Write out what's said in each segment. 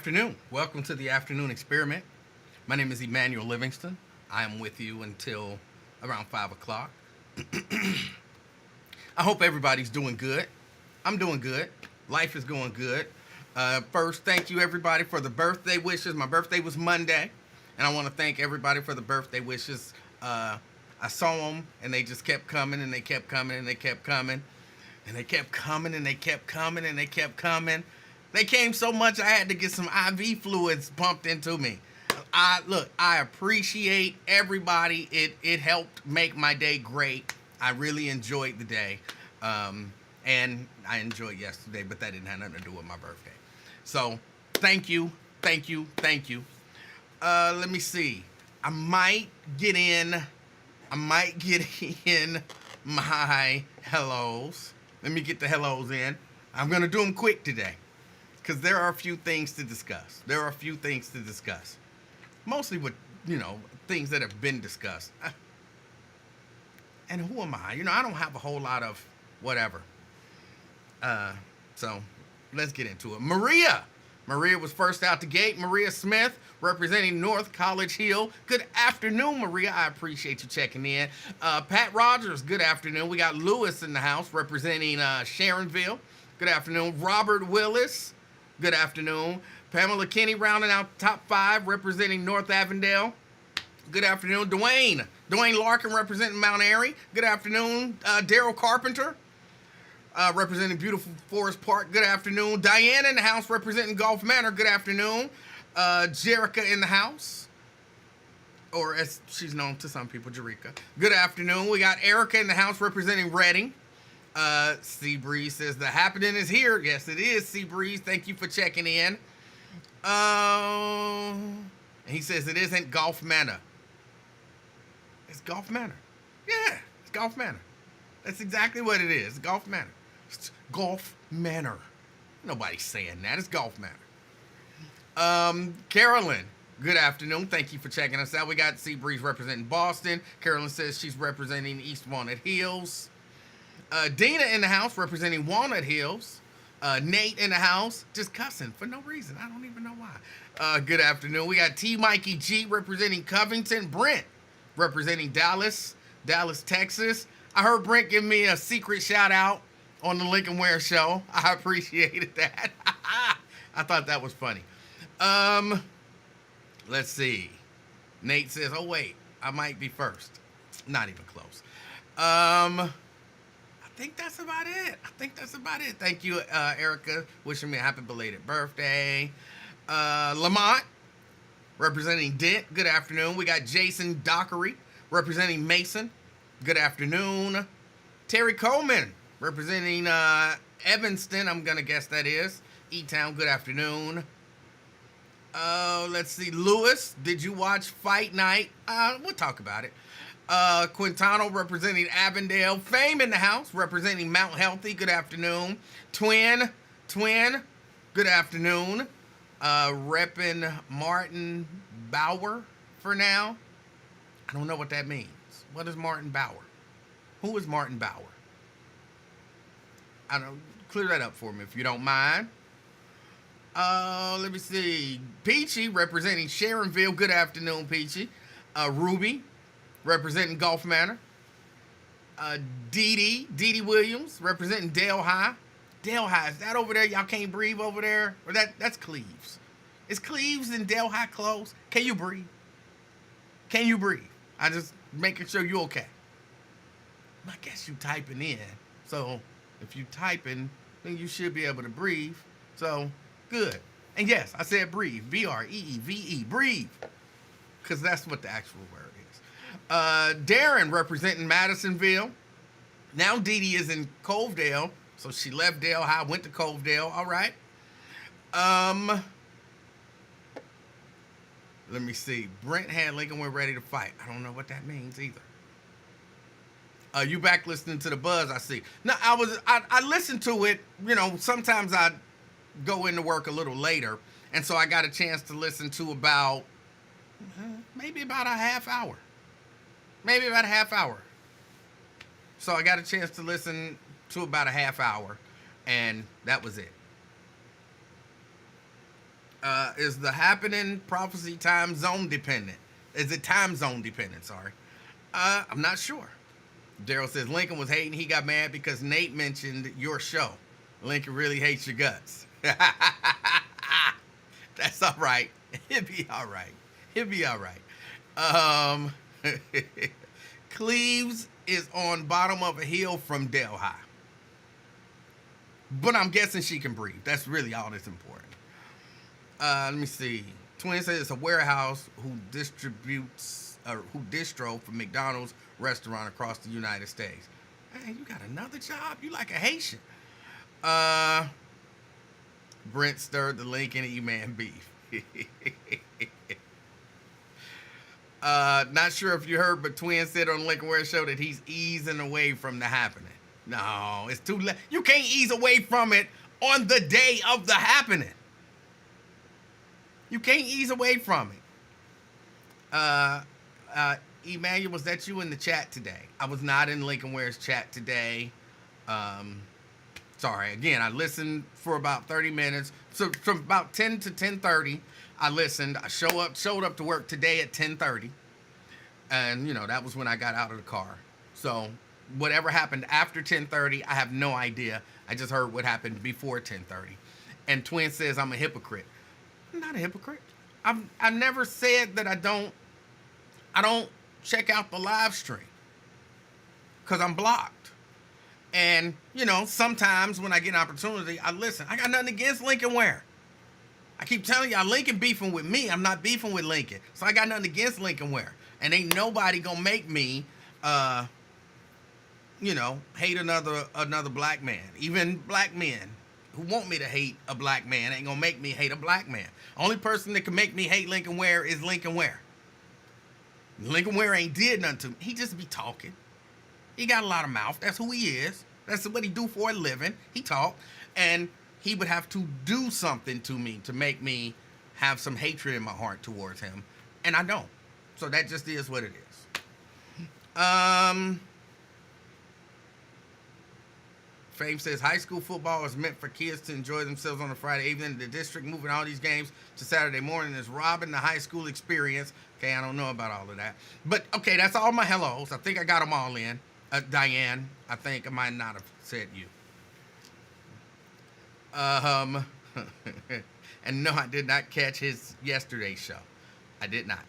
afternoon. Welcome to the afternoon experiment. My name is Emanuel Livingston. I am with you until around 5 o'clock. I hope everybody's doing good. I'm doing good. Life is going good. First, thank you everybody for the birthday wishes. My birthday was Monday, and I want to thank everybody for the birthday wishes. I saw them, and they just kept coming, and they kept coming, and they kept coming, and they kept coming, and they kept coming, and they kept coming. They came so much I had to get some IV fluids pumped into me. I appreciate everybody. It helped make my day great. I really enjoyed the day. And I enjoyed yesterday, but that didn't have nothing to do with my birthday. So, thank you. Let me see. I might get in my hellos. Let me get the hellos in. I'm going to do them quick today, because there are a few things to discuss. Mostly with, things that have been discussed. And who am I? I don't have a whole lot of whatever. So let's get into it. Maria was first out the gate. Maria Smith, representing North College Hill. Good afternoon, Maria. I appreciate you checking in. Pat Rogers, good afternoon. We got Lewis in the house, representing Sharonville. Good afternoon. Robert Willis, good afternoon. Pamela Kinney rounding out top 5, representing North Avondale. Good afternoon. Dwayne Larkin, representing Mount Airy. Good afternoon. Daryl Carpenter, representing beautiful Forest Park. Good afternoon. Diana in the house, representing Gulf Manor. Good afternoon. Jerica in the house, or as she's known to some people, Jerica. Good afternoon. We got Erica in the house, representing Reading. Seabreeze says the happening is here. Yes, it is, Seabreeze. Thank you for checking in. He says it isn't Gulf Manor. It's Gulf Manor. Yeah, it's Gulf Manor. That's exactly what it is. Gulf Manor. It's Gulf Manor. Nobody's saying that. It's Gulf Manor. Carolyn, good afternoon. Thank you for checking us out. We got Seabreeze representing Boston. Carolyn says she's representing East Walnut Hills. Dina in the house, representing Walnut Hills. Nate in the house, just cussing for no reason. I don't even know why. Good afternoon. We got T. Mikey G representing Covington. Brent representing Dallas, Texas. I heard Brent give me a secret shout out on the Lincoln Ware show. I appreciated that. I thought that was funny. Let's see. Nate says, oh wait, I might be first. Not even close. I think that's about it. Thank you, Erica, wishing me a happy belated birthday. Lamont, representing Dent, good afternoon. We got Jason Dockery, representing Mason, good afternoon. Terry Coleman, representing Evanston, I'm going to guess that is. E-Town, good afternoon. Let's see, Lewis, did you watch Fight Night? We'll talk about it. Quintano, representing Avondale. Fame in the house, representing Mount Healthy, good afternoon. Twin, good afternoon. Reppin' Martin Bauer for now. I don't know what that means. What is Martin Bauer? Who is Martin Bauer? I don't clear that up for me if you don't mind. Let me see. Peachy, representing Sharonville, good afternoon, Peachy. Ruby, representing Gulf Manor. Dee Dee Williams, representing Dale High. Dale High, is that over there? Y'all can't breathe over there? Or that's Cleves. Is Cleves and Dale High close? Can you breathe? I just making sure you're okay. I guess you typing in. So if you typing, then you should be able to breathe. So good. And yes, I said breathe. B-R-E-E-V-E. Breathe. Because that's what the actual word is. Darren, representing Madisonville. Now Dee Dee is in Covedale. So she left Dale High, went to Covedale. All right. Let me see. Brent had Lincoln went ready to fight. I don't know what that means either. You back listening to the buzz, I see. No, I listened to it, sometimes I go into work a little later, and so I got a chance to listen to about maybe about a half hour. So I got a chance to listen to about a half hour, and that was it. Is the happening prophecy time zone dependent? Is it time zone dependent? Sorry. I'm not sure. Daryl says Lincoln was hating. He got mad because Nate mentioned your show. Lincoln really hates your guts. That's all right. It'll be all right. It'll be all right. Um, Cleves is on bottom of a hill from Delhi. But I'm guessing she can breathe. That's really all that's important. Let me see. Twin says it's a warehouse who distro for McDonald's restaurant across the United States. Hey, you got another job? You like a Haitian. Brent stirred the Lincoln E-Man beef. Not sure if you heard, but Twin said on the Lincoln Ware show that he's easing away from the happening. No, it's too late. You can't ease away from it on the day of the happening. You can't ease away from it. Emanuel, was that you in the chat today? I was not in Lincoln Ware's chat today. Sorry. Again, I listened for about 30 minutes. So from about 10 to 10:30, I listened. I showed up to work today at 10:30. And, that was when I got out of the car. So whatever happened after 10:30, I have no idea. I just heard what happened before 10:30. And Twin says I'm a hypocrite. I'm not a hypocrite. I never said that I don't check out the live stream because I'm blocked. And, sometimes when I get an opportunity, I listen. I got nothing against Lincoln Ware. I keep telling y'all, Lincoln beefing with me. I'm not beefing with Lincoln. So I got nothing against Lincoln Ware. And ain't nobody gonna make me, hate another black man. Even black men who want me to hate a black man ain't gonna make me hate a black man. Only person that can make me hate Lincoln Ware is Lincoln Ware. Lincoln Ware ain't did nothing to me. He just be talking. He got a lot of mouth. That's who he is. That's what he do for a living. He talk. And he would have to do something to me to make me have some hatred in my heart towards him. And I don't. So that just is what it is. Fame says high school football is meant for kids to enjoy themselves on a Friday evening. The district moving all these games to Saturday morning is robbing the high school experience. Okay, I don't know about all of that. But, okay, that's all my hellos. I think I got them all in. Diane, I think I might not have said you. And no, I did not catch his yesterday's show. I did not.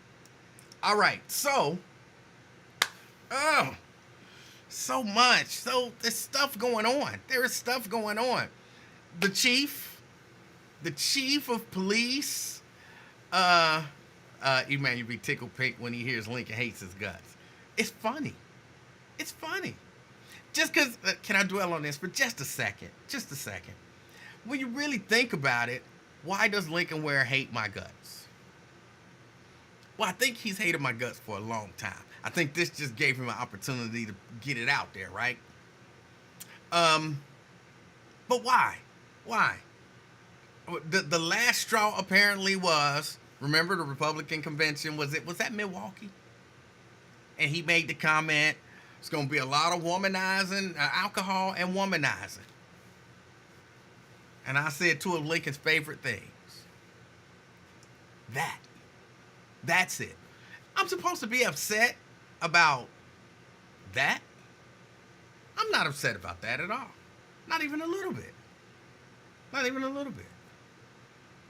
All right, so so much. So there's stuff going on. There is stuff going on. The chief of police, Emanuel be tickled pink when he hears Lincoln hates his guts. It's funny. It's funny. Just because, can I dwell on this for just a second? Just a second. When you really think about it, why does Lincoln Ware hate my guts? Well, I think he's hated my guts for a long time. I think this just gave him an opportunity to get it out there, right? But why? Why? The last straw apparently was, remember the Republican convention, was that Milwaukee? And he made the comment, it's going to be a lot of womanizing, alcohol and womanizing. And I said two of Lincoln's favorite things. That's it. I'm supposed to be upset about that? I'm not upset about that at all. Not even a little bit. Not even a little bit.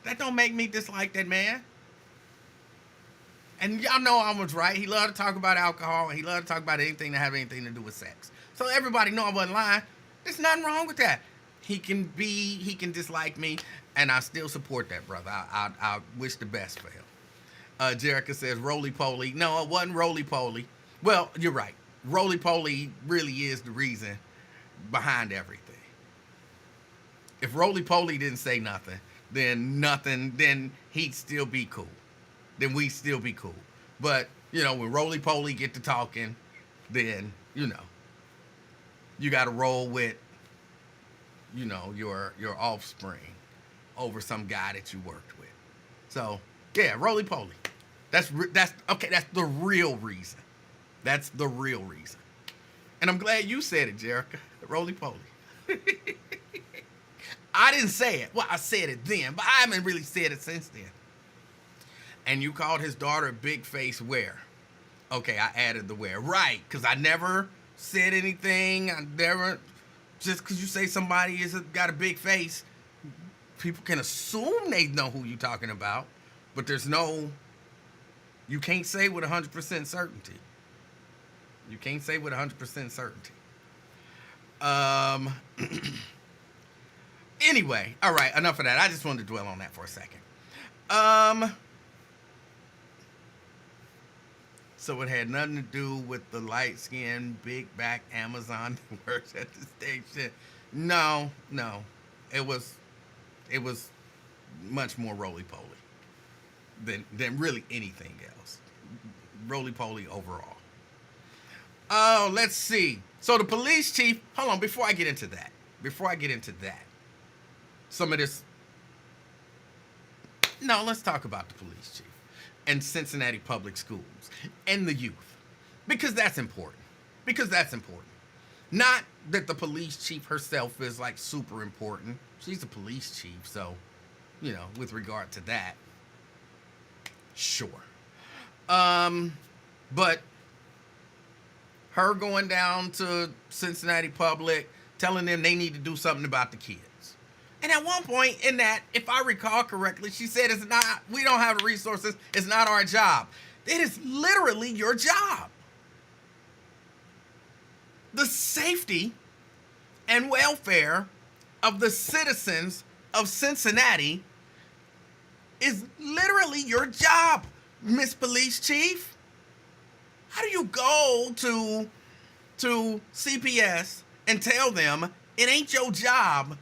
That don't make me dislike that man. And y'all know I was right. He loved to talk about alcohol, and he loved to talk about anything that had anything to do with sex. So everybody know I wasn't lying. There's nothing wrong with that. He can dislike me, and I still support that, brother. I wish the best for him. Jerica says, roly-poly. No, it wasn't roly-poly. Well, you're right. Roly-poly really is the reason behind everything. If roly-poly didn't say nothing, then he'd still be cool. Then we'd still be cool. But, when roly-poly get to talking, then, you got to roll with, your offspring over some guy that you worked with. So, yeah, roly-poly. That's okay, that's the real reason. That's the real reason. And I'm glad you said it, Jerica. Roly-poly. I didn't say it. Well, I said it then, but I haven't really said it since then. And you called his daughter Big Face where? Okay, I added the where. Right, because I never said anything. I never, just because you say somebody got a big face, people can assume they know who you're talking about, but there's no, you can't say with 100% certainty. You can't say with 100% certainty. Anyway, all right, enough of that. I just wanted to dwell on that for a second. So it had nothing to do with the light-skinned, big-back Amazon that works at the station. No. It was much more roly-poly than really anything else. Roly-poly overall. Oh, let's see. So the police chief, hold on, before I get into that, some of this, no, let's talk about the police chief and Cincinnati public schools and the youth, because that's important. Not that the police chief herself is like super important. She's a police chief, so, with regard to that, sure. But her going down to Cincinnati Public, telling them they need to do something about the kids. And at one point in that, if I recall correctly, she said, we don't have the resources, it's not our job. It is literally your job. The safety and welfare of the citizens of Cincinnati is literally your job, Miss Police Chief. How do you go to CPS and tell them it ain't your job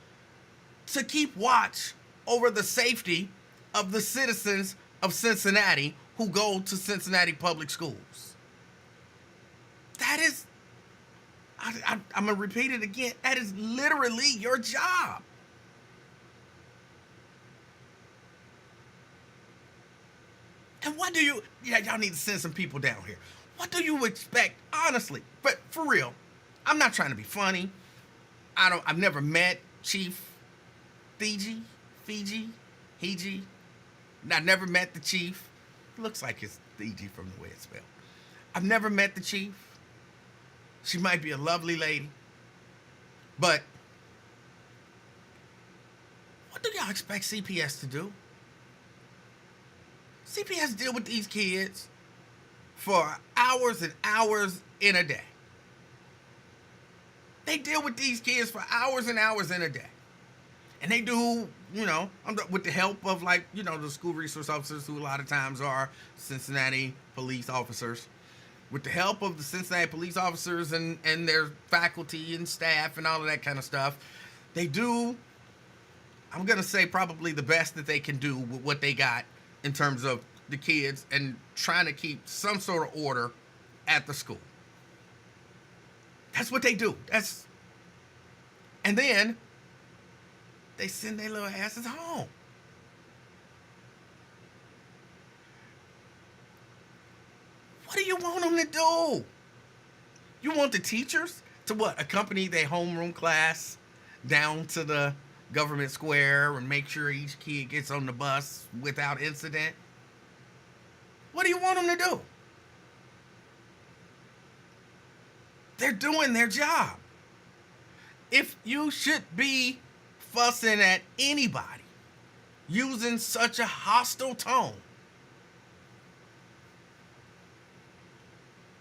to keep watch over the safety of the citizens of Cincinnati who go to Cincinnati public schools? That is, I'm going to repeat it again, that is literally your job. And what do y'all need to send some people down here. What do you expect, honestly? But for real, I'm not trying to be funny. I've never met Chief Fiji. I've never met the chief. Looks like it's Fiji from the way it's spelled. I've never met the chief. She might be a lovely lady. But what do y'all expect CPS to do? CPS deal with these kids for hours and hours in a day. They deal with these kids for hours and hours in a day. And they do, with the help of the school resource officers, who a lot of times are Cincinnati police officers. With the help of the Cincinnati police officers and their faculty and staff and all of that kind of stuff, they do, I'm going to say, probably the best that they can do with what they got in terms of the kids and trying to keep some sort of order at the school. That's what they do. And then they send their little asses home. What do you want them to do? You want the teachers to accompany their homeroom class down to the government square and make sure each kid gets on the bus without incident? What do you want them to do? They're doing their job. If you should be fussing at anybody using such a hostile tone,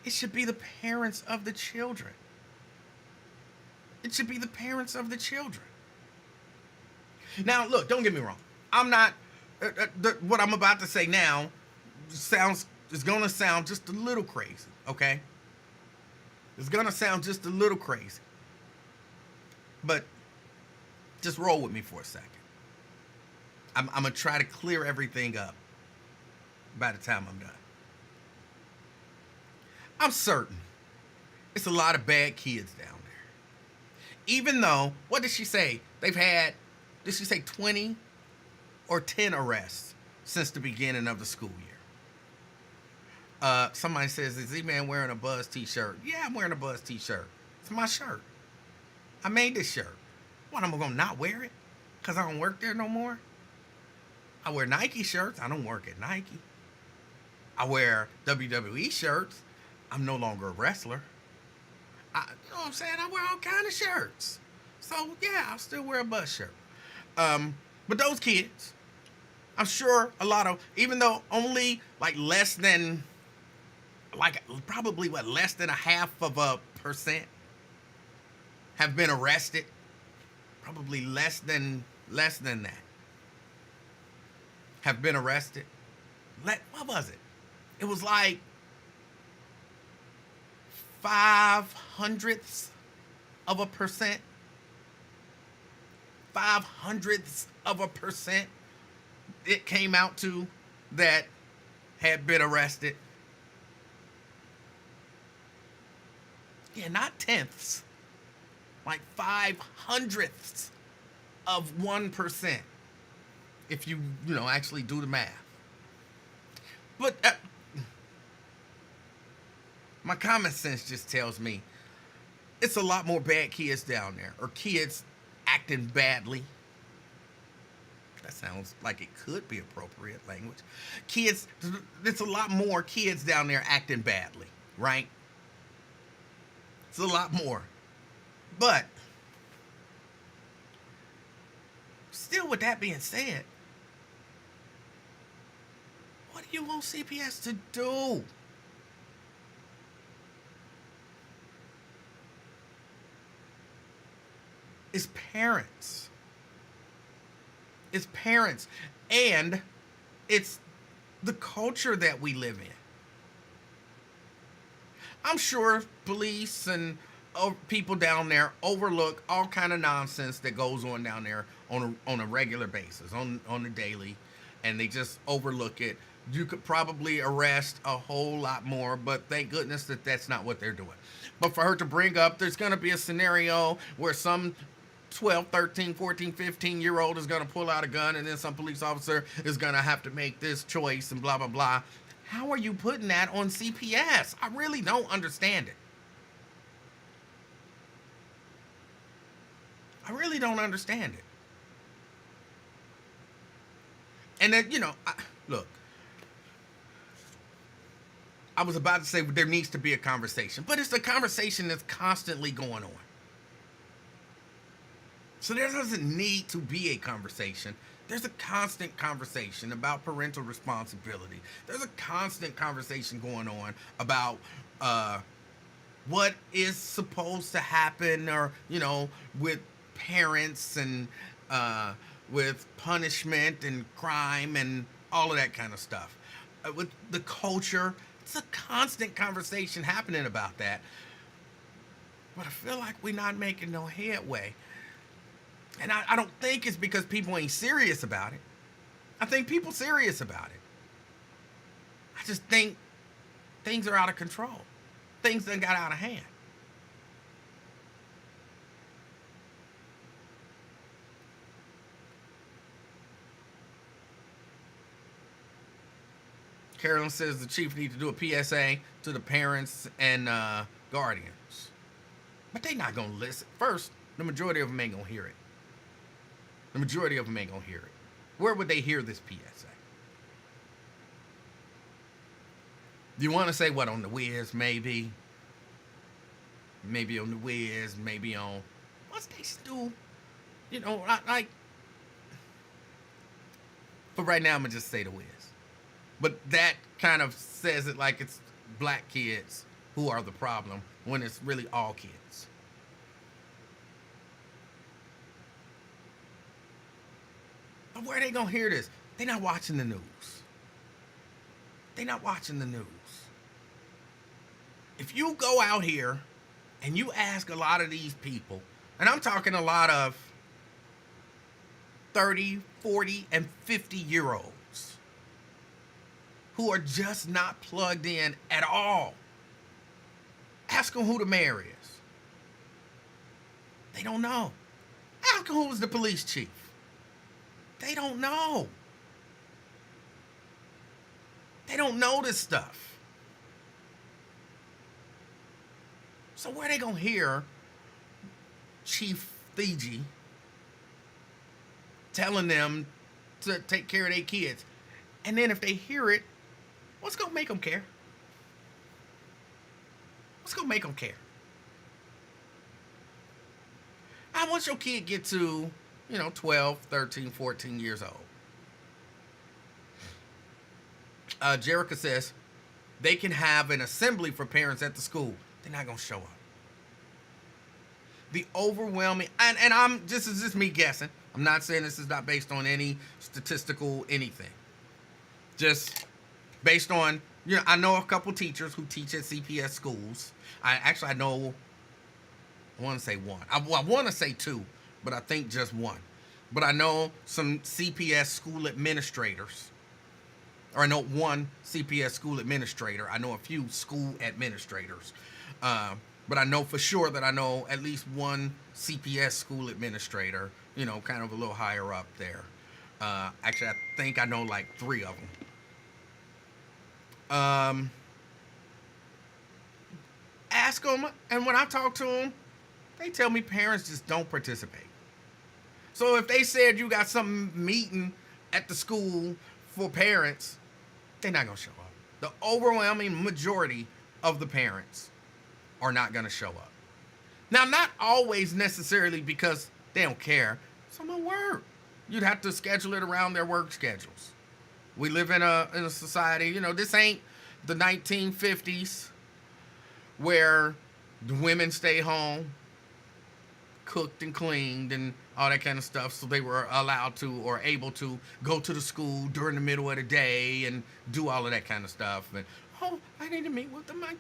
it should be the parents of the children. It should be the parents of the children. Now, look, don't get me wrong. I'm not, what I'm about to say now is going to sound just a little crazy, okay? It's going to sound just a little crazy. But just roll with me for a second. I'm going to try to clear everything up by the time I'm done. I'm certain it's a lot of bad kids down there. Even though, what did she say? Did she say 20 or 10 arrests since the beginning of the school year? Somebody says, is E-Man wearing a Buzz t-shirt? Yeah, I'm wearing a Buzz t-shirt. It's my shirt. I made this shirt. What, am I going to not wear it? because I don't work there no more. I wear Nike shirts. I don't work at Nike. I wear WWE shirts. I'm no longer a wrestler. You know what I'm saying? I wear all kind of shirts. So yeah, I'll still wear a bus shirt. But those kids, I'm sure a lot of, even though only like less than, like probably what, less than a half of a percent have been arrested. Probably less than that have been arrested. What was it? It was like 0.05 of a percent. 0.05 it came out to that had been arrested. Yeah, not tenths. Like 0.05 of 1%. If you actually do the math. But my common sense just tells me it's a lot more bad kids down there, or kids acting badly. That sounds like it could be appropriate language. Kids, it's a lot more kids down there acting badly, right? It's a lot more. But still, with that being said, what do you want CPS to do? It's parents. It's parents. And it's the culture that we live in. I'm sure police and people down there overlook all kind of nonsense that goes on down there on a regular basis, on a daily, and they just overlook it. You could probably arrest a whole lot more, but thank goodness that that's not what they're doing. But for her to bring up, there's going to be a scenario where some 12, 13, 14, 15-year-old is going to pull out a gun, and then some police officer is going to have to make this choice and blah, blah, blah. How are you putting that on CPS? I really don't understand it. I really don't understand it. And then, look, I was about to say there needs to be a conversation, but it's a conversation that's constantly going on. So there doesn't need to be a conversation. There's a constant conversation about parental responsibility. There's a constant conversation going on about what is supposed to happen, or, with parents and with punishment and crime and all of that kind of stuff. With the culture, it's a constant conversation happening about that. But I feel like we're not making no headway. And I don't think it's because people ain't serious about it. I think people serious about it. I just think things are out of control. Things done got out of hand. Carolyn says the chief needs to do a PSA to the parents and guardians. But they not going to listen. First, the majority of them ain't going to hear it. The majority of them ain't going to hear it. Where would they hear this PSA? Do you want to say what, on the Wiz, maybe? Maybe on the Wiz, maybe on... What's they do? Like... But right now, I'm going to just say the Wiz. But that kind of says it like it's black kids who are the problem, when it's really all kids. But where are they going to hear this? They're not watching the news. They're not watching the news. If you go out here and you ask a lot of these people, and I'm talking a lot of 30, 40, and 50-year-olds who are just not plugged in at all. Ask them who the mayor is. They don't know. Ask them who's the police chief. They don't know. They don't know this stuff. So where are they going to hear Chief Fiji telling them to take care of their kids. And then if they hear it, what's going to make them care? What's going to make them care? I want your kid get to, 12, 13, 14 years old. Jerica says they can have an assembly for parents at the school. They're not going to show up. The overwhelming, and this is just me guessing. I'm not saying this is not based on any statistical anything. Just based on, I know a couple teachers who teach at CPS schools. I want to say one. I want to say two, but I think just one. But I know some CPS school administrators, or I know one CPS school administrator. I know a few school administrators. But I know for sure that I know at least one CPS school administrator, kind of a little higher up there. Actually, I think I know like 3 of them. Ask them, and when I talk to them, they tell me parents just don't participate. So if they said you got some meeting at the school for parents, they're not going to show up. The overwhelming majority of the parents are not going to show up. Now, not always necessarily because they don't care. Some of work. You'd have to schedule it around their work schedules. We live in a society, this ain't the 1950s where the women stay home, cooked and cleaned and all that kind of stuff, so they were allowed to or able to go to the school during the middle of the day and do all of that kind of stuff. And, I need to meet with my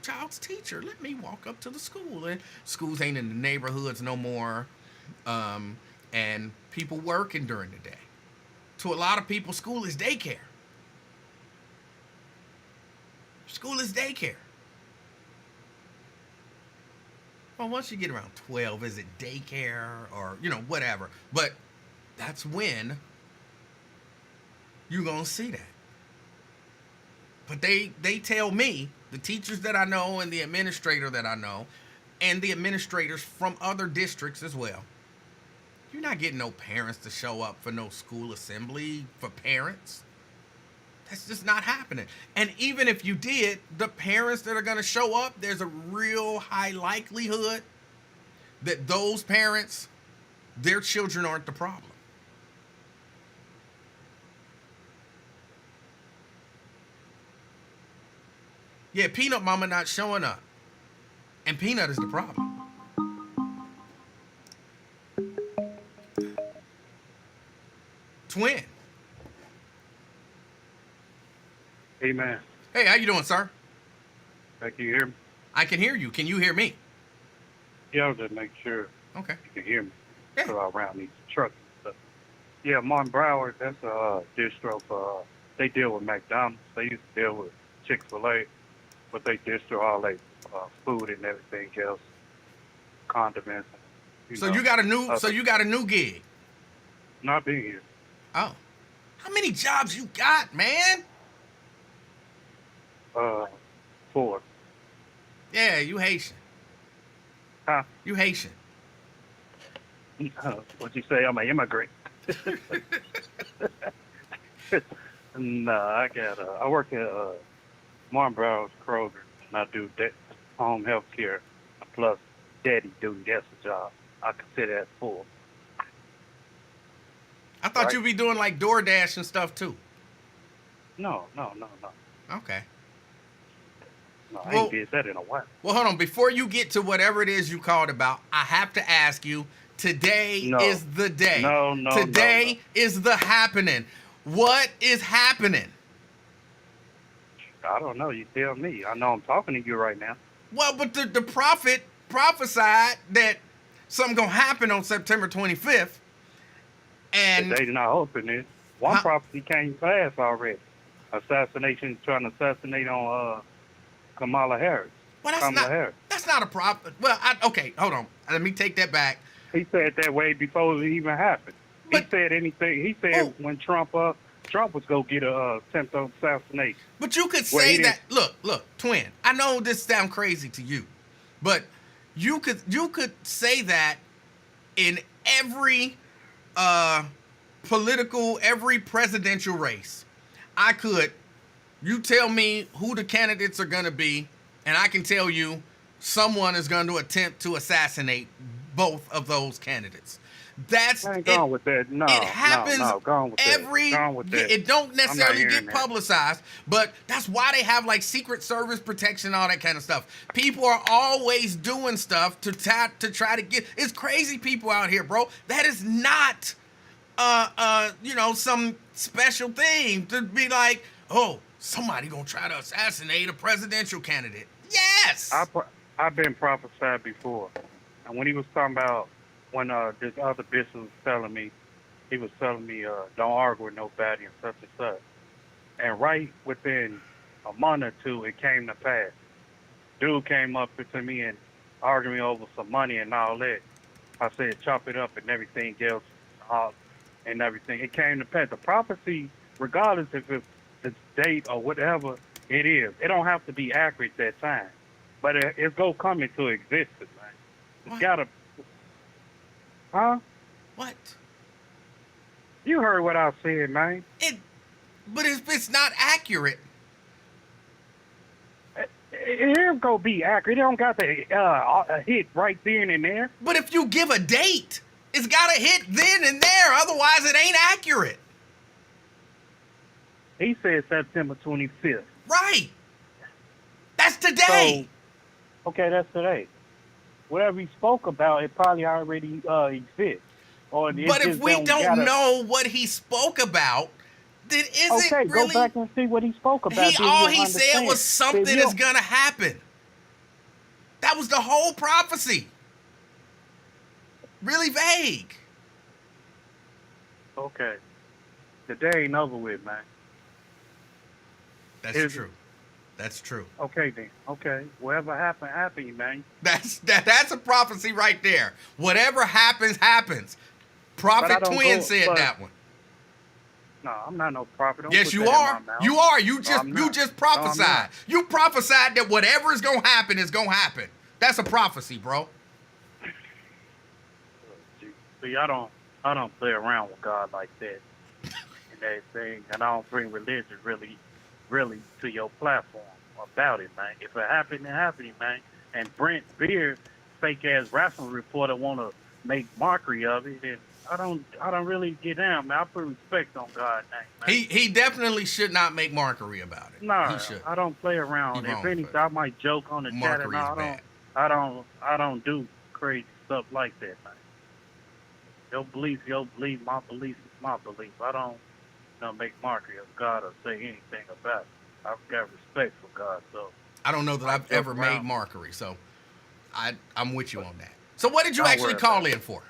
child's teacher. Let me walk up to the school. And schools ain't in the neighborhoods no more. And people working during the day. To a lot of people, school is daycare. School is daycare. Well, once you get around 12, is it daycare or, whatever. But that's when you're going to see that. But they tell me, the teachers that I know and the administrator that I know, and the administrators from other districts as well, you're not getting no parents to show up for no school assembly for parents. That's just not happening. And even if you did, the parents that are going to show up, there's a real high likelihood that those parents, their children aren't the problem. Yeah, Peanut Mama not showing up. And Peanut is the problem. Twin. Hey, man. Hey, how you doing, sir? Can you hear me? I can hear you. Can you hear me? Yeah, I'll just make sure Okay. you can hear me. Yeah. So around these trucks and stuff. Yeah, Martin Broward, that's a distro for, they deal with McDonald's. They used to deal with Chick-fil-A, but they distro all their food and everything else, condiments. You got a new gig. Not being here. Oh. How many jobs you got, man? 4. Yeah, you Haitian. Huh? You Haitian. What'd you say? I'm an immigrant. No, I work at Martin Broward's Kroger, and I do home health care plus daddy duty. That's a job. I consider that full. I thought Right. you'd be doing like DoorDash and stuff too. No. Okay. No, I Well- ain't did that in a while. Well, hold on. Before you get to whatever it is you called about, I have to ask you, today No. is the day. No. Today is the happening. What is happening? I don't know. You tell me. I know I'm talking to you right now. Well, but the prophet prophesied that something going to happen on September 25th. And The date not open is. One Huh? prophecy came fast already. Assassination, trying to assassinate on Kamala Harris. well, Kamala Harris. that's not a prophet. Well, okay, hold on. Let me take that back. He said that way before it even happened. But- He said anything. He said Oh. when Trump was going to get a attempt on assassination. But you could Well, say he that. Look, twin. I know this sounds crazy to you, but you could say that in every every presidential race, I could, you tell me who the candidates are going to be, and I can tell you someone is going to attempt to assassinate both of those candidates. That's Man, it. gone with that. It No, no, happens no. Gone with that. every. Gone with that. It don't I'm not necessarily hearing get that. publicized, but that's why they have like Secret Service protection, all that kind of stuff. People are always doing stuff to try to get. It's crazy people out here, bro. That is not some special thing to be like, oh, somebody gonna try to assassinate a presidential candidate. Yes. I've been prophesied before, and when he was talking about when this other bishop was telling me, he was telling me don't argue with nobody and such and such. And right within a month or two, it came to pass. Dude came up to me and argued me over some money and all that. I said chop it up and everything else, and everything. It came to pass. The prophecy, regardless if it's the date or whatever it is, it don't have to be accurate that time, but it's gonna come into existence, man. It's What? gotta, huh? What? You heard what I said, man. But it's not accurate. It is gonna be accurate. It don't got to hit right then and there. But if you give a date, it's gotta hit then and there. Otherwise, it ain't accurate. He said September 25th. Right. That's today. So, okay, that's today. Whatever he spoke about, it probably already exists. Or it But if just we don't know what he spoke about, then is okay, it really? go back and see what he spoke about. All he said was something is gonna happen. That was the whole prophecy. Really vague. Okay. The day ain't over with, man. That's true. That's true. Okay, then. Okay. Whatever happened, man. That's a prophecy right there. Whatever happens, happens. Prophet Twin said that one. No, I'm not no prophet. Don't yes, put you that are. in my mouth. You are. You No, just No, I'm prophesied. not. You prophesied that whatever is gonna happen is gonna happen. That's a prophecy, bro. See, I don't play around with God like that and everything, and I don't bring religion really to your platform about it, man. If it happened, it happened, man. And Brent Beard, fake ass wrestling reporter, want to make mockery of it, and I don't really get down, man. I put respect on God's name, man. He definitely should not make mockery about it. No, he should. I don't play around. He if wrong, anything, but I might joke on the chat, and mockery is bad. I don't do crazy stuff like that, man. Your belief, my belief is my belief. I don't make mockery of God or say anything about it. I've got respect for God, so I don't know that I've ever made around. mockery, so I'm with you on that. So what did you Don't actually worry call about in for?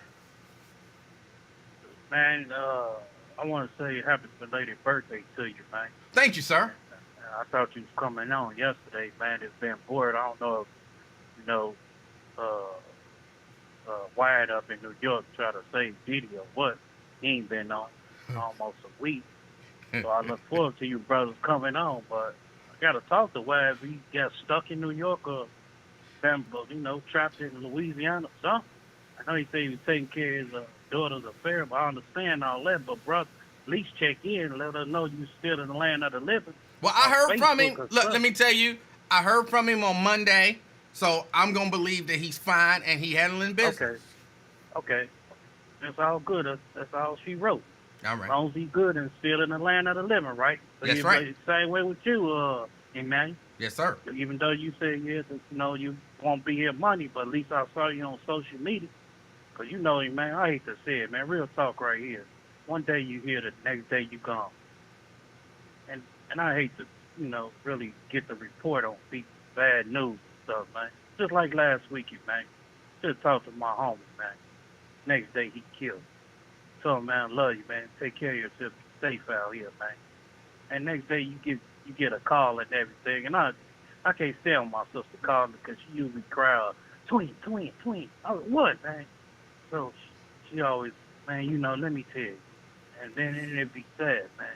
Man, I want to say happy belated birthday to you, man. Thank you, sir. I thought you was coming on yesterday, man. It's been bored. I don't know if, Wired up in New York try to save Diddy or what. He ain't been on almost a week. So I look forward to you brothers coming on, but I got to talk to Wired if he got stuck in New York or been, trapped in Louisiana or something. I know he said he was taking care of his daughter's affair, but I understand all that. But, brother, at least check in. Let us know you still in the land of the living. Well, I heard from him. Facebook or Look, something. let me tell you, I heard from him on Monday, so I'm gonna believe that he's fine and he handling business. Okay. That's all good. That's all she wrote. All As right. long as he's good and still in the land of the living, right? So That's right. Same way with you, Emmanuel. Yes, sir. Even though you say, you won't be here Monday, but at least I saw you on social media. Because man, I hate to say it, man. Real talk right here. One day you here, the next day you gone. And I hate to, really get the report on bad news and stuff, man. Just like last week, man. Just talked to my homie, man. Next day he killed. Told him, man, I love you, man. Take care of yourself. Be safe out here, man. And next day you get a call and everything. And I can't stand my sister calling because she usually cry out, twin. I was, what, man? So she always, man, let me tell you. And then it'd be sad, man.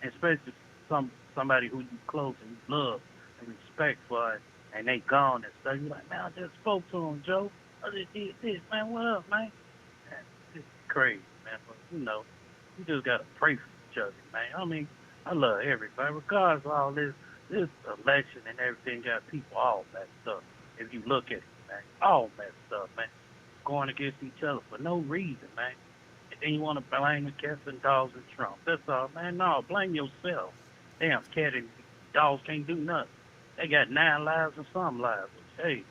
And especially somebody who you close and you love and respect for, and they gone and stuff. You're like, man, I just spoke to him, Joe. I just did this, man. What up, man? It's crazy, man. But, You just gotta pray for each other, man. I mean, I love everybody, regardless of all this election and everything. Got people all messed up. If you look at it, man, all messed up, man. Going against each other for no reason, man. And then you want to blame the cats and dogs and Trump. That's all, man. No, blame yourself. Damn, cat and dogs can't do nothing. They got 9 lives and some lives. Hey,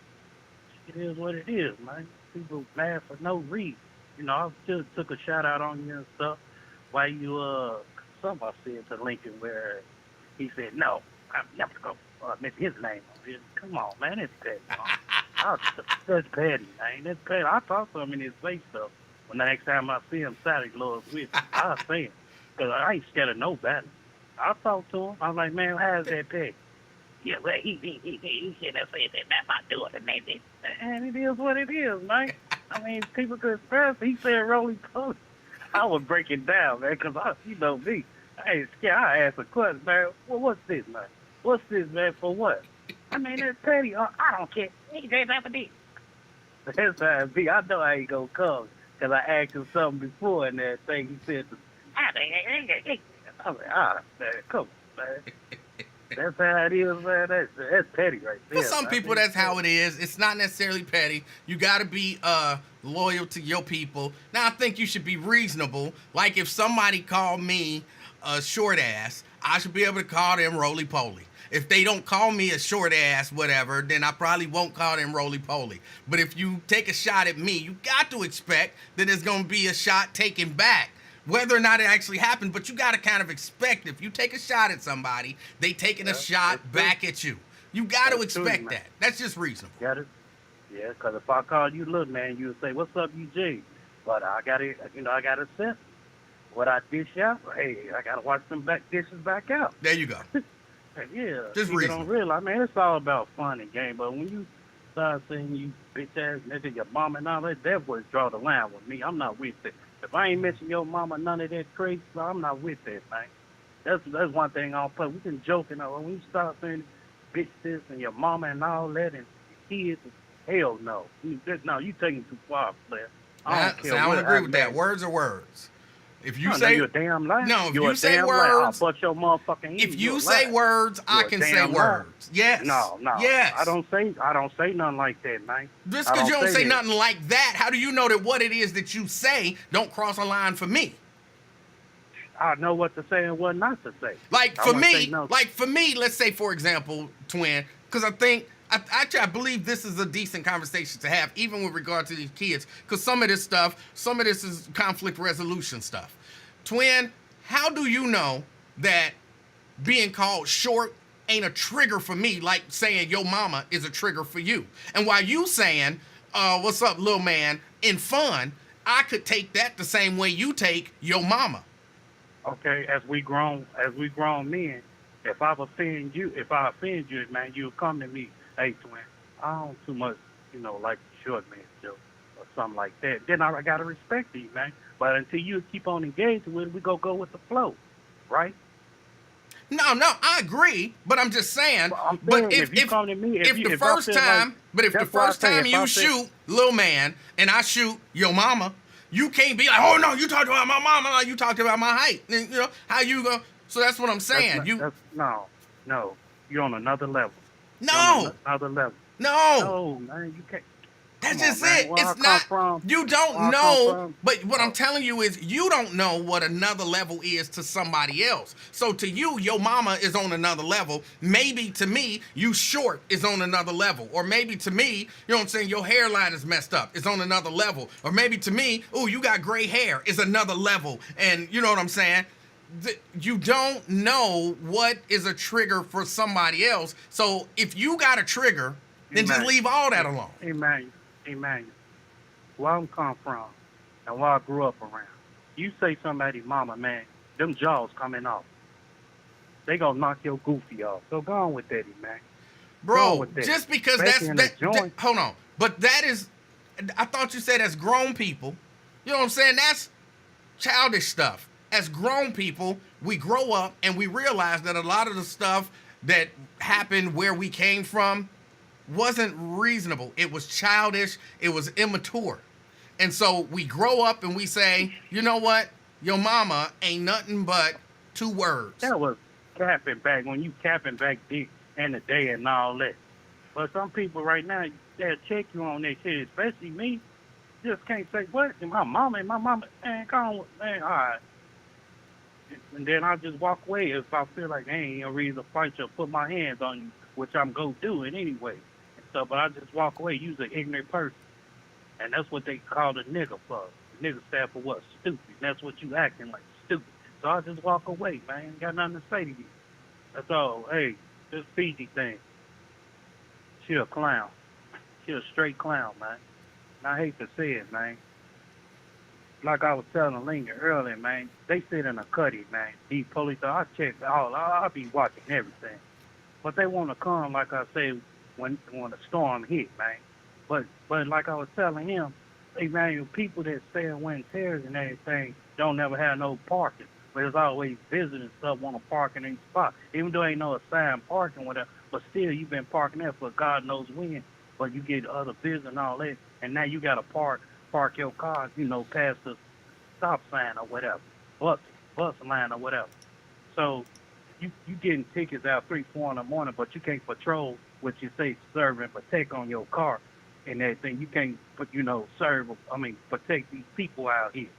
it is what it is, man. People mad for no reason. You know, I just took a shout out on you and stuff. Why you somebody said to Lincoln where he said, no, I'm never gonna mention his name on it. Come on, man, it's petty. That's petty, man. That's petty. I talk to him in his face stuff. When the next time I see him, Saturday Lord's with me, I'll say him. Because I ain't scared of nobody. I talk to him. I'm like, man, how's that petty? Yeah, well, he shouldn't have said that. That's not doing it, maybe. And it is what it is, man. I mean, people could express. He said roly poly. I would break it down, man, because you know me. I ain't scared. I ask a question, man. Well, what's this, man? What's this, man, for what? I mean, that's petty. I don't care. He did that for this. That's how it be. I know I ain't going to come because I asked him something before and that thing he said to me. I was like, man, come on, man. That's how it is, man. That's petty right there. For some people, that's how it is. It's not necessarily petty. You got to be loyal to your people. Now, I think you should be reasonable. Like if somebody called me a short ass, I should be able to call them roly poly. If they don't call me a short ass, whatever, then I probably won't call them roly poly. But if you take a shot at me, you got to expect that there's going to be a shot taken back. Whether or not it actually happened, but you got to kind of expect if you take a shot at somebody, they taking a shot back at you. You got to expect that. That's just reasonable. Got it? Yeah, because if I called you little man, you would say, what's up, Eugene? But I got to, I got to accept what I dish out. Hey, I got to watch them dishes back out. There you go. Yeah. Just people reasonable. don't realize, man, it's all about fun and game. But when you start saying you bitch ass nigga, your mom and all that would draw the line with me. I'm not with it. If I ain't mention your mama, none of that crazy stuff, I'm not with that, man. That's one thing I'll put. We can joke and all. When you start saying bitch this and your mama and all that and kids, hell no. You taking too far, player. I don't agree with that. Words are words. If you say you're a damn liar. No, if you're you say words, liar. I'll bust your motherfucking head. If you say words, I can say words. Yes. No. Yes. I don't say nothing like that, man. Just because you don't say nothing like that, how do you know that what it is that you say don't cross a line for me? I know what to say and what not to say. Like for me, let's say for example, twin, because I believe this is a decent conversation to have, even with regard to these kids, because some of this is conflict resolution stuff. Twin, how do you know that being called short ain't a trigger for me, like saying your mama is a trigger for you? And while you saying, what's up, little man, in fun, I could take that the same way you take your mama. Okay, as we grown men, if I offend you, man, you'll come to me, hey, twin, I don't too much, like the short man joke or something like that. Then I gotta respect you, man. But until you keep on engaging with it, we go with the flow, right? No, I agree, but I'm just saying. Well, if you come to me, if the first time you shoot little man and I shoot your mama, you can't be like, oh no, you talked about my mama, like you talked about my height. And, how you go? So that's what I'm saying. No, you're on another level. No, another level. No, man, you can't. That's just it. It's not. You don't know. But what I'm telling you is you don't know what another level is to somebody else. So to you, your mama is on another level. Maybe to me, you short is on another level. Or maybe to me, you know what I'm saying, your hairline is messed up. It's on another level. Or maybe to me, oh, you got gray hair is another level. And you know what I'm saying? You don't know what is a trigger for somebody else. So if you got a trigger, then just leave all that alone. Emmanuel, where I'm come from and where I grew up around, you say somebody's mama, man, them jaws coming off. They gonna knock your goofy off. So go on with that, man. Bro, just because hold on. But that is, I thought you said as grown people, you know what I'm saying? That's childish stuff. As grown people, we grow up and we realize that a lot of the stuff that happened where we came from wasn't reasonable. It was childish. It was immature. And so we grow up and we say, you know what? Your mama ain't nothing but two words. That was capping back when you capping back deep in the day and all that. But some people right now, they'll check you on that shit, especially me. Just can't say, what? My mama, man, come on, man, all right. And then I just walk away if I feel like there ain't no reason to fight you or put my hands on you, which I'm going to do it anyway. And so, but I just walk away. You's an ignorant person. And that's what they call the nigga for. Nigga stand for what? Stupid. That's what you acting like, stupid. So I just walk away, man. Ain't got nothing to say to you. That's all. Hey, this Fiji thing. She a clown. She a straight clown, man. And I hate to say it, man. Like I was telling Lincoln earlier, man, they sit in a cutty, man. These police, I check all, I be watching everything. But they want to come, like I say, when the storm hit, man. But like I was telling him, they man, people that stay in wind terrace and everything don't never have no parking. But there's always visitors stuff want to park in any spot. Even though ain't no assigned parking, whatever, but still you've been parking there for God knows when. But you get other visitors and all that, and now you got to park your car, past the stop sign or whatever, bus line or whatever. So you getting tickets out 3, 4 in the morning, but you can't patrol what you say serve and protect on your car and everything. You can't protect these people out here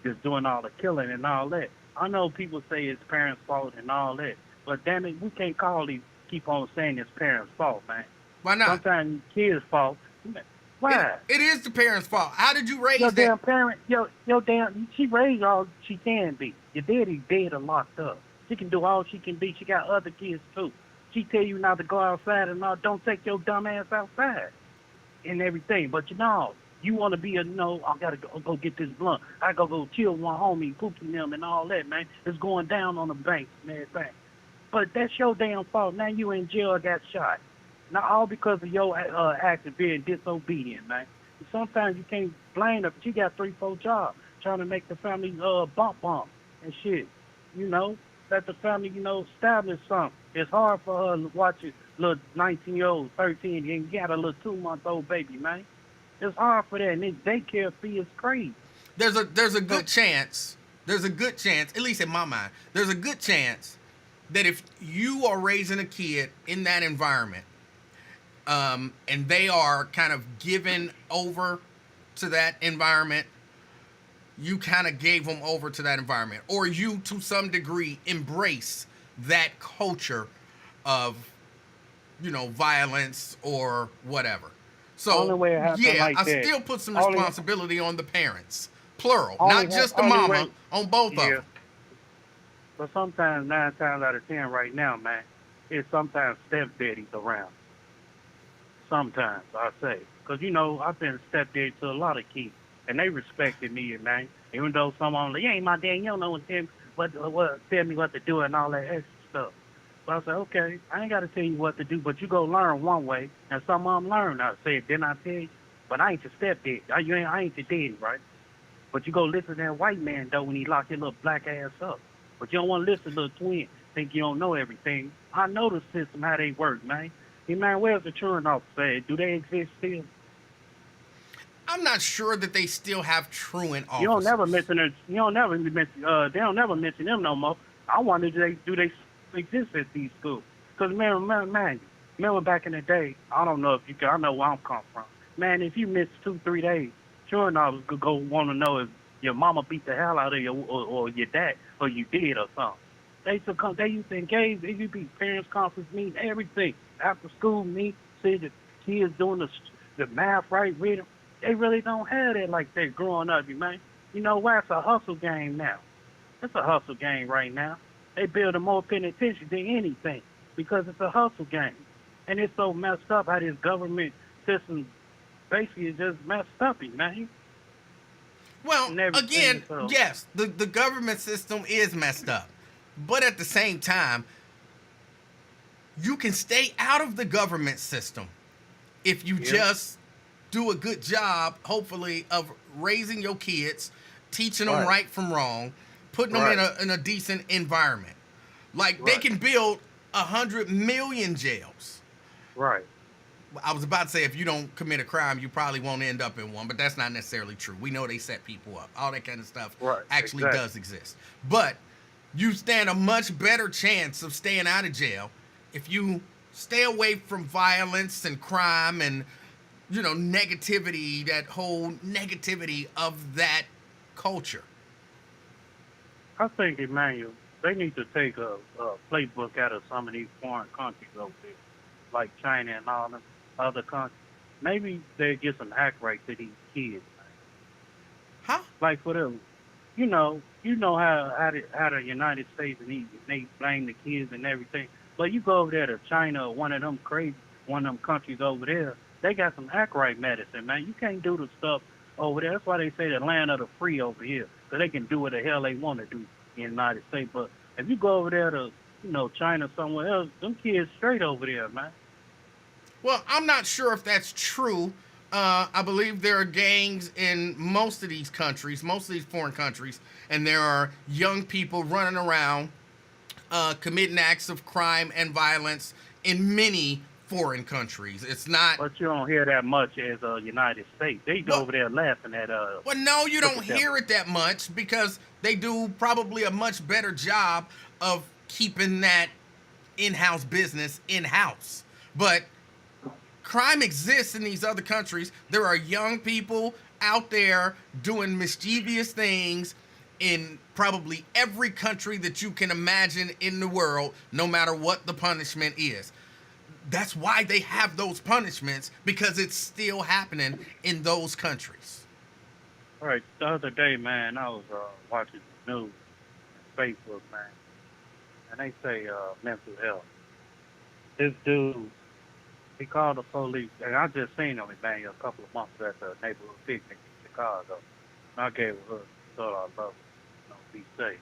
just doing all the killing and all that. I know people say it's parents' fault and all that, but damn it, we can't keep on saying it's parents' fault, man. Why not? Sometimes kids' fault. Why? It is the parents' fault. How did you raise Your that? damn parent, she raised all she can be. Your daddy dead or locked up. She can do all she can be. She got other kids too. She tell you not to go outside and don't take your dumb ass outside and everything. But you want to be I gotta go get this blunt. I gotta go chill with my homie, Pookie them and all that, man. It's going down on the banks and everything. But that's your damn fault. Now you in jail or got shot. Not all because of your act of being disobedient, man. Sometimes you can't blame her, but she got 3, 4 jobs trying to make the family bump and shit. Let the family, establish something. It's hard for her to watch a little 19-year-old, 13, and you got a little 2-month-old baby, man. It's hard for that, and this daycare fee is crazy. There's a good chance, at least in my mind, there's a good chance that if you are raising a kid in that environment, and they are kind of given over to that environment, you kind of gave them over to that environment, or you to some degree embrace that culture of violence or whatever. So Only way it happen like I that. still put some Only- responsibility on the parents, plural, Only not ha- just the only mama, way- on both of them. But sometimes 9 times out of 10 right now, man, it's sometimes stepdaddies around. Sometimes, I say. Because, I've been stepdad to a lot of kids, and they respected me, man. Even though some of them, you ain't my dad, you don't know what tell me what to do and all that extra stuff. But I said, okay, I ain't got to tell you what to do, but you go learn one way, and some of them learn. I said, didn't I tell you? But I ain't your stepdad. I ain't your daddy, right? But you go listen to that white man, though, when he lock your little black ass up. But you don't want to listen to little twin, think you don't know everything. I know the system, how they work, man. Hey, man, where's the truant officer at? Do they exist still? I'm not sure that they still have truant officers. You don't never mention it. They don't never mention them no more. I wonder, do they exist at these schools? Because, remember back in the day, I don't know if you can, I know where I'm come from. Man, if you miss 2, 3 days, truant officers could go want to know if your mama beat the hell out of you or your dad, or you did or something. They used to engage, they used to be parents' conference meeting, everything. After school meet, see the kids doing the math right, reading. They really don't have that like that growing up, man. You know why? It's a hustle game now. It's a hustle game right now. They build more penitentiary than anything because it's a hustle game. And it's so messed up how this government system basically is just messed up, man. Well, again, so. yes, the government system is messed up. But at the same time, you can stay out of the government system if you just do a good job, hopefully, of raising your kids, teaching them right from wrong, putting them in a decent environment. Like, they can build 100 million jails. Right. I was about to say if you don't commit a crime, you probably won't end up in one, but that's not necessarily true. We know they set people up. All that kind of stuff Right. actually Exactly. does exist. But you stand a much better chance of staying out of jail if you stay away from violence and crime and negativity, that whole negativity of that culture. I think, Emmanuel, they need to take a playbook out of some of these foreign countries over there, like China and all them other countries. Maybe they get some act right to these kids. Huh? Like for them, how the United States and they blame the kids and everything. But you go over there to China or one of them countries over there, they got some act right medicine, man. You can't do the stuff over there. That's why they say the land of the free over here, because they can do what the hell they want to do in the United States. But if you go over there to, China somewhere else, them kids straight over there, man. Well, I'm not sure if that's true. I believe there are gangs in most of these countries, most of these foreign countries, and there are young people running around committing acts of crime and violence in many foreign countries. It's not. But you don't hear that much as United States. They go Well, over there laughing at well, no, you look don't at them. hear it that much because they do probably a much better job of keeping that in-house business in-house. But crime exists in these other countries. There are young people out there doing mischievous things in probably every country that you can imagine in the world, no matter what the punishment is. That's why they have those punishments, because it's still happening in those countries. Right. The other day, man, I was watching the news, Facebook, man, and they say mental health. This dude, he called the police, and I just seen him, man, a couple of months at the neighborhood picnic in Chicago. And I gave her a thought I love her, be safe.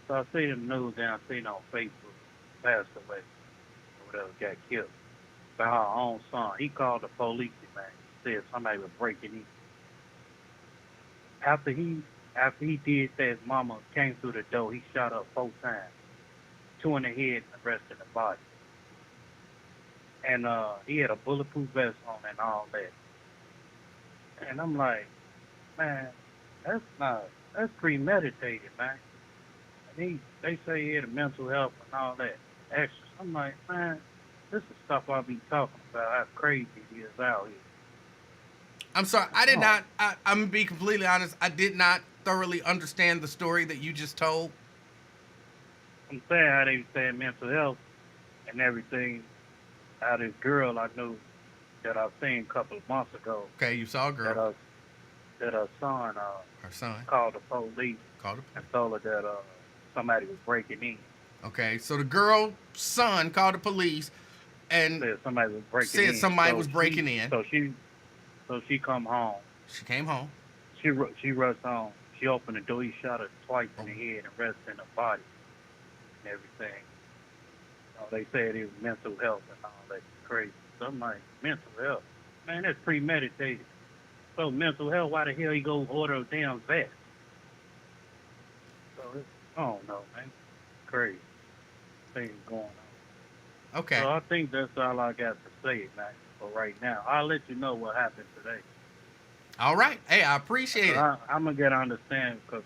So I seen the news, and I seen on Facebook, passed away, or whatever, got killed. By her own son. He called the police, man, said somebody was breaking in. After he did that, his mama came through the door. He shot her 4 times, 2 in the head and the rest in the body. And he had a bulletproof vest on and all that. And I'm like, man, that's premeditated, man. And they say he had a mental health and all that extra. I'm like, man, this is stuff I'll be talking about. How crazy he is out here. I'm sorry, I did Oh. not. I'm gonna be completely honest. I did not thoroughly understand the story that you just told. I'm saying how they saying mental health and everything. How this girl I knew that I seen a couple of months ago Okay, you saw a girl, that her son her son, called the police called her. and told her that somebody was breaking in. Okay, so the girl's son called the police and Said somebody was breaking said in. somebody So was breaking she- in. So she come home. She came home. She rushed home. She opened the door. He shot her twice in the head and rest in her body and everything. They said it was mental health and all that crazy. So I'm like, mental health? Man, that's premeditated. So mental health, why the hell he go order a damn vest? So I don't know, man. Crazy things going on. Okay, So I think that's all I got to say, man, for right now. I'll let you know what happened today. all right. Hey, I appreciate it. I'm going to get to understand because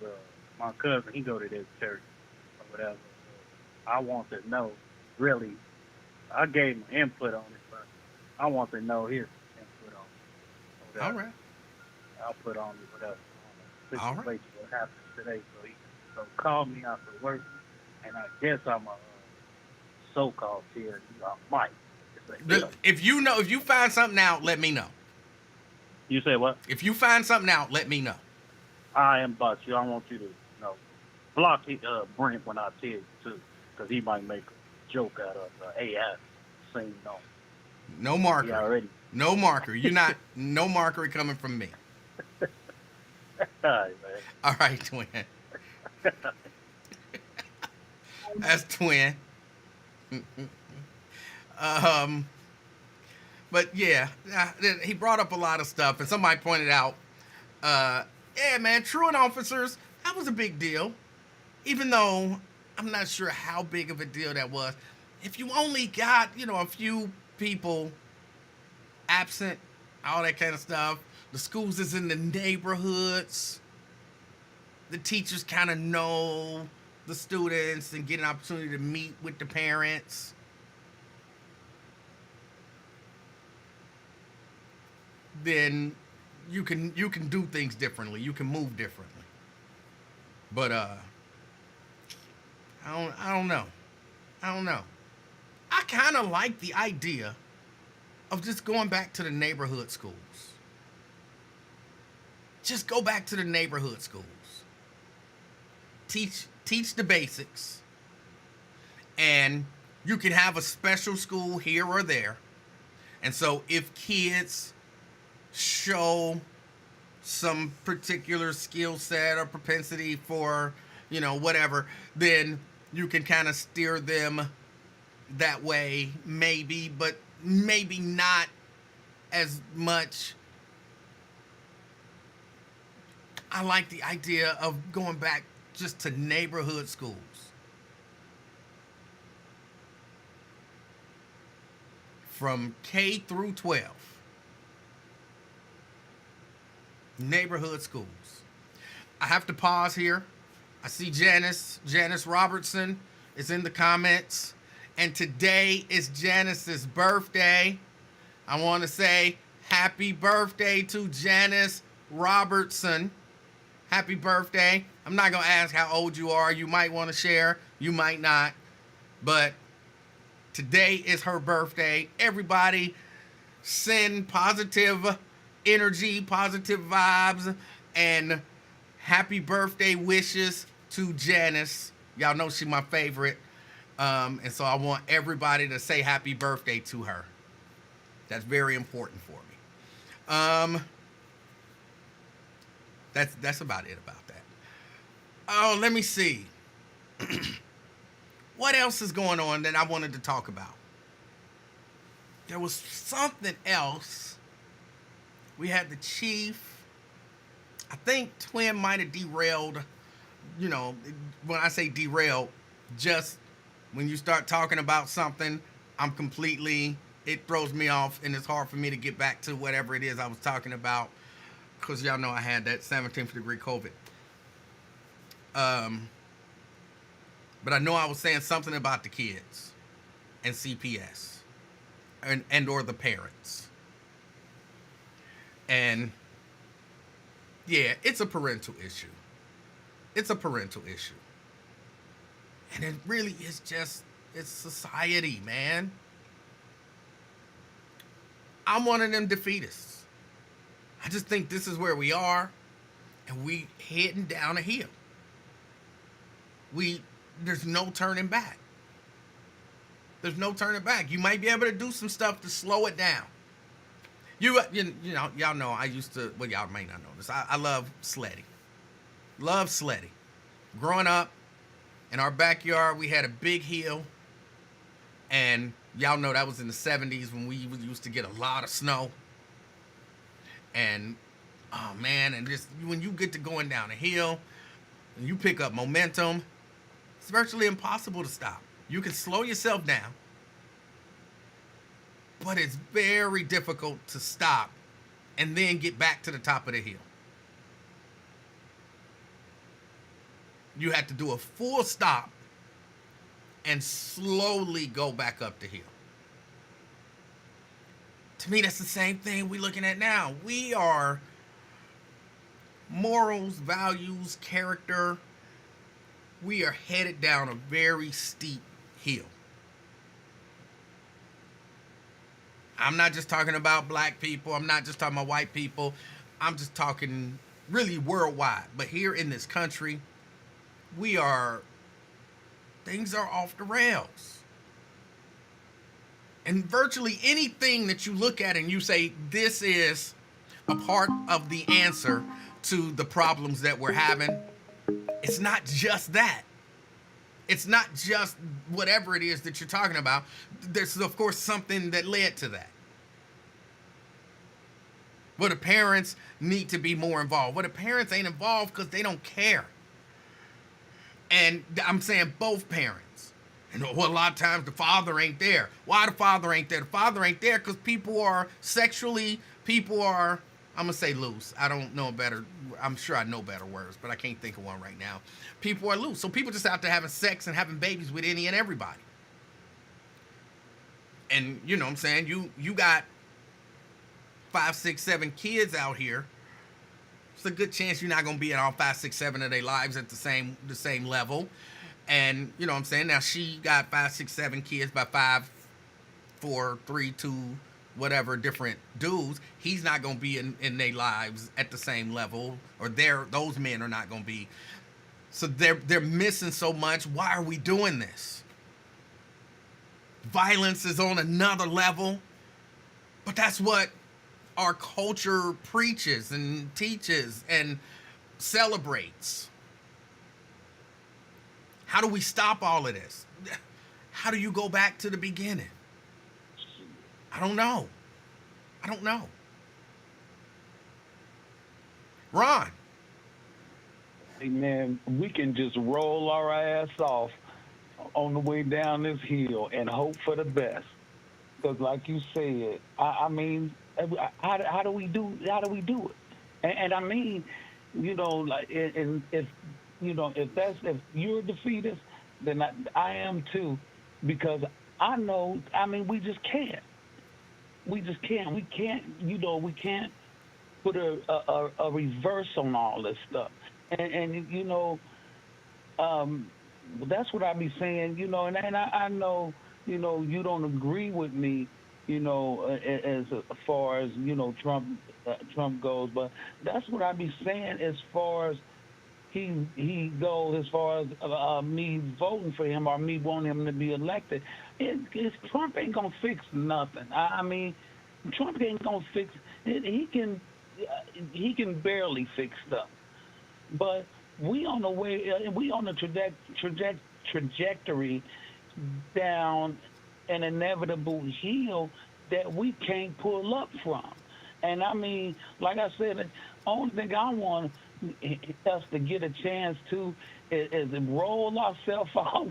my cousin, he go to this church or whatever. So I want to know, really. I gave him input on it, but I want to know his input on it. All Whatever. right. I'll put on it, whatever. All right. Situation what happened today. So call me after work, and I guess I'm a so-called tell you I might. Just say, If you find something out, let me know. You say what? If you find something out, let me know. I am about you. I want you to block Brent when I tell you too, because he might make a joke out of AI saying no. No He marker. already. No marker. You're not. No marker coming from me. All right, man. All right, twin. That's twin. But yeah, he brought up a lot of stuff, and somebody pointed out, yeah, man, truant officers, that was a big deal. Even though I'm not sure how big of a deal that was. If you only got, a few people absent, all that kind of stuff. The schools is in the neighborhoods. The teachers kind of know the students and get an opportunity to meet with the parents. Then you can do things differently. You can move differently. But I don't know. I don't know. I kind of like the idea of just going back to the neighborhood schools. Just go back to the neighborhood schools. Teach the basics. And you can have a special school here or there. And so if kids show some particular skill set or propensity for, whatever, then you can kind of steer them that way, maybe, but maybe not as much. I like the idea of going back just to neighborhood schools. From K through 12. Neighborhood schools. I have to pause here. I see Janice Robertson is in the comments. And today is Janice's birthday. I want to say happy birthday to Janice Robertson. Happy birthday. I'm not going to ask how old you are. You might want to share. You might not. But today is her birthday. Everybody send positive energy, positive vibes, and happy birthday wishes to Janice. Y'all know she's my favorite. And so I want everybody to say happy birthday to her. That's very important for me. That's about it about that. Oh, let me see. What else is going on that I wanted to talk about? There was something else. We had the chief. I think Twin might have derailed. When I say derailed, just when you start talking about something, it throws me off, and it's hard for me to get back to whatever it is I was talking about, because y'all know I had that 17th degree COVID. But I know I was saying something about the kids and CPS and or the parents. And yeah, it's a parental issue. It's a parental issue. And it really is it's society, man. I'm one of them defeatists. I just think this is where we are, and we heading down a hill. There's no turning back. There's no turning back. You might be able to do some stuff to slow it down. Y'all know I used to, well, y'all may not know this. I love sledding. Love sledding. Growing up, in our backyard, we had a big hill. And y'all know that was in the 70s when we used to get a lot of snow. And, oh man, and just when you get to going down a hill, and you pick up momentum, it's virtually impossible to stop. You can slow yourself down, but it's very difficult to stop and then get back to the top of the hill. You have to do a full stop and slowly go back up the hill. To me, that's the same thing we're looking at now. We are morals, values, character. We are headed down a very steep hill. I'm not just talking about black people. I'm not just talking about white people. I'm just talking really worldwide. But here in this country, things are off the rails. And virtually anything that you look at and you say, this is a part of the answer to the problems that we're having, it's not just that. It's not just whatever it is that you're talking about. There's, of course, something that led to that. But the parents need to be more involved. But the parents ain't involved because they don't care. And I'm saying both parents. And a lot of times the father ain't there. Why the father ain't there? The father ain't there because people are, I'm going to say loose. I don't know better. I'm sure I know better words, but I can't think of one right now. People are loose. So people just out there having sex and having babies with any and everybody. And you know what I'm saying? You got 5, 6, 7 kids out here. It's a good chance you're not gonna be in all 5, 6, 7 of their lives at the same level. And you know what I'm saying? Now she got 5, 6, 7 kids by 5, 4, 3, 2, whatever different dudes. He's not gonna be in their lives at the same level, or those men are not gonna be. So they're missing so much. Why are we doing this? Violence is on another level, but that's what our culture preaches and teaches and celebrates. How do we stop all of this? How do you go back to the beginning? I don't know. Ron. Hey man, we can just roll our ass off on the way down this hill and hope for the best. Because, like you said, I mean, how do we do it? And I mean, like, and if if you're a defeatist, then I am too, because I know. I mean, we just can't. We just can't. We can't. We can't put a reverse on all this stuff. And that's what I be saying, and I know, you don't agree with me, as far as, Trump goes, but that's what I be saying as far as he goes, as far as me voting for him or me wanting him to be elected. Trump ain't gonna fix nothing. I mean, Trump ain't gonna fix it. He can barely fix stuff. But we on the way, we on the trajectory down an inevitable hill that we can't pull up from. And I mean, like I said, the only thing I want us to get a chance to is roll ourselves off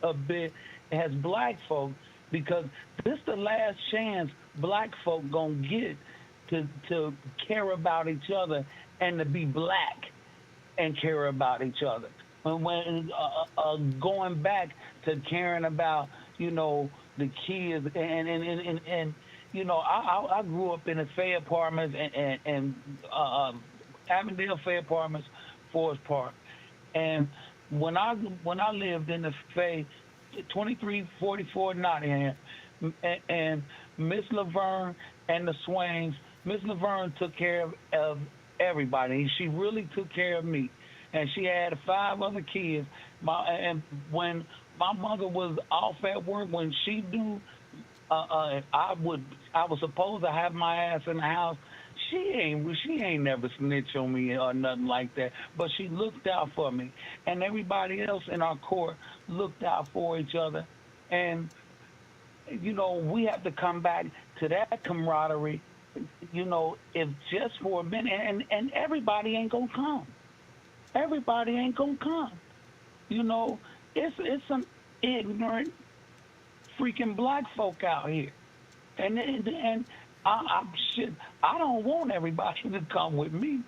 a bit as black folk, because this is the last chance black folk gonna get to care about each other and to be black and care about each other. When going back to caring about, the kids, and I grew up in the Fay Apartments and Avondale Fay Apartments, Forest Park, and when I lived in the Fay, 2344 Nottingham, and Miss Laverne and the Swains, Miss Laverne took care of everybody. She really took care of me, and she had 5 other kids. And when my mother was off at work, when she knew I was supposed to have my ass in the house, she ain't never snitched on me or nothing like that. But she looked out for me, and everybody else in our court looked out for each other. And we have to come back to that camaraderie, if just for a minute, and everybody ain't gonna come. Everybody ain't gonna come. It's some ignorant freaking black folk out here, and I shit. I don't want everybody to come with me,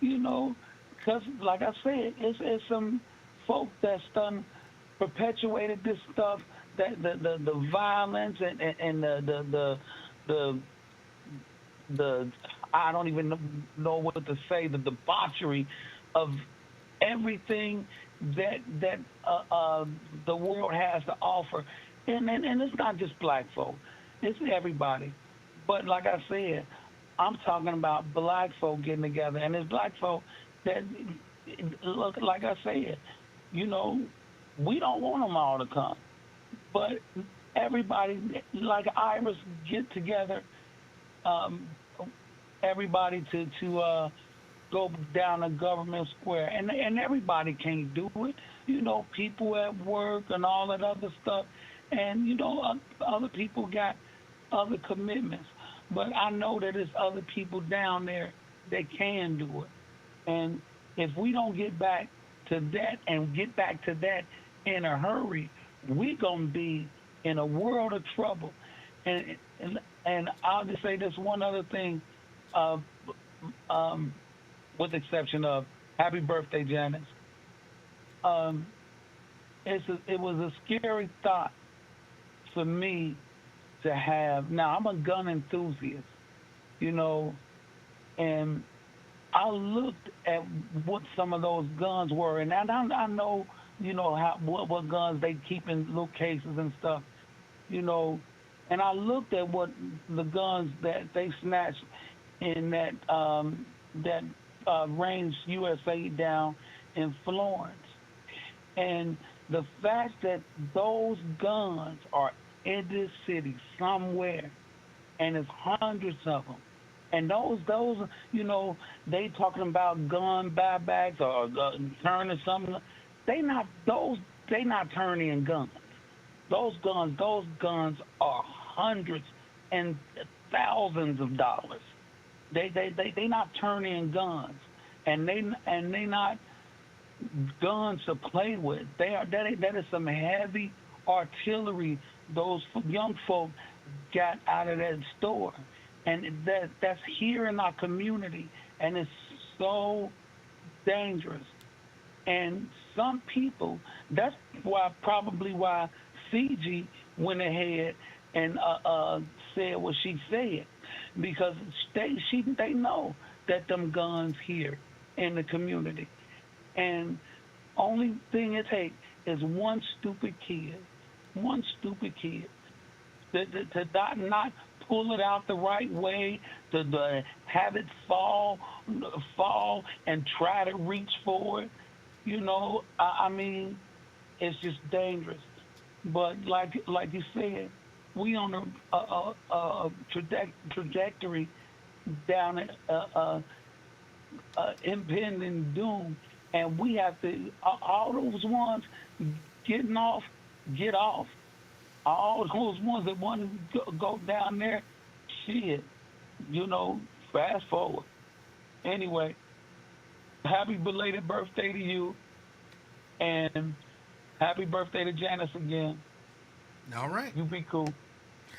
because like I said, it's some folk that's done perpetuated this stuff, that the violence and the the I don't even know what to say, the debauchery of everything that the world has to offer, and it's not just black folk, it's everybody. But like I said, I'm talking about black folk getting together, and it's black folk that look, like I said, we don't want them all to come, but everybody, like Iris, get together, um, everybody to go down to Government Square, and everybody can't do it. People at work and all that other stuff, and other people got other commitments. But I know that there's other people down there that can do it, and if we don't get back to that and get back to that in a hurry, we gonna be in a world of trouble. And I'll just say this one other thing, uh, um, with the exception of happy birthday, Janice. Um, it was a scary thought for me to have. Now I'm a gun enthusiast, you know, and I looked at what some of those guns were, and I know, how what guns they keep in little cases and stuff, you know, and I looked at what the guns that they snatched in that Range USA down in Florence, and the fact that those guns are in this city somewhere, and it's hundreds of them. And those, they talking about gun buybacks or turning something. They not those. They not turning guns. Those guns are hundreds and thousands of dollars. They not turning guns, and they not guns to play with. That is some heavy artillery those young folk got out of that store, and that's here in our community, and it's so dangerous. And some people, that's probably why Fiji went ahead and said what she said, because they know that them guns here in the community, and only thing it takes is one stupid kid to not pull it out the right way, to have it fall and try to reach for it. I mean, it's just dangerous. But like you said, we on a trajectory down at impending doom, and we have to all those ones getting off, get off. All those ones that want to go down there, shit, fast forward. Anyway, happy belated birthday to you, and happy birthday to Janice again. All right. You be cool.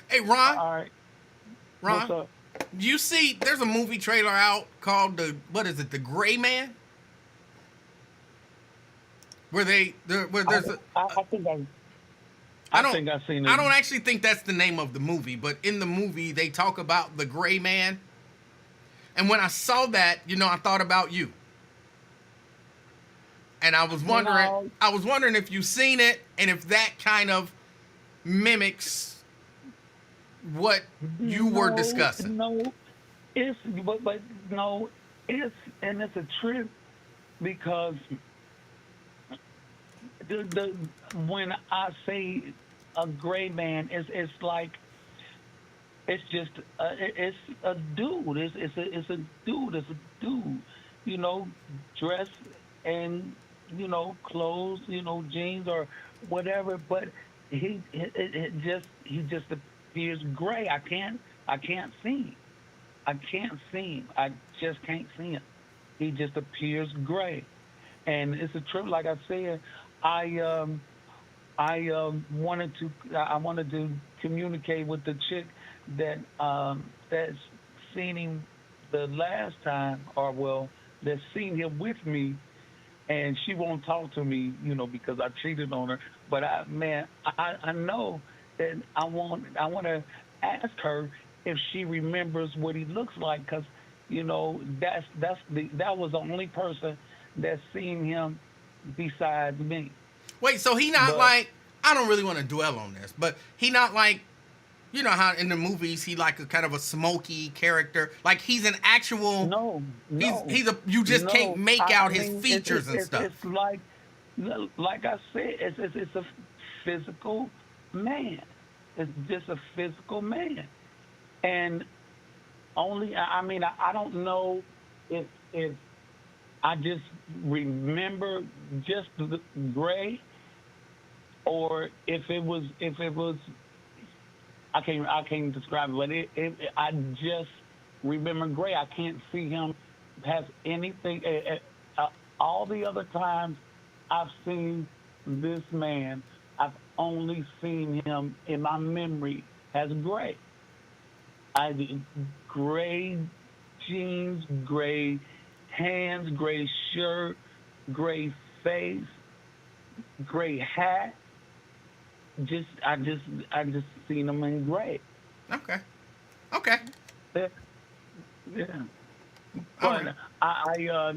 Hey, Ron. All right. What's Ron, up? you see, there's a movie trailer out called what is it, The Gray Man? Where there's I think I don't think I've seen it. I don't actually think that's the name of the movie, but in the movie they talk about the Gray Man. And when I saw that, I thought about you. And I was wondering if you've seen it and if that kind of mimics what you were discussing. No, but no, it's a trip because the when I say a gray man, it's like it's just it's a dude. It's a dude. It's a dude. Dressed and clothes, jeans or whatever. But he just appears gray. I can't see him. I can't see him. I just can't see him. He just appears gray, and it's a trip. Like I said, I wanted to communicate with the chick that's seen him the last time, or well, that's seen him with me, and she won't talk to me, because I cheated on her. But I know that I want to ask her if she remembers what he looks like, because that was the only person that's seen him besides me. Wait, so he not But like, I don't really want to dwell on this, but he not like, how in the movies he like a kind of a smoky character, like he's an actual. no, You just no. can't make out his mean, features and stuff. It's like I said, it's a physical man. It's just a physical man, and I don't know if I just remember just the gray, or if it was I can't describe it, but I just remember gray. I can't see him has anything. All the other times I've seen this man, only seen him in my memory as gray. I gray jeans, gray hands, gray shirt, gray face, gray hat. Just I just seen him in gray. Okay. Okay. Yeah. Yeah. All But right.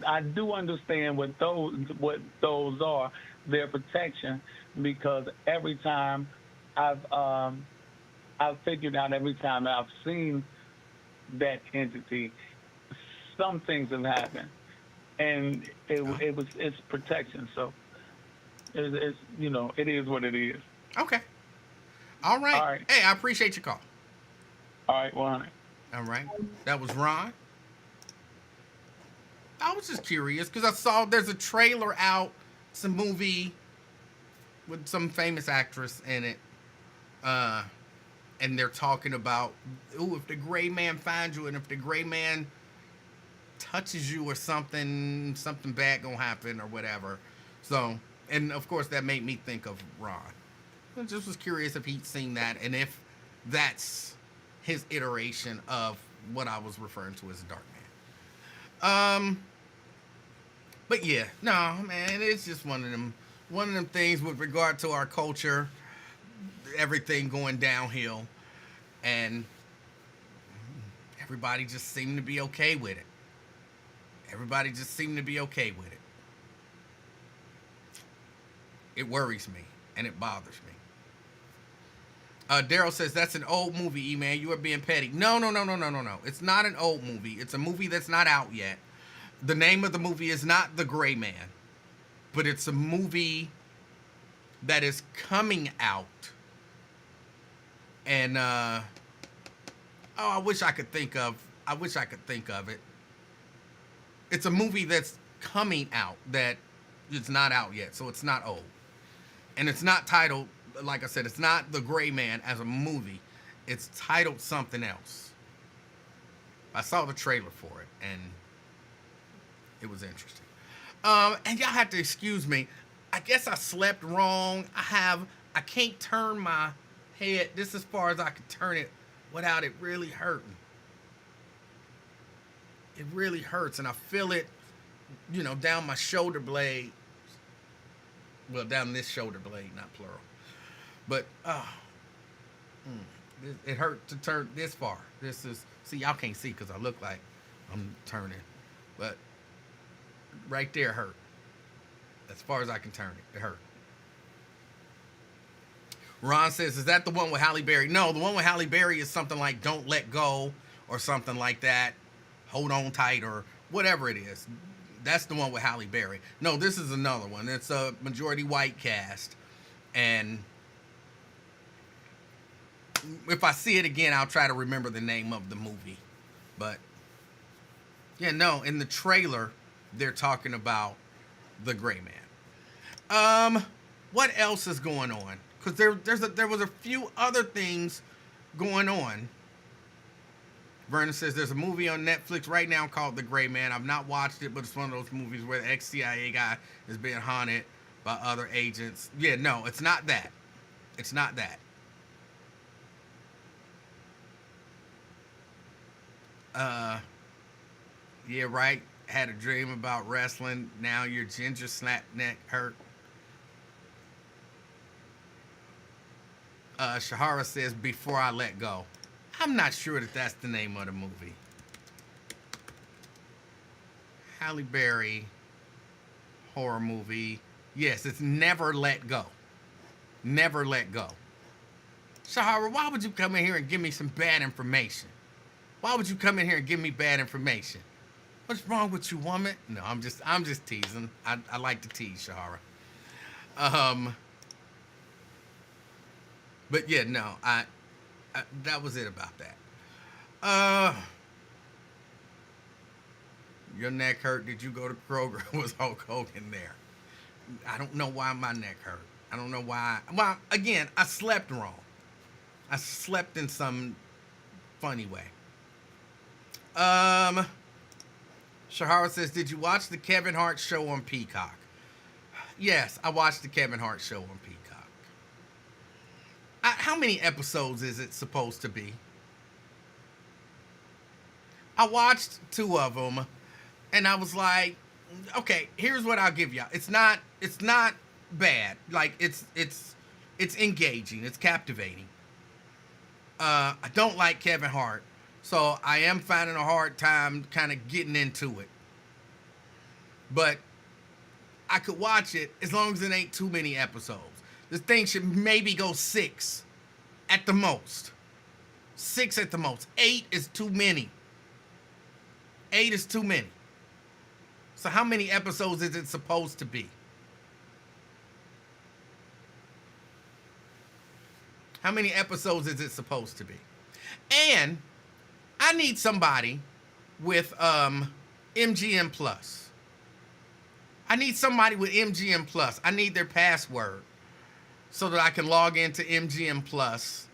I do understand what those are, their protection, because every time I've figured out every time I've seen that entity, some things have happened, and Oh, it's protection. So it's it is what it is. okay. All All right. right, Hey, I appreciate your call. all right, 100. All right. That was Ron. I was just curious because I saw there's a trailer out, some movie with some famous actress in it. Uh, and they're talking about, ooh, if the gray man finds you and if the gray man touches you or something, something bad gonna happen or whatever. So, and of course that made me think of Ron. I just was curious if he'd seen that and if that's his iteration of what I was referring to as a Dark Man. But yeah, no, man, it's just one of them things with regard to our culture, everything going downhill, and everybody just seemed to be okay with it. Everybody just seemed to be okay with it. It worries me and it bothers me. Daryl says that's an old movie, E-Man. You are being petty. No, no, no, no, no, no, no. It's not an old movie. It's a movie that's not out yet. The name of the movie is not The Gray Man, but it's a movie that is coming out. And I wish I could think of. I wish I could think of it. It's a movie that's coming out that it's not out yet, so it's not old, and it's not titled. Like I said, it's not The Gray Man as a movie. It's titled something else. I saw the trailer for it, and it was interesting. And y'all have to excuse me. I guess I slept wrong. I can't turn my head this as far as I can turn it without it really hurting. It really hurts, and I feel it, down my shoulder blade. Well, down this shoulder blade, not plural. But it hurt to turn this far. This is, see, y'all can't see because I look like I'm turning, but right there hurt. As far as I can turn it, it hurt. Ron says, is that the one with Halle Berry? No, the one with Halle Berry is something like Don't Let Go or something like that. Hold On Tight or whatever it is. That's the one with Halle Berry. No, this is another one. It's a majority white cast. And if I see it again, I'll try to remember the name of the movie. But, yeah, no, in the trailer, they're talking about The Gray Man. What else is going on? Because there was a few other things going on. Vernon says there's a movie on Netflix right now called The Gray Man. I've not watched it, but it's one of those movies where the ex-CIA guy is being haunted by other agents. Yeah, no, it's not that. It's not that. Yeah, right. Had a dream about wrestling. Now your ginger snap neck hurt. Shahara says, Before I Let Go. I'm not sure that that's the name of the movie. Halle Berry horror movie. Yes, it's Never Let Go. Never Let Go. Shahara, why would you come in here and give me some bad information? Why would you come in here and give me bad information? What's wrong with you, woman? No, I'm just teasing. I like to tease, Shahara. But yeah, no, I that was it about that. Your neck hurt. Did you go to Kroger? Was Hulk Hogan there? I don't know why my neck hurt. I don't know why. Well, again, I slept wrong. I slept in some funny way. Shahara says, did you watch the Kevin Hart show on Peacock? Yes, I watched the Kevin Hart show on Peacock. how many episodes is it supposed to be? I watched 2 of them, and I was like, okay, here's what I'll give y'all. It's not bad. Like it's engaging. It's captivating. I don't like Kevin Hart, so I am finding a hard time kind of getting into it. But I could watch it as long as it ain't too many episodes. This thing should maybe go 6 at the most. 6 at the most. 8 is too many. 8 is too many. So how many episodes is it supposed to be? How many episodes is it supposed to be? And I need somebody with MGM Plus. I need somebody with MGM Plus. I need their password so that I can log into MGM Plus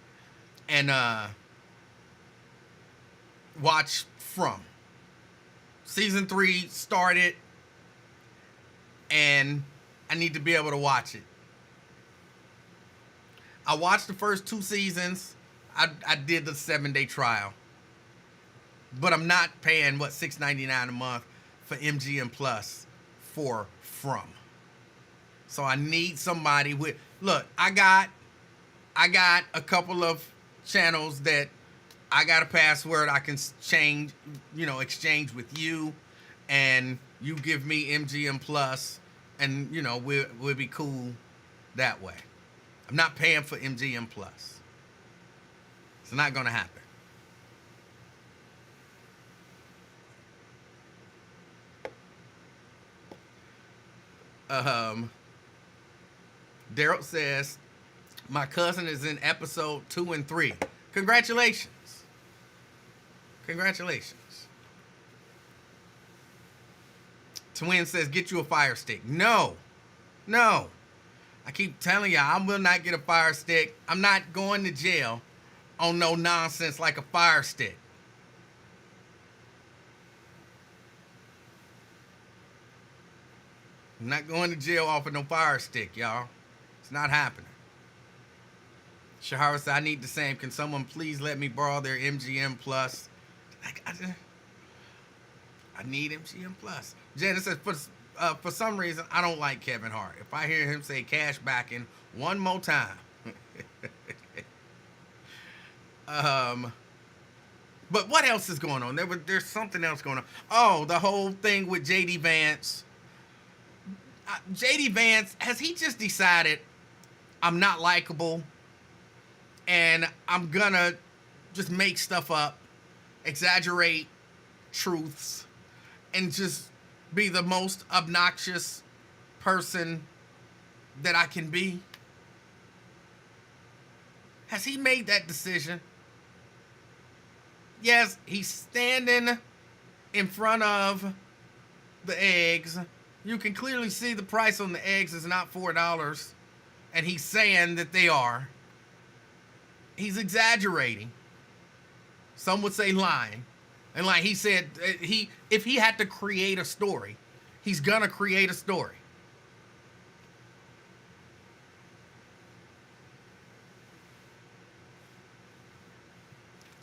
and watch From. Season 3 started, and I need to be able to watch it. I watched the first 2 seasons. I did the 7-day trial. But I'm not paying, $6.99 a month for MGM Plus for From. So I need somebody with... Look, I got a couple of channels that I got a password I can exchange with you, and you give me MGM Plus, and, we'll be cool that way. I'm not paying for MGM Plus. It's not going to happen. Daryl says, my cousin is in episode 2 and 3. Congratulations. Congratulations. Twin says, get you a Fire Stick. No. I keep telling y'all, I will not get a Fire Stick. I'm not going to jail on no nonsense like a Fire Stick. I'm not going to jail off of no Fire Stick, y'all. It's not happening. Shahara said, I need the same. Can someone please let me borrow their MGM Plus? I need MGM Plus. Janice says, for some reason, I don't like Kevin Hart. If I hear him say cash backing one more time. But what else is going on? There's something else going on. Oh, the whole thing with J.D. Vance. J.D. Vance, has he just decided I'm not likable and I'm gonna just make stuff up, exaggerate truths, and just be the most obnoxious person that I can be? Has he made that decision? Yes, he's standing in front of the eggs. You can clearly see the price on the eggs is not $4, and he's saying that they are. He's exaggerating. Some would say lying. And like he said, if he had to create a story, he's gonna create a story.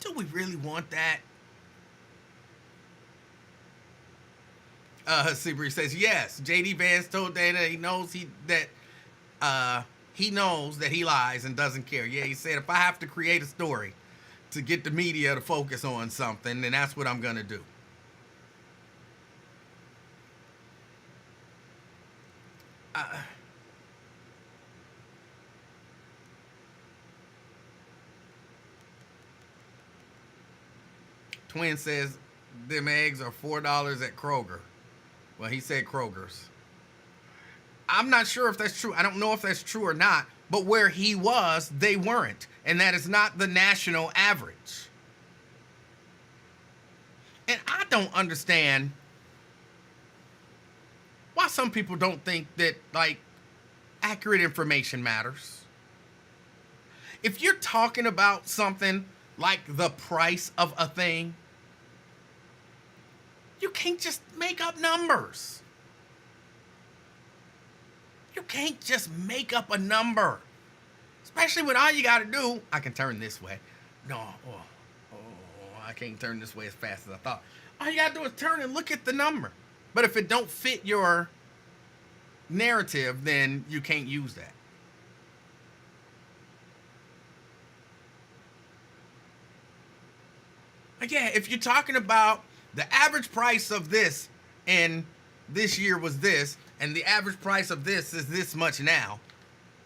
Do we really want that? Seabury says, yes, J.D. Vance told Dana he knows that he lies and doesn't care. Yeah, he said, if I have to create a story to get the media to focus on something, then that's what I'm going to do. Twin says, them eggs are $4 at Kroger. Well, he said Kroger's. I'm not sure if that's true. I don't know if that's true or not. But where he was, they weren't. And that is not the national average. And I don't understand why some people don't think that, like, accurate information matters. If you're talking about something like the price of a thing, you can't just make up numbers. You can't just make up a number. Especially when all you got to do, I can turn this way. No, oh, I can't turn this way as fast as I thought. All you got to do is turn and look at the number. But if it don't fit your narrative, then you can't use that. Yeah, if you're talking about the average price of this and this year was this, and the average price of this is this much now,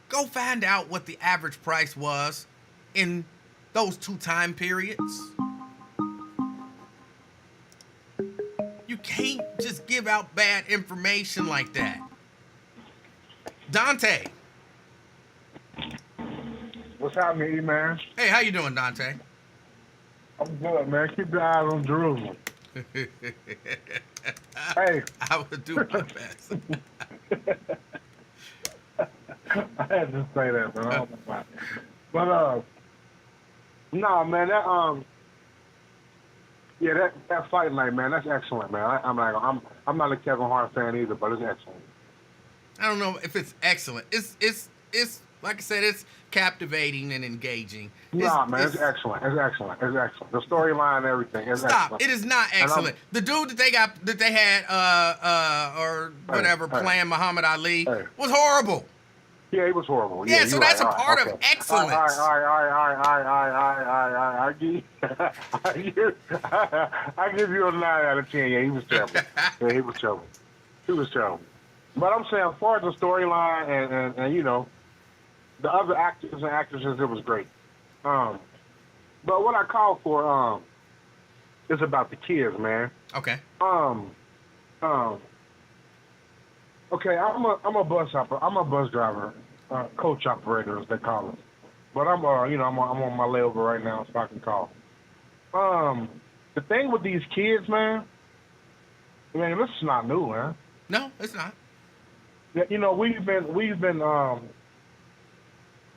go find out what the average price was in those 2 time periods. You can't just give out bad information like that. Dante. What's happening, man? Hey, how you doing, Dante? I'm good, man. Keep your eyes on Jerusalem. Hey. I would do my best. I had to say that, man. I don't know why. But no, man. That fight night, man. That's excellent, man. I'm not a Kevin Hart fan either, but it's excellent. I don't know if it's excellent. It's like I said, it's captivating and engaging. It's excellent. It's excellent. It's excellent. The storyline and everything is excellent. It is not excellent. The dude that they had or whatever playing Muhammad Ali was horrible. Yeah, he was horrible. Yeah, so that's a part of excellence. I give you a 9 out of 10. Yeah, he was terrible. Yeah, he was terrible. He was terrible. But I'm saying, as far as the storyline and you know, the other actors and actresses, it was great. But what I called for is about the kids, man. Okay. Okay, I'm a bus driver, coach operator as they call it. But I'm I'm on my layover right now, so I can call. The thing with these kids, man, this is not new, man. No, it's not. You know, we've been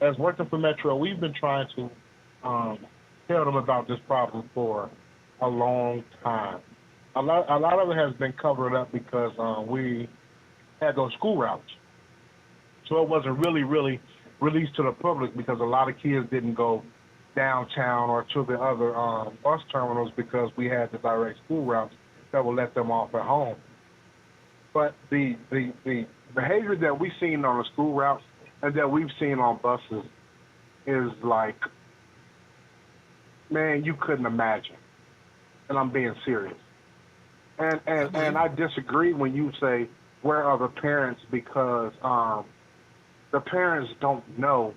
as working for Metro, we've been trying to tell them about this problem for a long time. A lot of it has been covered up because we had those school routes. So it wasn't really released to the public because a lot of kids didn't go downtown or to the other bus terminals because we had the direct school routes that would let them off at home. But the behavior that we've seen on the school routes and that we've seen on buses is like, man, you couldn't imagine. And I'm being serious. And I disagree when you say, where are the parents? Because the parents don't know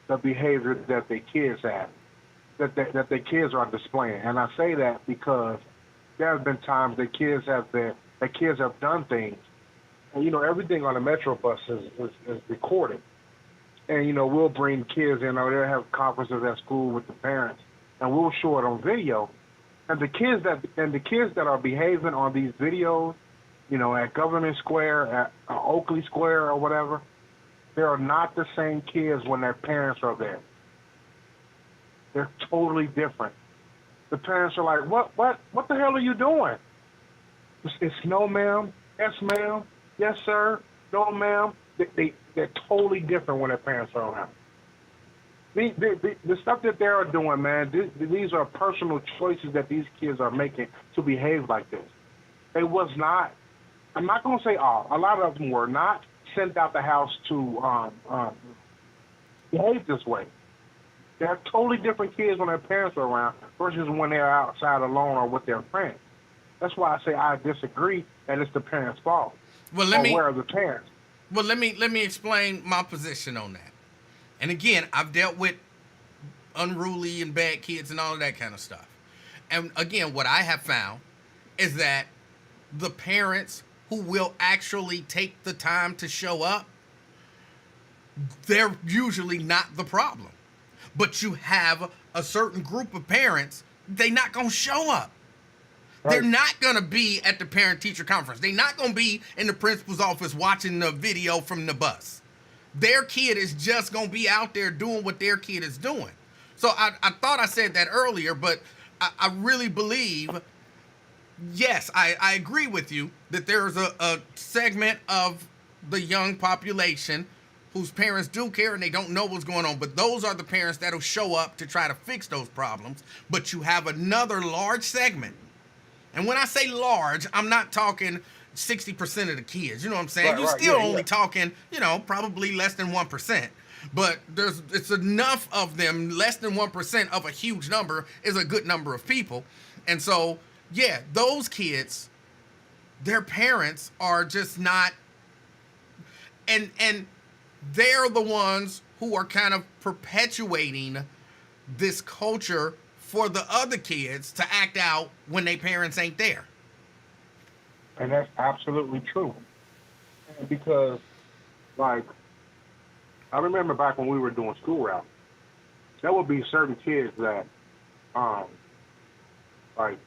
the behavior that their kids have, that their kids are displaying. And I say that because there have been times that kids have done things. And, you know, everything on the Metro bus is recorded. And, you know, we'll bring kids in, or they'll have conferences at school with the parents, and we'll show it on video. And the kids that are behaving on these videos, you know, at Government Square, at Oakley Square or whatever, they are not the same kids when their parents are there. They're totally different. The parents are like, what the hell are you doing? It's no, ma'am. Yes, ma'am. Yes, sir. No, ma'am. They're totally different when their parents are around. The stuff that they are doing, man, these are personal choices that these kids are making to behave like this. It was not, I'm not going to say all, a lot of them were not sent out the house to behave this way. They're totally different kids when their parents are around versus when they're outside alone or with their friends. That's why I say I disagree, and it's the parents' fault. Well, where are the parents? Well, let me explain my position on that. And again, I've dealt with unruly and bad kids and all of that kind of stuff. And again, what I have found is that the parents who will actually take the time to show up, they're usually not the problem. But you have a certain group of parents, they're not going to show up. Right. They're not going to be at the parent-teacher conference. They're not going to be in the principal's office watching the video from the bus. Their kid is just going to be out there doing what their kid is doing. So I thought I said that earlier, but I really believe, yes, I agree with you that there's a segment of the young population whose parents do care and they don't know what's going on, but those are the parents that'll show up to try to fix those problems. But you have another large segment. And when I say large, I'm not talking 60% of the kids. You know what I'm saying? Right, You're right, still yeah, only yeah. talking, probably less than 1%. But it's enough of them, less than 1% of a huge number is a good number of people. And so, yeah, those kids, their parents are just not, and they're the ones who are kind of perpetuating this culture for the other kids to act out when their parents ain't there. And that's absolutely true. Because, like, I remember back when we were doing school routes, there would be certain kids that, like,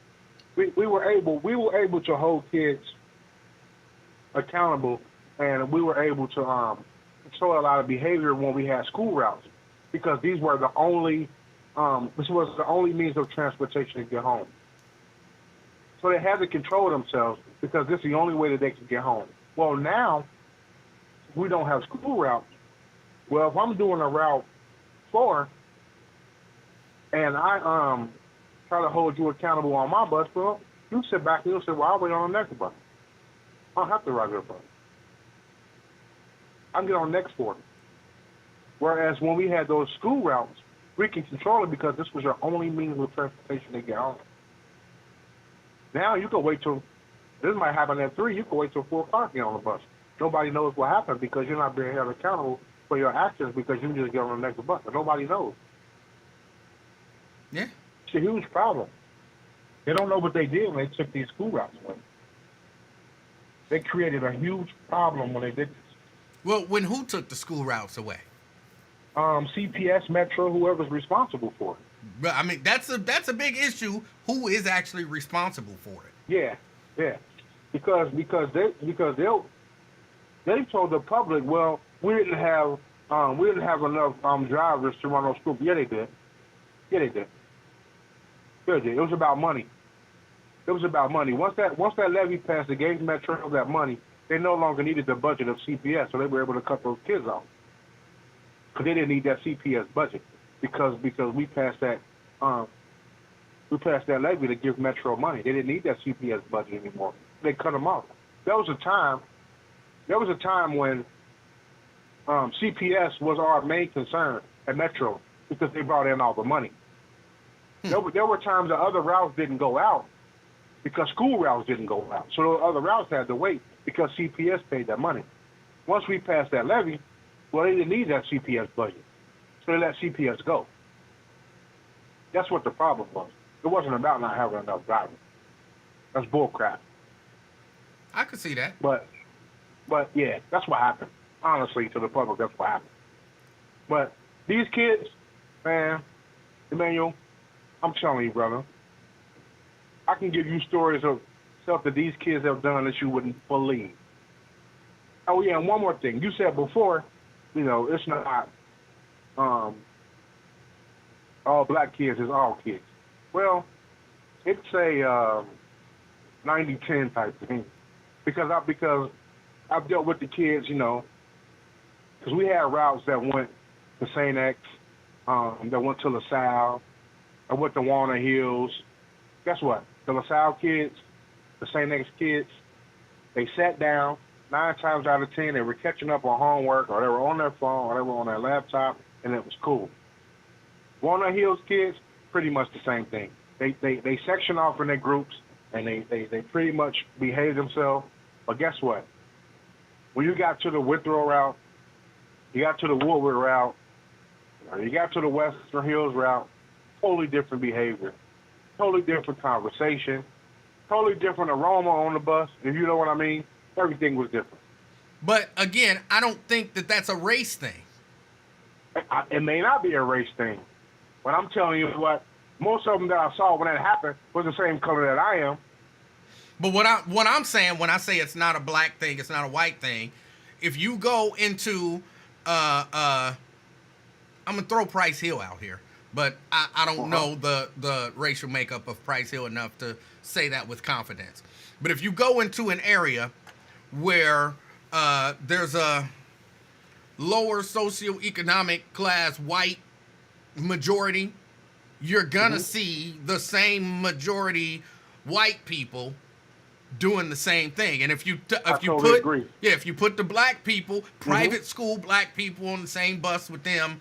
we were able to hold kids accountable, and we were able to control a lot of behavior when we had school routes, because these were the only this was the only means of transportation to get home. So they had to control themselves because this is the only way that they could get home. Well, now we don't have school routes. Well, if I'm doing a route 4 and I try to hold you accountable on my bus, well, you sit back and you'll say, well, I'll wait on the next bus. I don't have to ride your bus. I can get on the next 4. Whereas when we had those school routes, we can control it because this was your only means of transportation to get home. Now you can wait till, this might happen at 3, you can wait till 4 o'clock to get on the bus. Nobody knows what happened because you're not being held accountable for your actions because you just get on the next bus. And nobody knows. Yeah. It's a huge problem. They don't know what they did when they took these school routes away. They created a huge problem when they did this. Well, when who took the school routes away? CPS, Metro, whoever's responsible for it. But I mean, that's a big issue. Who is actually responsible for it? Yeah. Because they told the public, well, we didn't have enough drivers to run those schools. Yeah, they did. It was about money. Once that levy passed, they gave Metro that money. They no longer needed the budget of CPS, so they were able to cut those kids off. Because they didn't need that CPS budget because we passed that levy to give Metro money. They didn't need that CPS budget anymore. They cut them off. There was a time when CPS was our main concern at Metro because they brought in all the money. There were times that other routes didn't go out because school routes didn't go out. So the other routes had to wait because CPS paid that money. Once we passed that levy, well, they didn't need that CPS budget. So they let CPS go. That's what the problem was. It wasn't about not having enough drivers. That's bull crap. I could see that. But yeah, that's what happened. Honestly, to the public, that's what happened. But these kids, man, Emanuel, I'm telling you, brother, I can give you stories of stuff that these kids have done that you wouldn't believe. Oh, yeah, and one more thing. You said before, it's not all black kids, it's all kids. Well, it's a 90-10 type thing. Because I've dealt with the kids, because we had routes that went to St. X, that went to LaSalle, that went to Walnut Hills. Guess what? The LaSalle kids, the St. X kids, they sat down. 9 times out of 10, they were catching up on homework, or they were on their phone, or they were on their laptop, and it was cool. Walnut Hills kids, pretty much the same thing. They section off in their groups, and they pretty much behave themselves. But guess what? When you got to the Withrow route, you got to the Woodward route, or you got to the Western Hills route, totally different behavior, totally different conversation, totally different aroma on the bus, if you know what I mean. Everything was different. But again, I don't think that that's a race thing. It may not be a race thing, but I'm telling you what, most of them that I saw when that happened was the same color that I am. But what I'm saying when I say it's not a black thing, it's not a white thing, if you go into I'm gonna throw Price Hill out here, but I don't know the racial makeup of Price Hill enough to say that with confidence. But if you go into an area where there's a lower socioeconomic class white majority, you're gonna see the same majority white people doing the same thing. And if you totally agree. if you put the black people, Mm-hmm. private school black people on the same bus with them,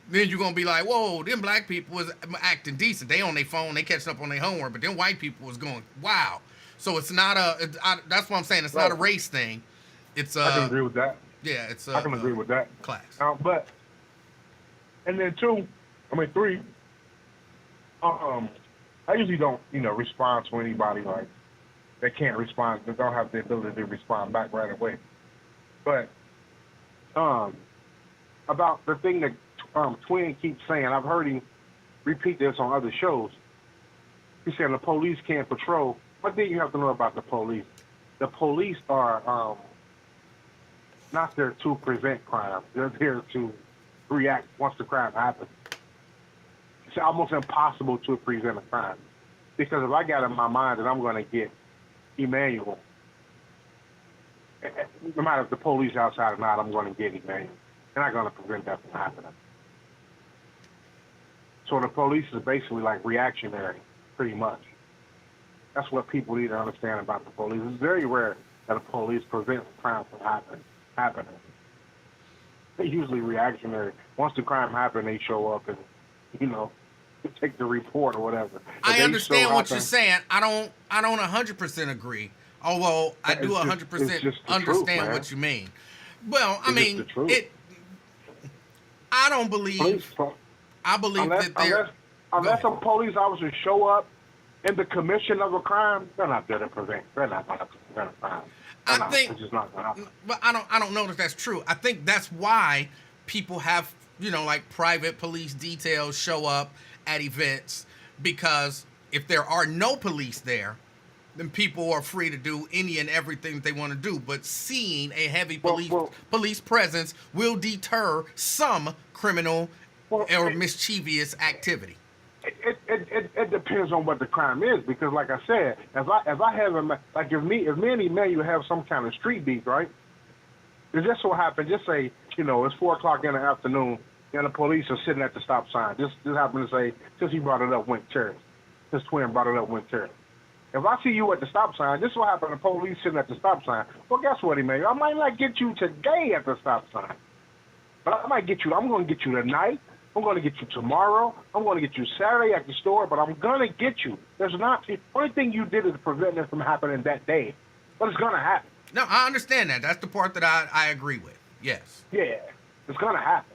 then you're gonna be like, whoa, them black people was acting decent. They on their phone, they catching up on their homework, but them white people was going, wow. So it's not that's what I'm saying. It's not a Right. race thing. It's I can agree with that. yeah, it's I can agree with that. class. But and then three. I usually don't, respond to anybody like they can't respond. They don't have the ability to respond back right away. But about the thing that Twin keeps saying, I've heard him repeat this on other shows. He's saying the police can't patrol. One thing you have to know about the police: the police are not there to prevent crime. They're there to react once the crime happens. It's almost impossible to prevent a crime. Because if I got in my mind that I'm going to get Emanuel, no matter if the police outside or not, I'm going to get Emanuel. They're not going to prevent that from happening. So the police is basically like reactionary, pretty much. That's what people need to understand about the police. It's very rare that the police prevents crime from happening. They're usually reactionary. Once the crime happens, they show up and, take the report or whatever. I understand what you're saying. I don't 100% agree. Although I do 100% understand what you mean. Well, I mean, I don't believe. I believe that unless a police officer show up in the commission of a crime, they're not there to prevent. They're not going to prevent a crime. It's just not going to happen. But I don't know that that's true. I think that's why people have like private police details show up at events, because if there are no police there, then people are free to do any and everything they want to do. But seeing a heavy police presence will deter some criminal or mischievous activity. It depends on what the crime is, because like I said, if I have if me and Emanuel have some kind of street beef, right? It just so happens, just say, it's 4:00 in the afternoon and the police are sitting at the stop sign. Just happened to say, since he brought it up, Went Terrace. His twin brought it up, Went Terrace. If I see you at the stop sign, just so happen the police sitting at the stop sign, well, guess what, Emanuel? I might not get you today at the stop sign, but I might get you. I'm going to get you tonight. I'm going to get you tomorrow. I'm going to get you Saturday at the store, but I'm going to get you. The only thing you did is prevent it from happening that day, but it's going to happen. No, I understand that. That's the part that I agree with. Yes. Yeah, it's going to happen.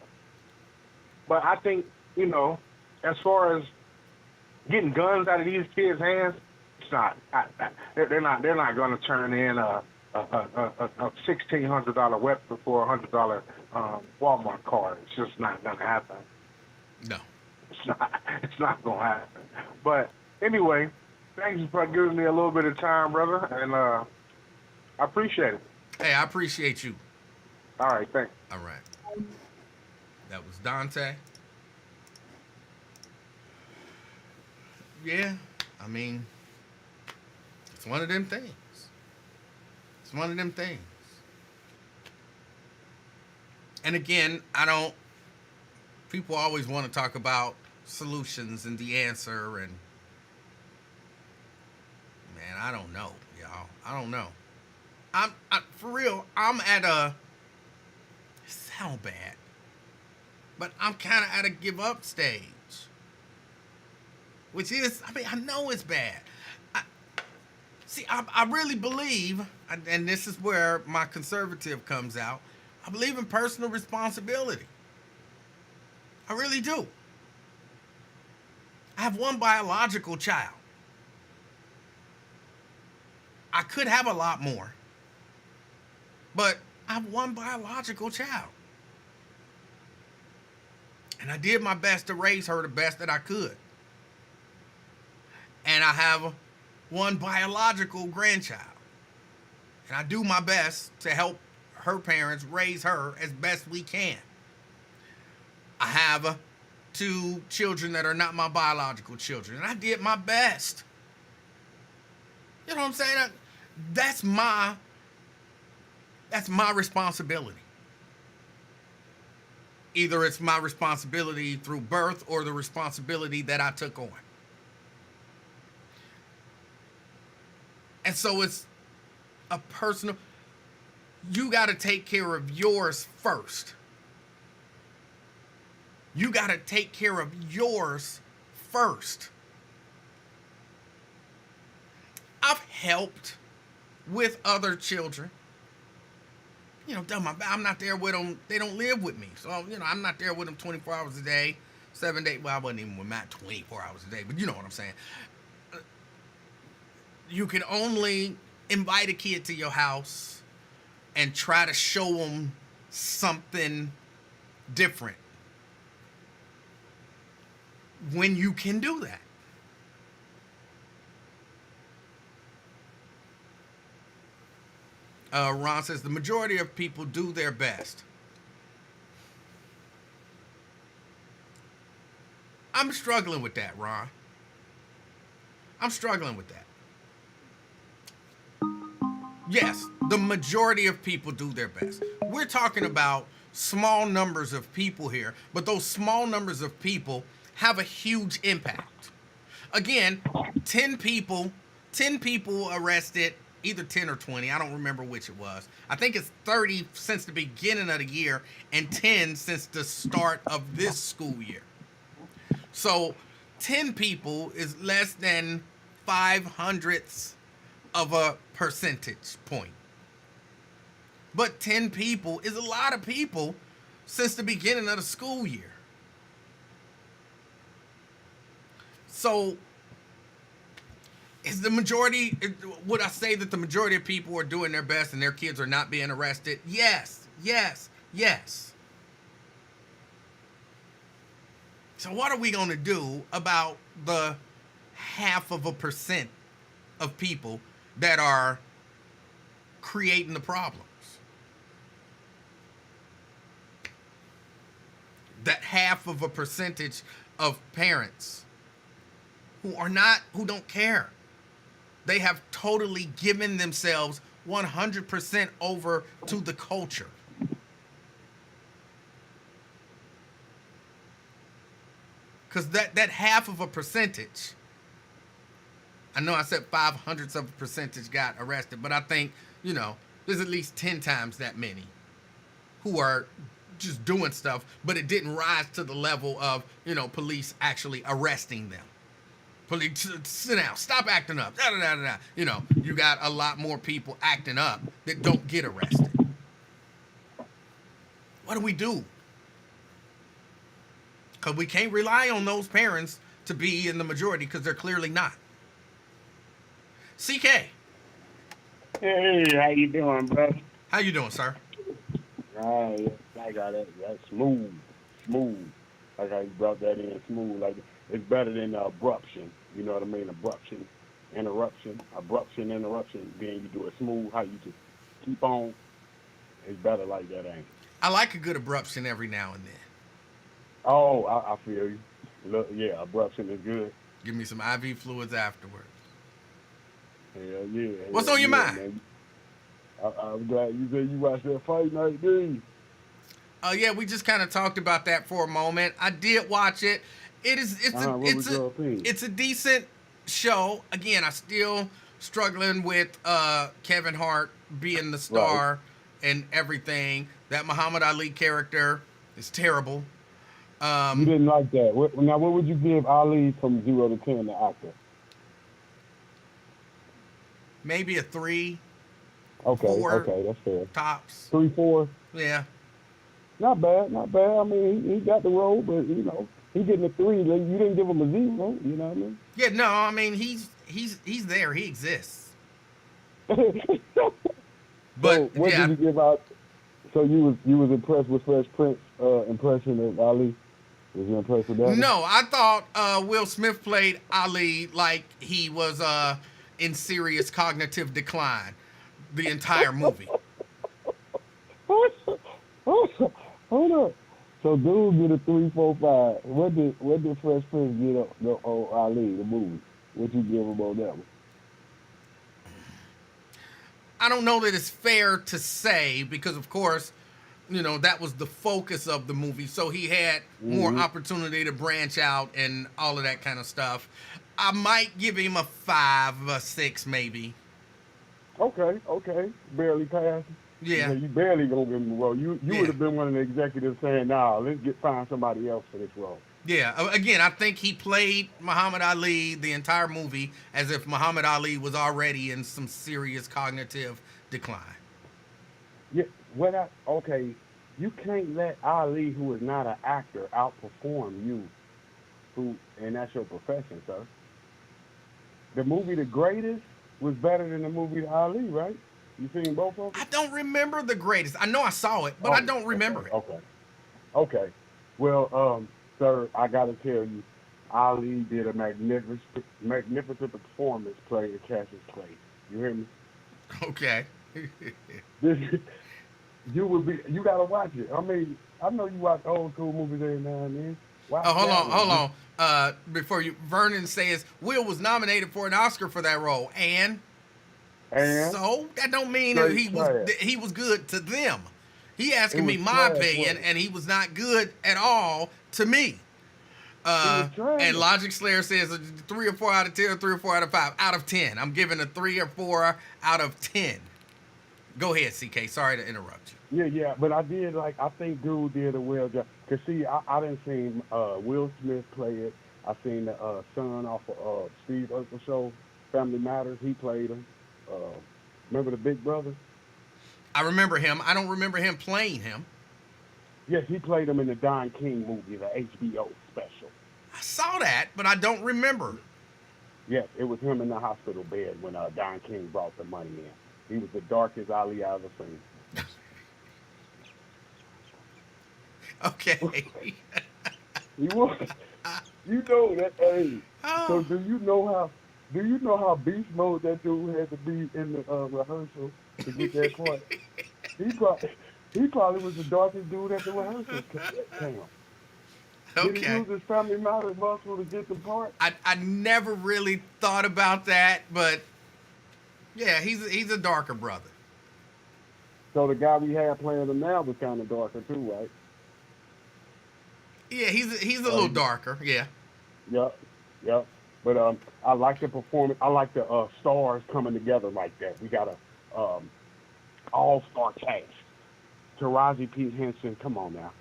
But I think, as far as getting guns out of these kids' hands, it's not. They're not going to turn in a $1,600 weapon for a $100 Walmart card. It's just not going to happen. No. It's not going to happen. But anyway, thanks for giving me a little bit of time, brother, and I appreciate it. Hey, I appreciate you. All right, thanks. All right. That was Dante. Yeah, I mean, it's one of them things. It's one of them things. And again, people always want to talk about solutions and the answer, and man, I don't know, y'all. I don't know. For real, I'm at a, it sound bad, but I'm kind of at a give up stage. Which is, I know it's bad. I really believe, and this is where my conservative comes out, I believe in personal responsibility. I really do. I have one biological child. I could have a lot more, but I have one biological child. And I did my best to raise her the best that I could. And I have one biological grandchild. And I do my best to help her parents raise her as best we can. I have 2 children that are not my biological children. And I did my best. You know what I'm saying? That's my responsibility. Either it's my responsibility through birth or the responsibility that I took on. And so it's a personal, you got to take care of yours first. You got to take care of yours first. I've helped with other children. You know, I'm not there with them. They don't live with me. So, you know, I'm not there with them 24 hours a day, 7 days. Well, I wasn't even with Matt 24 hours a day, but you know what I'm saying. You can only invite a kid to your house and try to show them something different when you can do that. Ron says the majority of people do their best. I'm struggling with that, Ron. I'm struggling with that. Yes, the majority of people do their best. We're talking about small numbers of people here, but those small numbers of people have a huge impact. Again, 10 people arrested, either 10 or 20. I don't remember which it was. I think it's 30 since the beginning of the year and 10 since the start of this school year. So 10 people is less than 0.05 of a percentage point. But 10 people is a lot of people since the beginning of the school year. So is the majority, would I say that the majority of people are doing their best and their kids are not being arrested? Yes, yes, yes. So what are we going to do about the 0.5% of people that are creating the problems? That 0.5% of parents who don't care. They have totally given themselves 100% over to the culture. Because that 0.5%, I know I said 0.05% got arrested, but I think, you know, there's at least 10 times that many who are just doing stuff, but it didn't rise to the level of, you know, police actually arresting them. Police, sit down, stop acting up, da da da da. You know, you got a lot more people acting up that don't get arrested. What do we do? Because we can't rely on those parents to be in the majority because they're clearly not. CK. Hey, how you doing, bro? How you doing, sir? I got that smooth. Like how you brought that in smooth. Like it's better than abruption. You know what I mean? Abruption, interruption. Then you do it smooth. How you just keep on. It's better like that, ain't it? I like a good abruption every now and then. Oh, I feel you. Look, yeah, abruption is good. Give me some IV fluids afterwards. Hell yeah. What's on your mind? Man. I'm glad you said you watched that fight night, dude. Yeah, we just kind of talked about that for a moment. I did watch it. It's a decent show. Again, I still struggling with Kevin Hart being the star and everything. That Muhammad Ali character is terrible. You didn't like that. What would you give Ali from 0 to 10, the actor? Maybe a 3. Okay, 4 okay, that's fair. Tops. 3, 4. Yeah. Not bad. I mean, he got the role, but you know, he getting a 3. You didn't give him a 0. You know what I mean? Yeah. No, I mean he's there. He exists. But so what did you give out? So you was impressed with Fresh Prince impression of Ali? Was you impressed with that? No, I thought Will Smith played Ali like he was in serious cognitive decline the entire movie. Hold up. So dude get a 3, 4, 5. What did Fresh Prince get on Ali, the movie? What you give him on that one? I don't know that it's fair to say because, of course, that was the focus of the movie. So he had more opportunity to branch out and all of that kind of stuff. I might give him a 5, a 6, maybe. Okay. Barely passed. Yeah. You barely gonna give him a role. You Yeah. would have been one of the executives saying, "Nah, let's find somebody else for this role." Yeah. Again, I think he played Muhammad Ali the entire movie as if Muhammad Ali was already in some serious cognitive decline. Yeah. Okay, you can't let Ali, who is not an actor, outperform you, and that's your profession, sir. The movie The Greatest was better than the movie Ali, right? You seen both of them? I don't remember The Greatest. I know I saw it, but I don't remember it. Okay. Well, sir, I gotta tell you, Ali did a magnificent performance playing Cassius Clay. You hear me? Okay. This, you gotta watch it. I mean, I know you watch old school movies every now and then. Watch Hold that on, one. hold on. Before you, Vernon says Will was nominated for an Oscar for that role, and so that don't mean that he was good to them. He asking me my opinion, and he was not good at all to me. And Logic Slayer says a 3 or 4 out of 10, or 3 or 4 out of 5 out of 10. I'm giving a 3 or 4 out of 10. Go ahead, CK. Sorry to interrupt you. Yeah, but I think dude did a well job. Cause see, I didn't see Will Smith play it. I seen the son off of Steve Urkel show, Family Matters. He played him. Remember the Big Brother? I remember him. I don't remember him playing him. Yes, he played him in the Don King movie, the HBO special. I saw that, but I don't remember. Yes, it was him in the hospital bed when Don King brought the money in. He was the darkest Ali I ever seen. Okay. He was. You know that. Hey. Oh. So do you know how beast mode that dude had to be in the rehearsal to get that part? He probably was the darkest dude at the rehearsal camp. Okay. Did he use his Family Matters muscle to get the part? I never really thought about that, but yeah, he's a darker brother. So the guy we had playing him now was kind of darker too, right? Yeah, he's a little darker. Yeah. Yep. But I like the performance. I like the stars coming together like that. We got a all-star cast. Taraji P. Henson, come on now.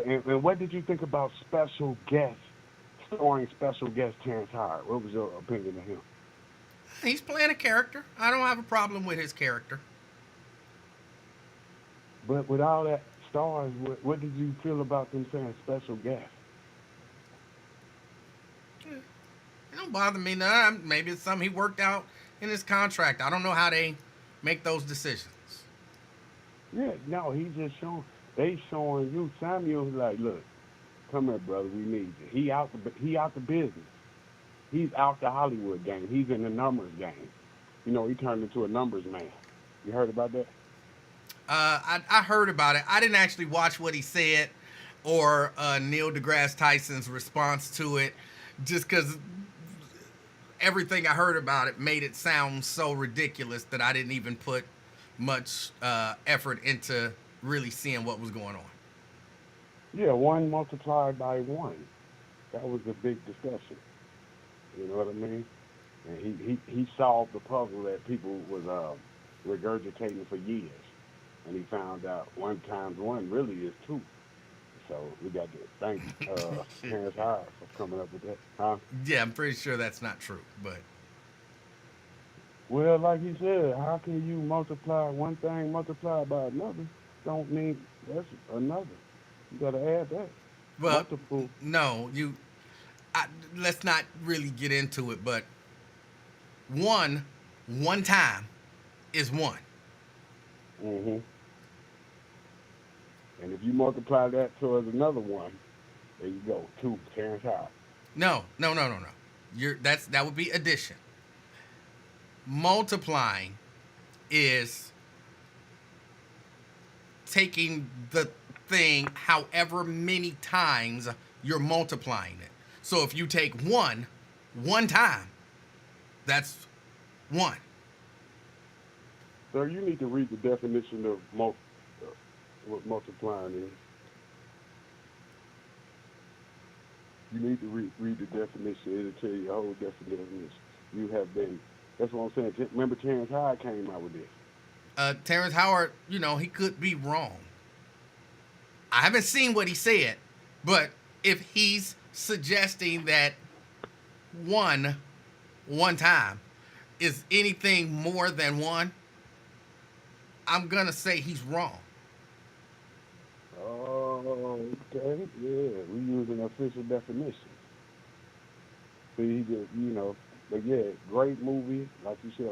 And what did you think about special guest, starring special guest Terrence Howard? What was your opinion of him? He's playing a character. I don't have a problem with his character. But with all that stars, what did you feel about them saying special guest? It don't bother me none. Maybe it's something he worked out in his contract. I don't know how they make those decisions. Yeah, no, he's just showing. They showing you. Samuel's like, look, come here, brother. We need you. He out the business. He's out the Hollywood game. He's in the numbers game. He turned into a numbers man. You heard about that? I heard about it. I didn't actually watch what he said or Neil deGrasse Tyson's response to it, just because everything I heard about it made it sound so ridiculous that I didn't even put much effort into really seeing what was going on. Yeah, 1 multiplied by 1. That was a big discussion. You know what I mean? And he solved the puzzle that people was regurgitating for years. And he found out 1 times 1 really is 2. So we got to thank Terrence Howard for coming up with that. Huh? Yeah, I'm pretty sure that's not true, but... Well, like he said, how can you multiply one thing multiplied by another? Don't mean that's another. You got to add that. Well, multiple. No, let's not really get into it, but one time is 1. Mm-hmm. And if you multiply that towards another 1, there you go, 2, Terrence Howard. No. That would be addition. Multiplying is taking the thing however many times you're multiplying it. So if you take 1 time, that's 1. So you need to read the definition of what multiplying is. You need to read the definition. It'll tell you the whole definition. You have been. That's what I'm saying. Remember, Terrence Hyde came out with this. Terrence Howard, he could be wrong. I haven't seen what he said, but if he's suggesting that one time is anything more than one, I'm gonna say he's wrong. Oh, okay. Yeah, we use an official definition. See, he just, but yeah, great movie. Like you said,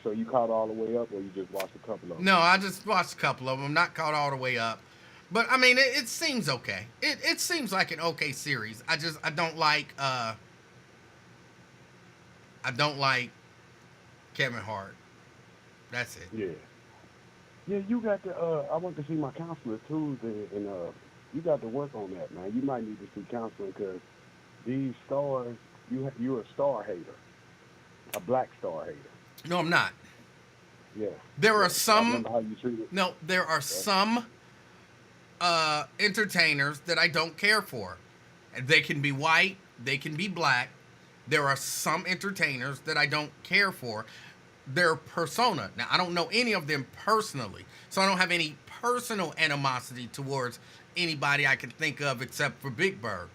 so you caught all the way up, or you just watched a couple of them? No, I just watched a couple of them. Not caught all the way up, but I mean, it seems okay. It seems like an okay series. I don't like Kevin Hart. That's it. Yeah. Yeah, you got to. I went to see my counselor Tuesday, and you got to work on that, man. You might need to see counseling because these stars, you're a star hater, a black star hater. No, I'm not. Yeah. There are I some. remember how you treated. No, there are some entertainers that I don't care for. They can be white, they can be black. There are some entertainers that I don't care for. Their persona. Now, I don't know any of them personally, so I don't have any personal animosity towards anybody I can think of except for Big Bird.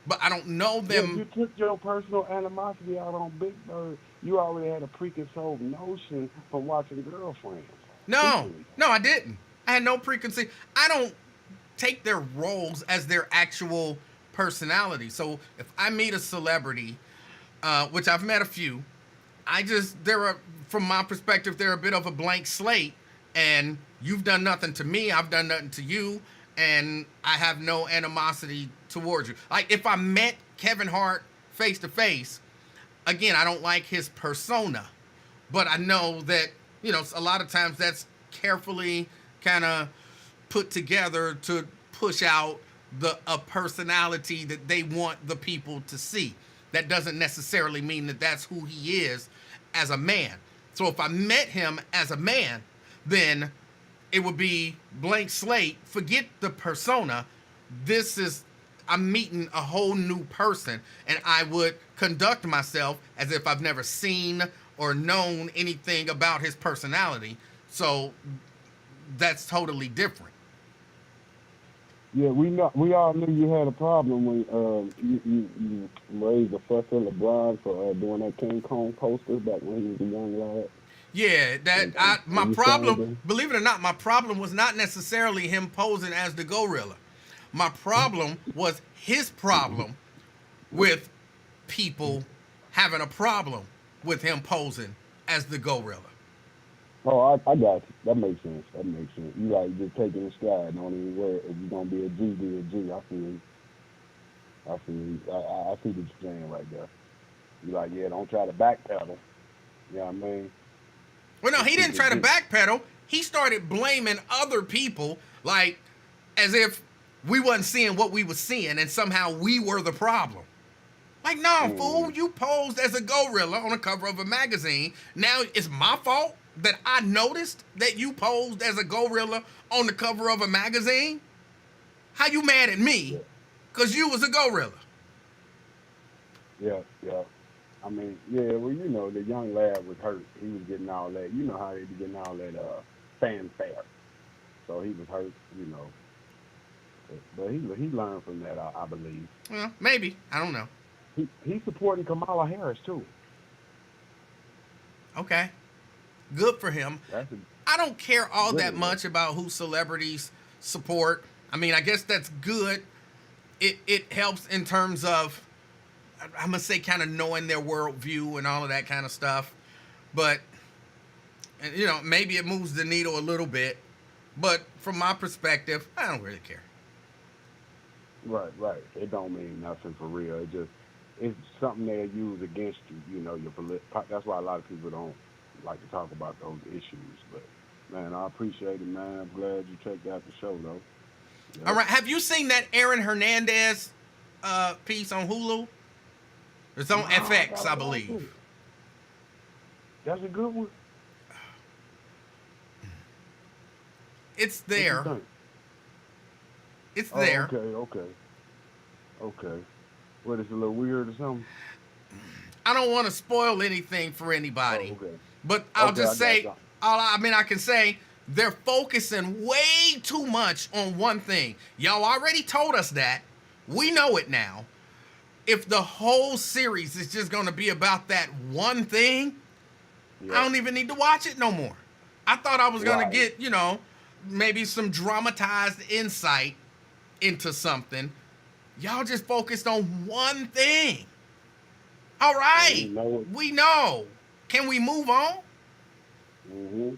But I don't know them. Yeah, you took your personal animosity out on Big Bird. You already had a preconceived notion from watching Girlfriends. No, I didn't. I had no preconceived. I don't take their roles as their actual personality. So if I meet a celebrity, which I've met a few, from my perspective, they're a bit of a blank slate, and you've done nothing to me, I've done nothing to you, and I have no animosity towards you. Like, if I met Kevin Hart face to face, again, I don't like his persona, but I know that, a lot of times that's carefully kind of put together to push out a personality that they want the people to see. That doesn't necessarily mean that that's who he is as a man. So if I met him as a man, then it would be blank slate. Forget the persona. I'm meeting a whole new person, and I would conduct myself as if I've never seen or known anything about his personality. So that's totally different. Yeah, we all knew you had a problem when you raised a fuss at LeBron for doing that King Kong poster back when he was a young lad. Yeah, my problem, believe it or not, my problem was not necessarily him posing as the gorilla. My problem was his problem with people having a problem with him posing as the gorilla. Oh, I got you. That makes sense. You like just taking a stride. Don't even worry. If you're gonna be a G, be a G. I feel you. I see what you're saying right there. You like, yeah, don't try to backpedal. You know what I mean? Well, no, he didn't try to backpedal. He started blaming other people, like as if we wasn't seeing what we was seeing, and somehow we were the problem. Like, no, fool, you posed as a gorilla on the cover of a magazine. Now it's my fault that I noticed that you posed as a gorilla on the cover of a magazine? How you mad at me? Because you was a gorilla. Yeah. I mean, yeah, well, the young lad was hurt. He was getting all that. You know how they be getting all that fanfare. So he was hurt, But he learned from that, I believe. Well, maybe. I don't know. He's supporting Kamala Harris, too. Okay. Good for him. I don't care all that much about who celebrities support. I mean, I guess that's good. It helps in terms of, I'm going to say, kind of knowing their worldview and all of that kind of stuff. But, maybe it moves the needle a little bit. But from my perspective, I don't really care. Right. It don't mean nothing for real. It's something they use against you. That's why a lot of people don't like to talk about those issues. But, man, I appreciate it, man. I'm glad you checked out the show, though. Yep. All right. Have you seen that Aaron Hernandez piece on Hulu? It's on FX, I believe. That's a good one. It's there. It's Oh, there. okay. What, is it a little weird or something? I don't want to spoil anything for anybody, Oh, okay. but I'll Okay, just I got say, you. I can say they're focusing way too much on one thing. Y'all already told us that. We know it now. If the whole series is just going to be about that one thing, I Yeah. don't even need to watch it no more. I thought I was going to Right. get, maybe some dramatized insight into something. Y'all just focused on one thing. All And we right. know it. We know. Can we move on? hmm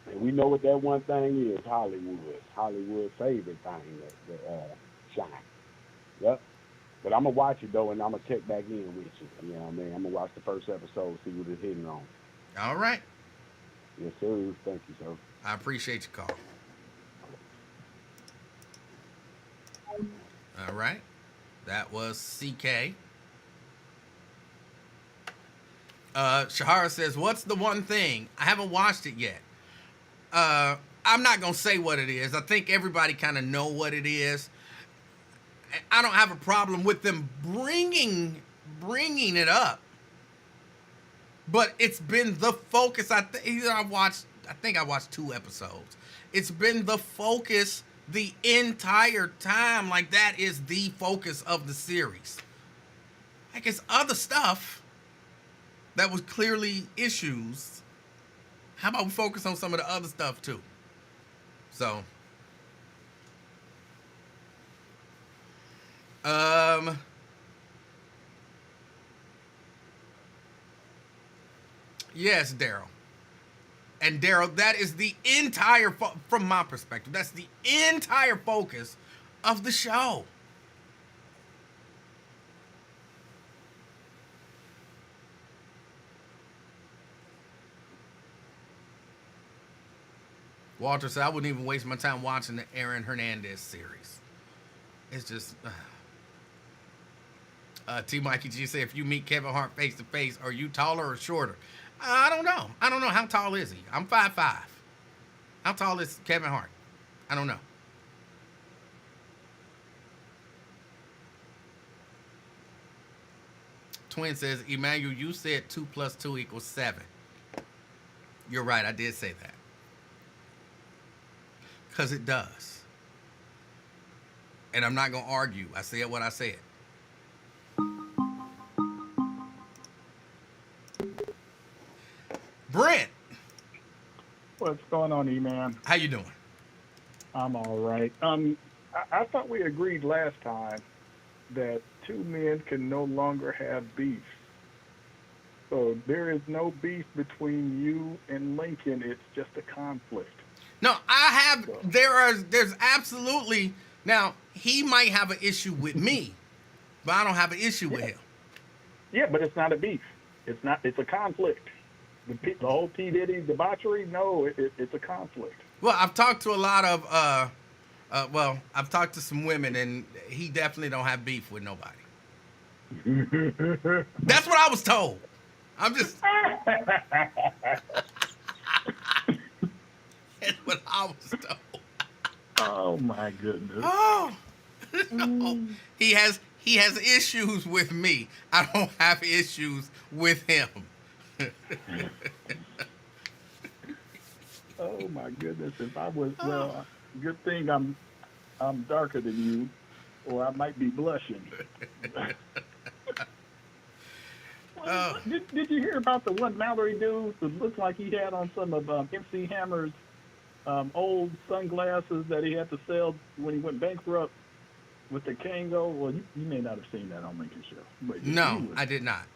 And we know what that one thing is, Hollywood. Hollywood's favorite thing that shine. Yep. But I'm going to watch it, though, and I'm going to check back in with you. You know what I mean? I'm going to watch the first episode, see what it's hitting on. All right. Yes, sir. Thank you, sir. I appreciate your call. All right. That was CK. Shahara says, what's the one thing? I haven't watched it yet. I'm not going to say what it is. I think everybody kind of know what it is. I don't have a problem with them bringing it up. But it's been the focus. I think I watched 2 episodes. It's been the focus the entire time. Like, that is the focus of the series. Like, it's other stuff that was clearly issues. How about we focus on some of the other stuff too? So, yes, Daryl. And Daryl, that is the entire, from my perspective, that's the entire focus of the show. Walter said, I wouldn't even waste my time watching the Aaron Hernandez series. It's just... T. Mikey G said, if you meet Kevin Hart face to face, are you taller or shorter? I don't know. I don't know. How tall is he? I'm 5'5". How tall is Kevin Hart? I don't know. Twin says, Emanuel, you said 2 + 2 = 7. You're right. I did say that. Because it does. And I'm not going to argue. I said what I said. Brent. What's going on, E-Man? How you doing? I'm all right. I thought we agreed last time that 2 men can no longer have beef. So there is no beef between you and Lincoln. It's just a conflict. No, I have. There's absolutely. Now he might have an issue with me, but I don't have an issue with him. Yeah, but it's not a beef. It's not. It's a conflict. The whole P. Diddy debauchery. No, it's a conflict. Well, I've talked to a lot of. I've talked to some women, and he definitely don't have beef with nobody. That's what I was told. I'm just. That's what I was told. Oh my goodness. Oh, no. He has issues with me. I don't have issues with him. Oh my goodness! If I was good thing I'm darker than you, or I might be blushing. Oh. Did you hear about the one Mallory dude who looked like he had on some of MC Hammer's old sunglasses that he had to sell when he went bankrupt with the Kango? Well, you may not have seen that on Lincoln Show. But No, I did not.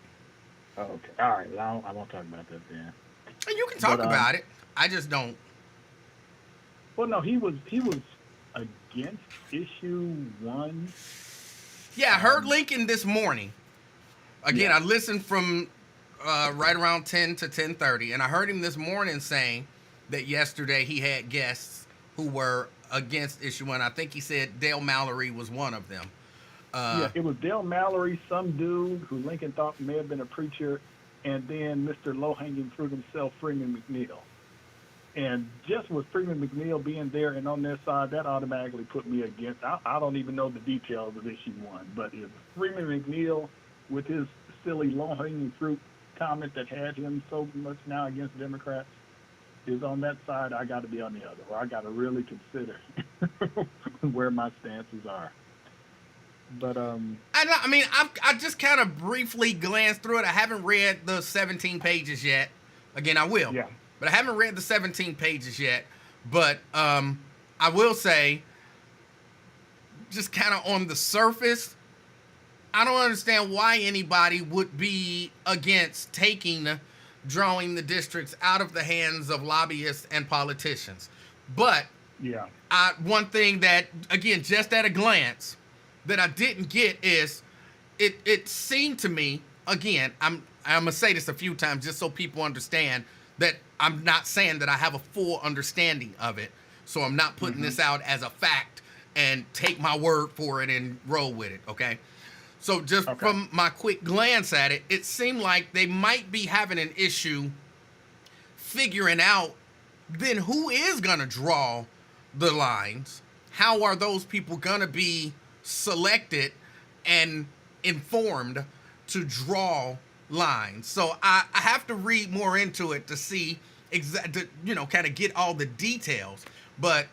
Oh, okay. All right. Well, I won't talk about that then. You can talk about it. I just don't. Well, no, he was against issue 1. Yeah, I heard Lincoln this morning. Again, Yeah. I listened from right around 10 to 10:30, and I heard him this morning saying that yesterday he had guests who were against issue 1. I think he said Dale Mallory was one of them. Yeah, it was Dale Mallory, some dude who Lincoln thought may have been a preacher, and then Mr. Low-Hanging Fruit himself, Freeman McNeil. And just with Freeman McNeil being there and on their side, that automatically put me against. I don't even know the details of issue 1, but if Freeman McNeil, with his silly low-hanging fruit comment that had him so much now against Democrats, is on that side, I got to be on the other, or I got to really consider where my stances are. But I mean, I just kind of briefly glanced through it. I haven't read the 17 pages yet. Again, I will. yeah, But I haven't read the 17 pages yet. But I will say, just kind of on the surface, I don't understand why anybody would be against drawing the districts out of the hands of lobbyists and politicians. But yeah, one thing that, again, just at a glance, that I didn't get is, it seemed to me, again, I'm gonna say this a few times just so people understand that I'm not saying that I have a full understanding of it. So I'm not putting this out as a fact and take my word for it and roll with it, okay? So just from my quick glance at it, it seemed like they might be having an issue figuring out then who is going to draw the lines. How are those people going to be selected and informed to draw lines? So I have to read more into it to see kind of get all the details. But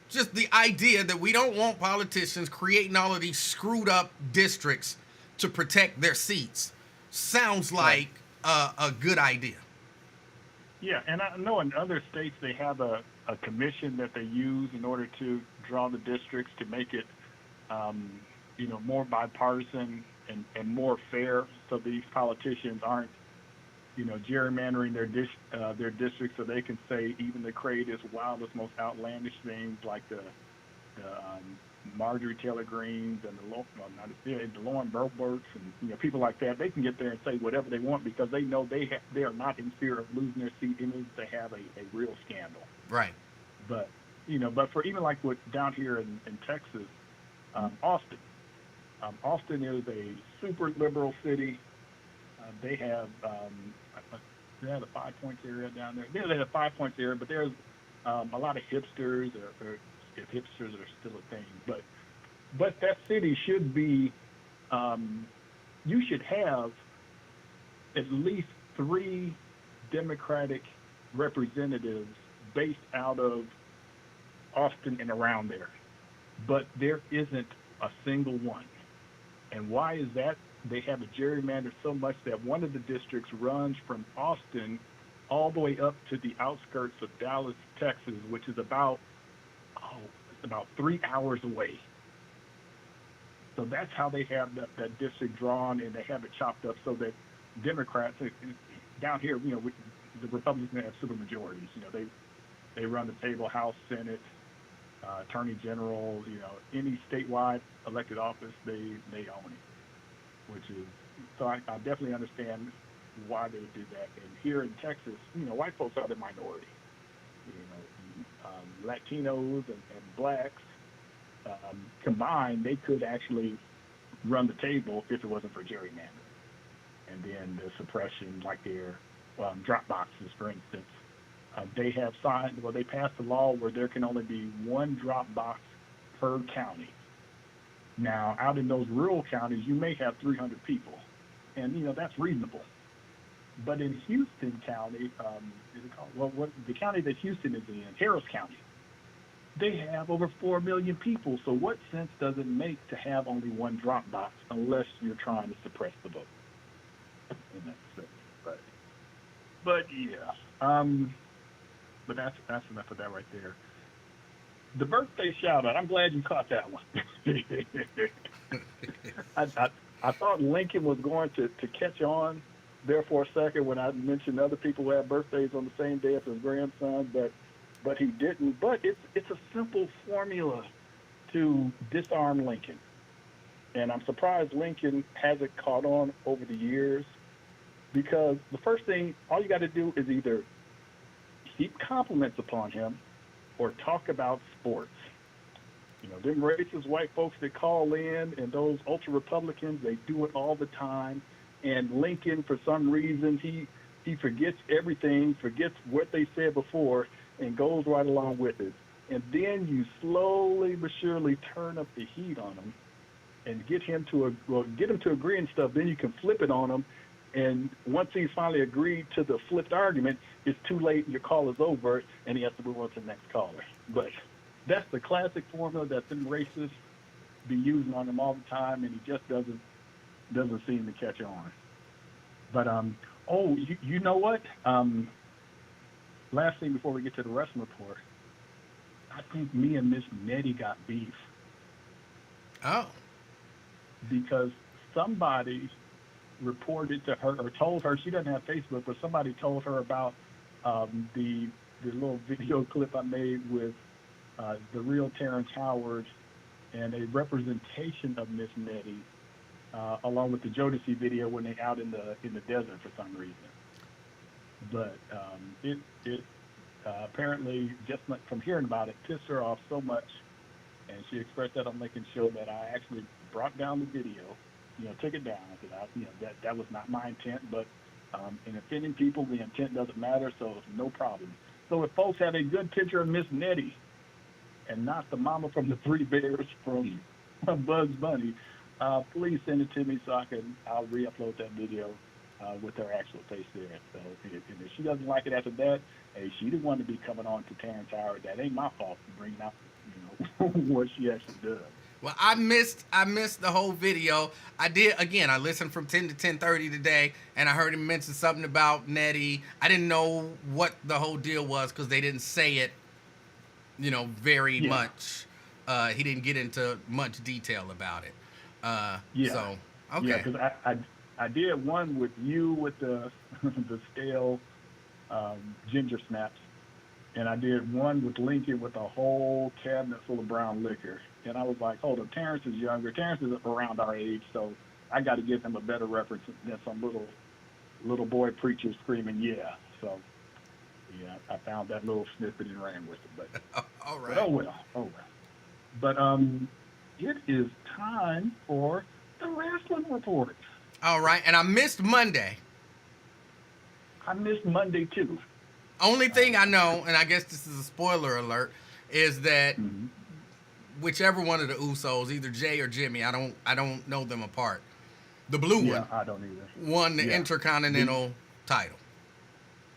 just the idea that we don't want politicians creating all of these screwed up districts to protect their seats sounds like a good idea. yeah. And I know in other states they have a commission that they use in order to draw the districts to make it, more bipartisan and more fair, so these politicians aren't, gerrymandering their districts, so they can say even the craziest, wildest, most outlandish things like the Marjorie Taylor Greens and the Lauren Boeberts and people like that. They can get there and say whatever they want because they know they are not in fear of losing their seat, even if they have a real scandal. Right. But but for even like what down here in Texas, Austin. Austin is a super liberal city. They have a 5 points area down there. They have a 5 points area, but there's a lot of hipsters, or if hipsters are still a thing. But that city should be, you should have at least 3 Democratic representatives based out of Austin and around there. But there isn't a single one. And why is that? They have a gerrymander so much that one of the districts runs from Austin all the way up to the outskirts of Dallas, Texas, which is about 3 hours away. So that's how they have that district drawn, and they have it chopped up so that Democrats down here, the Republicans have super majorities. They run the table, House, Senate, Attorney General, any statewide elected office, they own it. Which is, so I definitely understand why they do that. And here in Texas, white folks are the minority. Latinos and blacks combined, they could actually run the table if it wasn't for gerrymandering. And then the suppression, like their drop boxes, for instance. They passed a law where there can only be 1 drop box per county. Now, out in those rural counties, you may have 300 people, and that's reasonable. But in Houston County, the county that Houston is in, Harris County, they have over 4 million people. So what sense does it make to have only 1 drop box unless you're trying to suppress the vote? In that sense, but yeah. But that's enough of that right there. The birthday shout out. I'm glad you caught that one. I thought Lincoln was going to catch on there for a second when I mentioned other people who had birthdays on the same day as his grandson, but he didn't. But it's a simple formula to disarm Lincoln. And I'm surprised Lincoln hasn't caught on over the years, because the first thing, all you got to do is either heap compliments upon him or talk about sports. Them racist white folks that call in and those ultra-Republicans, they do it all the time. And Lincoln, for some reason, he forgets everything, forgets what they said before, and goes right along with it. And then you slowly but surely turn up the heat on him and get him to agree and stuff. Then you can flip it on him. And once he's finally agreed to the flipped argument, it's too late. Your call is over, and he has to move on to the next caller. But that's the classic formula that them racists be using on him all the time, and he just doesn't seem to catch on. But you know what? Last thing before we get to the wrestling report, I think me and Miss Nettie got beef. Oh. Because somebody reported to her or told her, she doesn't have Facebook, but somebody told her about the little video clip I made with the real Terrence Howard and a representation of Miss Nettie, along with the Jodeci video when they out in the desert for some reason. But it apparently, just from hearing about it, pissed her off so much, and she expressed that on Lincoln's show that I actually brought down the video, took it down, because that was not my intent, but in offending people, the intent doesn't matter, so it's no problem. So if folks have a good picture of Miss Nettie and not the mama from the Three Bears from Bugs Bunny, please send it to me so I'll re-upload that video with her actual face there. So if she doesn't like it after that, hey, she didn't want to be coming on to Terrence Howard. That ain't my fault for bringing out what she actually does. Well, I missed the whole video. I did, again, I listened from 10 to 10:30 today, and I heard him mention something about Nettie. I didn't know what the whole deal was because they didn't say it, very much. He didn't get into much detail about it. So, okay. Yeah, because I did one with you with the the stale ginger snaps, and I did one with Lincoln with a whole cabinet full of brown liquor. And I was like, hold up, Terrence is younger. Terrence is around our age, so I got to give him a better reference than some little boy preacher screaming, yeah. So, yeah, I found that little snippet and ran with it. But all right. But oh well. But it is time for the wrestling report. All right, and I missed Monday. I missed Monday too. Only thing I know, and I guess this is a spoiler alert, is that whichever one of the Usos, either Jay or Jimmy, I don't know them apart. The blue one, I don't either. Won the Intercontinental title.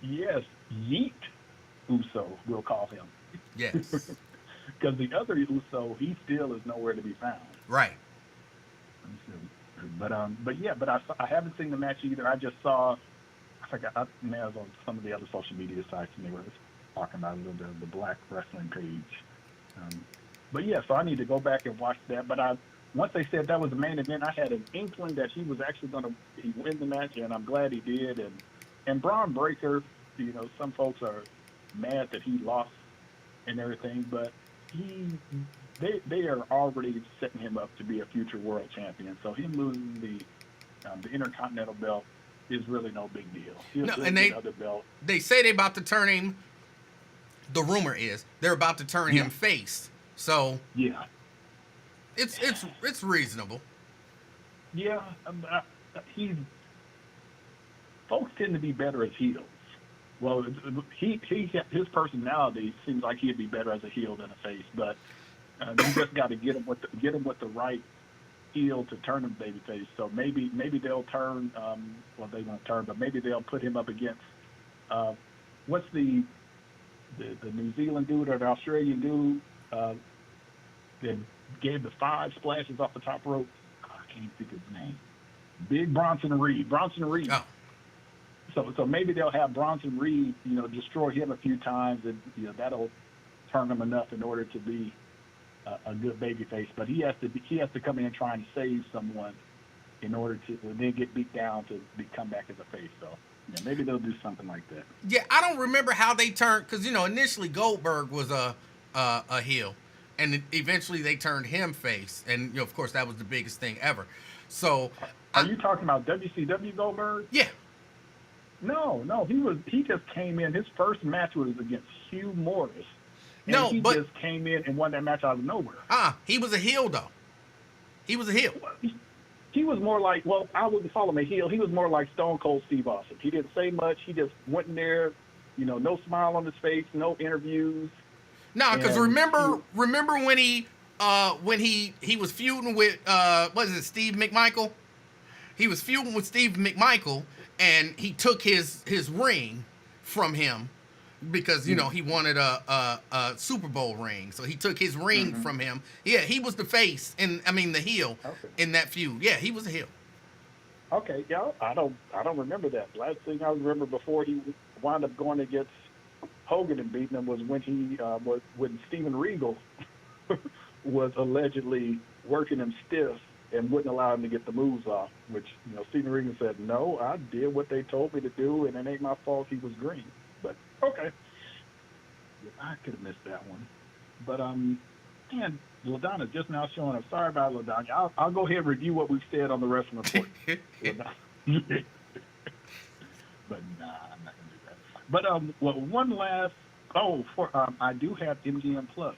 Yes, Yeet Uso, we'll call him. Yes. Because the other Uso, he still is nowhere to be found. Right. But I haven't seen the match either. I just saw, I forgot, I was on some of the other social media sites and they were talking about the Black Wrestling page. But yeah, so I need to go back and watch that. But once they said that was the main event, I had an inkling that he was actually going to win the match, and I'm glad he did. And Braun Breaker, some folks are mad that he lost and everything, but they are already setting him up to be a future world champion. So him losing the Intercontinental belt is really no big deal. They say they're about to turn him. The rumor is they're about to turn him face. So yeah, it's reasonable. Yeah, folks tend to be better as heels. Well, his personality seems like he'd be better as a heel than a face, but you just got to get him with the right heel to turn him babyface. So maybe they'll turn. They won't turn, but maybe they'll put him up against what's the New Zealand dude or the Australian dude that gave the 5 splashes off the top rope. I can't even think of his name. Big Bronson Reed. Oh. So maybe they'll have Bronson Reed, destroy him a few times, and that'll turn him enough in order to be a good babyface. But he has to come in and try and save someone in order to then get beat down to come back as a face. So maybe they'll do something like that. Yeah, I don't remember how they turned, because initially Goldberg was a heel, and eventually they turned him face, and of course that was the biggest thing ever. So are you talking about WCW Goldberg? Yeah. No, he just came in. His first match was against Hugh Morris. And he just came in and won that match out of nowhere. He was a heel though. He was a heel. He was more like, I wouldn't call him a heel. He was more like Stone Cold Steve Austin. He didn't say much. He just went in there, no smile on his face, no interviews. No, because And remember when he was feuding with what is it, Steve McMichael? He was feuding with Steve McMichael, and he took his ring from him because he wanted a Super Bowl ring, so he took his ring from him. Yeah, he was the face, the heel in that feud. Yeah, he was a heel. Okay, yeah, I don't remember that. Last thing I remember before he wound up going against Hogan and beating him was when when Steven Regal was allegedly working him stiff and wouldn't allow him to get the moves off. Which Steven Regal said, "No, I did what they told me to do, and it ain't my fault he was green." But okay, I could have missed that one. But man, LaDonna just now showing up. Sorry about LaDonna. I'll go ahead and review what we've said on the wrestling report. But nah, I'm not gonna do that. But one last. I do have MGM Plus,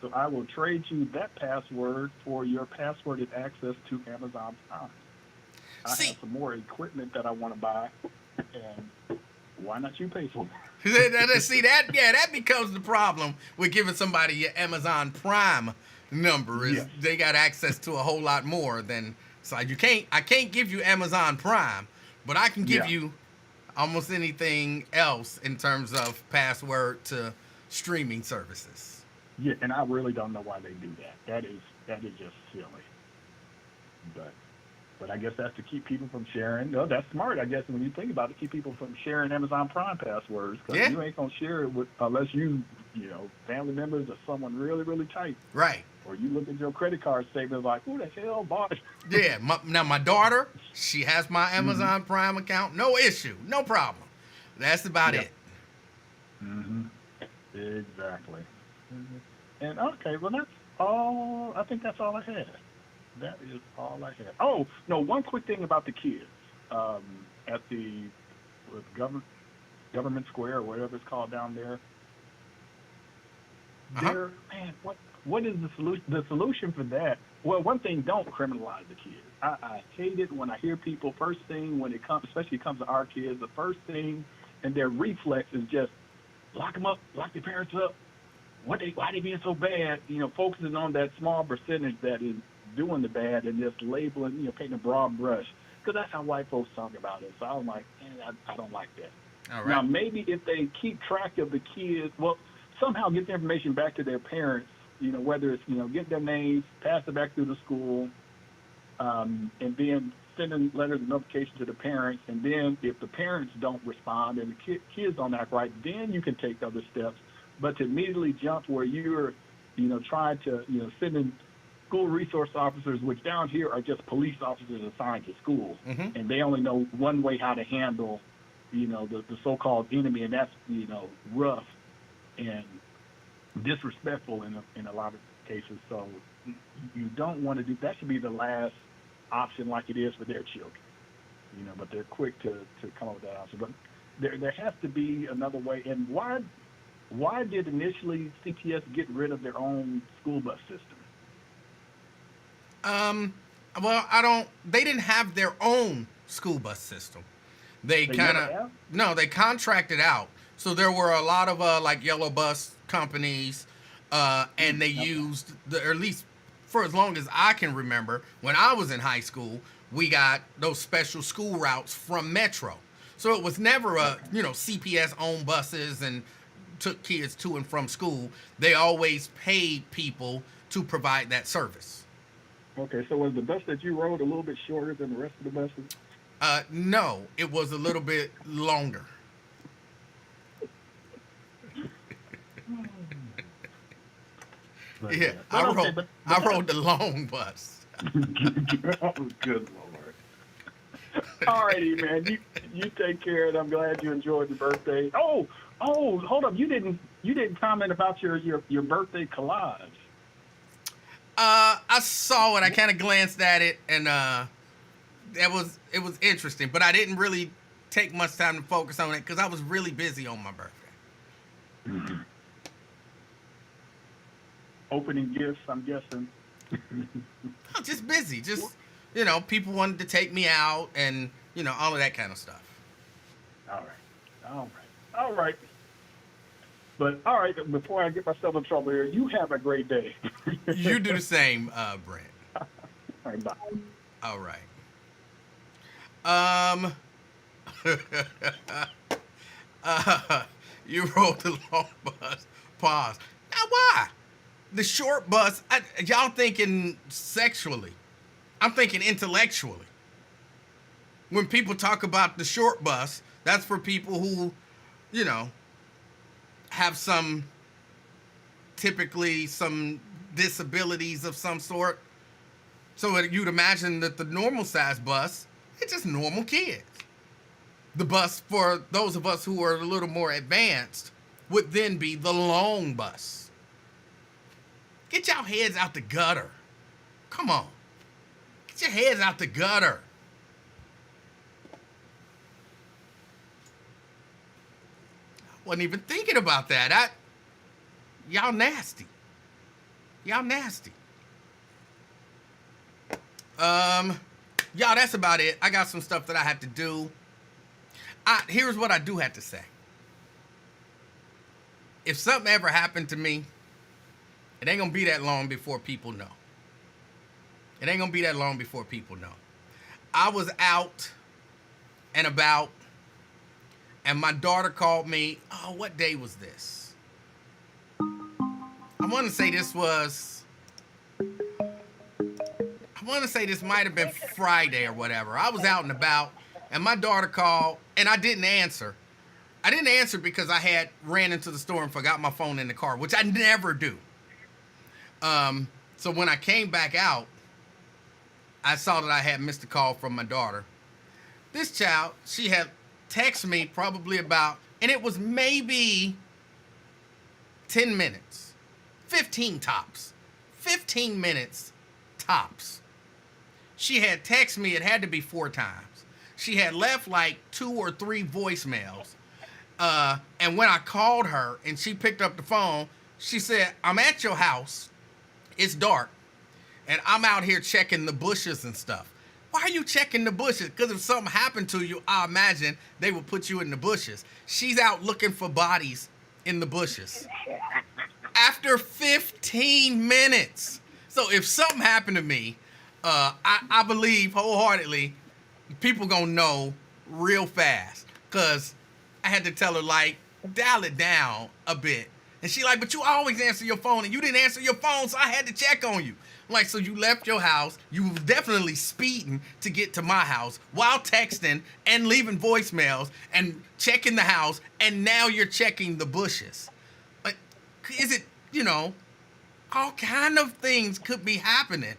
so I will trade you that password for your passworded access to Amazon Prime. I have some more equipment that I want to buy, and why not you pay for it? See that becomes the problem with giving somebody your Amazon Prime number is they got access to a whole lot more than so I can't give you Amazon Prime, but I can give you almost anything else in terms of password to streaming services. Yeah, and I really don't know why they do that. That is just silly. But I guess that's to keep people from sharing. No, that's smart, I guess, when you think about it, keep people from sharing Amazon Prime passwords. Because you ain't going to share it unless you family members or someone really, really tight. Right. Or you look at your credit card statement like, who the hell bought it? Yeah, my daughter, she has my Amazon Prime account. No issue. No problem. That's about it. Exactly. And okay, well, that's all. I think that's all I had. That is all I had. Oh, no, one quick thing about the kids. At the government square or whatever it's called down there. Man, what is the solution? The solution for that? Well, one thing, don't criminalize the kids. I hate it when I hear people first thing when it comes, especially comes to our kids, the first thing and their reflex is just lock them up, lock their parents up. Why they being so bad? Focusing on that small percentage that is doing the bad and just labeling, painting a broad brush. Because that's how white folks talk about it. So I'm like, I don't like that. All right. Now, maybe if they keep track of the kids, somehow get the information back to their parents, whether it's, get their names, pass it back through the school, and then sending letters of notification to the parents. And then if the parents don't respond and the kids don't act right, then you can take other steps. But to immediately jump where you're, trying to, send in school resource officers, which down here are just police officers assigned to school, and they only know one way how to handle, the so-called enemy, and that's, rough and disrespectful in a lot of cases. So you don't want to do that. Should be the last option, like it is for their children. But they're quick to come up with that option. But there has to be another way. And why did initially CPS get rid of their own school bus system? They didn't have their own school bus system. They contracted out. So there were a lot of like yellow bus companies, and they used or at least for as long as I can remember, when I was in high school, we got those special school routes from Metro. So it was never CPS owned buses and took kids to and from school. They always paid people to provide that service. Okay, so was the bus that you rode a little bit shorter than the rest of the buses? No, it was a little bit longer. Yeah, I rode the long bus. Good Lord. All righty, man. You take care, and I'm glad you enjoyed the birthday. Oh, hold up. You didn't comment about your birthday collage. I saw it. I kind of glanced at it, and it was interesting, but I didn't really take much time to focus on it because I was really busy on my birthday. Mm-hmm. Opening gifts, I'm guessing. Just busy. Just, people wanted to take me out and, all of that kind of stuff. All All right. But all right, before I get myself in trouble here, you have a great day. You do the same, Brent. All right, bye. All right. Um, you rode the long bus. Pause. Now, why? The short bus, y'all thinking sexually. I'm thinking intellectually. When people talk about the short bus, that's for people who, you know, have typically some disabilities of some sort. So you'd imagine that the normal size bus, it's just normal kids. The bus for those of us who are a little more advanced would then be the long bus. Get y'all heads out the gutter. Come on. Get your heads out the gutter. I wasn't even thinking about that. Y'all nasty. Y'all nasty. Y'all, that's about it. I got some stuff that I had to do. Here's what I do have to say. If something ever happened to me, it ain't gonna be that long before people know. It ain't gonna be that long before people know. I was out and about, and my daughter called me. Oh, what day was this? I want to say this might have been Friday or whatever. I was out and about, and my daughter called, and I didn't answer. I didn't answer because I had ran into the store and forgot my phone in the car, which I never do. So when I came back out, I saw that I had missed a call from my daughter. This child, she had texted me probably about, and it was maybe 10 minutes, 15 tops, 15 minutes tops. She had texted me, it had to be 4 times. She had left like 2 or 3 voicemails. And when I called her and she picked up the phone, she said, I'm at your house. It's dark. And I'm out here checking the bushes and stuff. Why are you checking the bushes? Because if something happened to you, I imagine they would put you in the bushes. She's out looking for bodies in the bushes. After 15 minutes. So if something happened to me, I believe wholeheartedly people gonna know real fast. Because I had to tell her, like, dial it down a bit. And she like, but you always answer your phone, and you didn't answer your phone, so I had to check on you. I'm like, so you left your house, you were definitely speeding to get to my house while texting and leaving voicemails and checking the house, and now you're checking the bushes. Like, is it, all kind of things could be happening.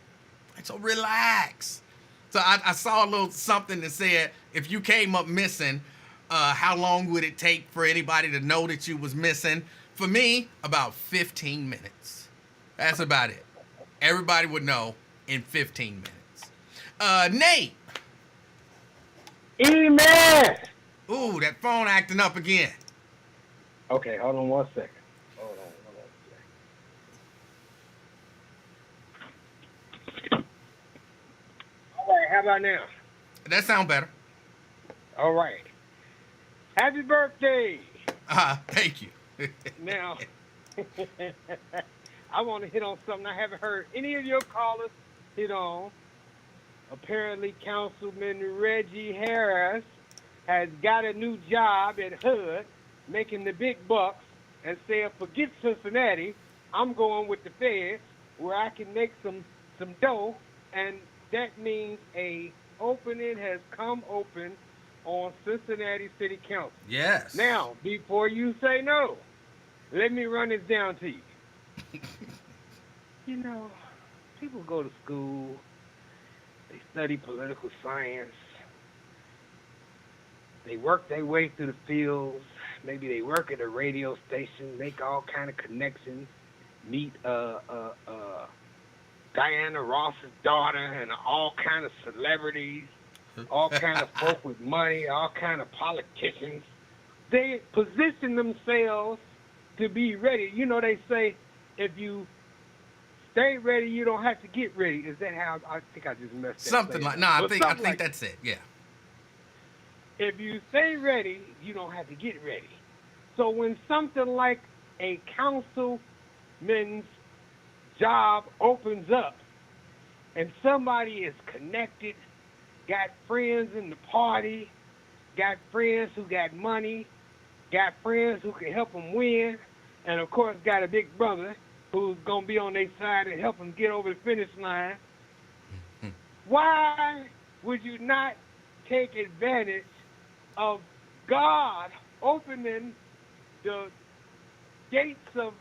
So relax. So I saw a little something that said, if you came up missing, how long would it take for anybody to know that you was missing? For me, about 15 minutes. That's about it. Everybody would know in 15 minutes. Nate. Amen. Ooh, that phone acting up again. Okay, hold on 1 second. Hold on 1 second. All right, how about now? That sound better. All right. Happy birthday. Thank you. Now, I want to hit on something I haven't heard any of your callers hit on. Apparently, Councilman Reggie Harris has got a new job at HUD, making the big bucks, and said, forget Cincinnati, I'm going with the feds, where I can make some dough, and that means a opening has come open on Cincinnati City Council. Yes. Now, before you say no, let me run this down to you. People go to school, they study political science, they work their way through the fields, maybe they work at a radio station, make all kind of connections, meet Diana Ross's daughter and all kind of celebrities, all kind of folk with money, all kind of politicians. They position themselves to be ready. They say, if you stay ready, you don't have to get ready. Is that how? I think I just messed that Something like, no, I think that's it, yeah. If you stay ready, you don't have to get ready. So when something like a councilman's job opens up and somebody is connected, got friends in the party, got friends who got money, got friends who can help them win, and of course got a big brother who's going to be on their side and help them get over the finish line, why would you not take advantage of God opening the gates of,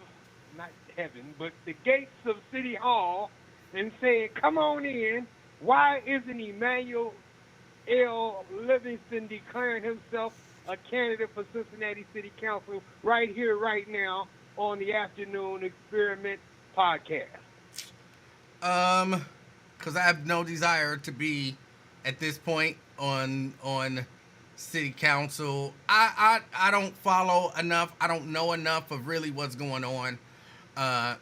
not heaven, but the gates of City Hall and saying, come on in? Why isn't Emanuel Livingston declaring himself a candidate for Cincinnati City Council right here, right now on the Afternoon Experiment podcast? Because I have no desire to be at this point on city council. I don't follow enough. I don't know enough of really what's going on. I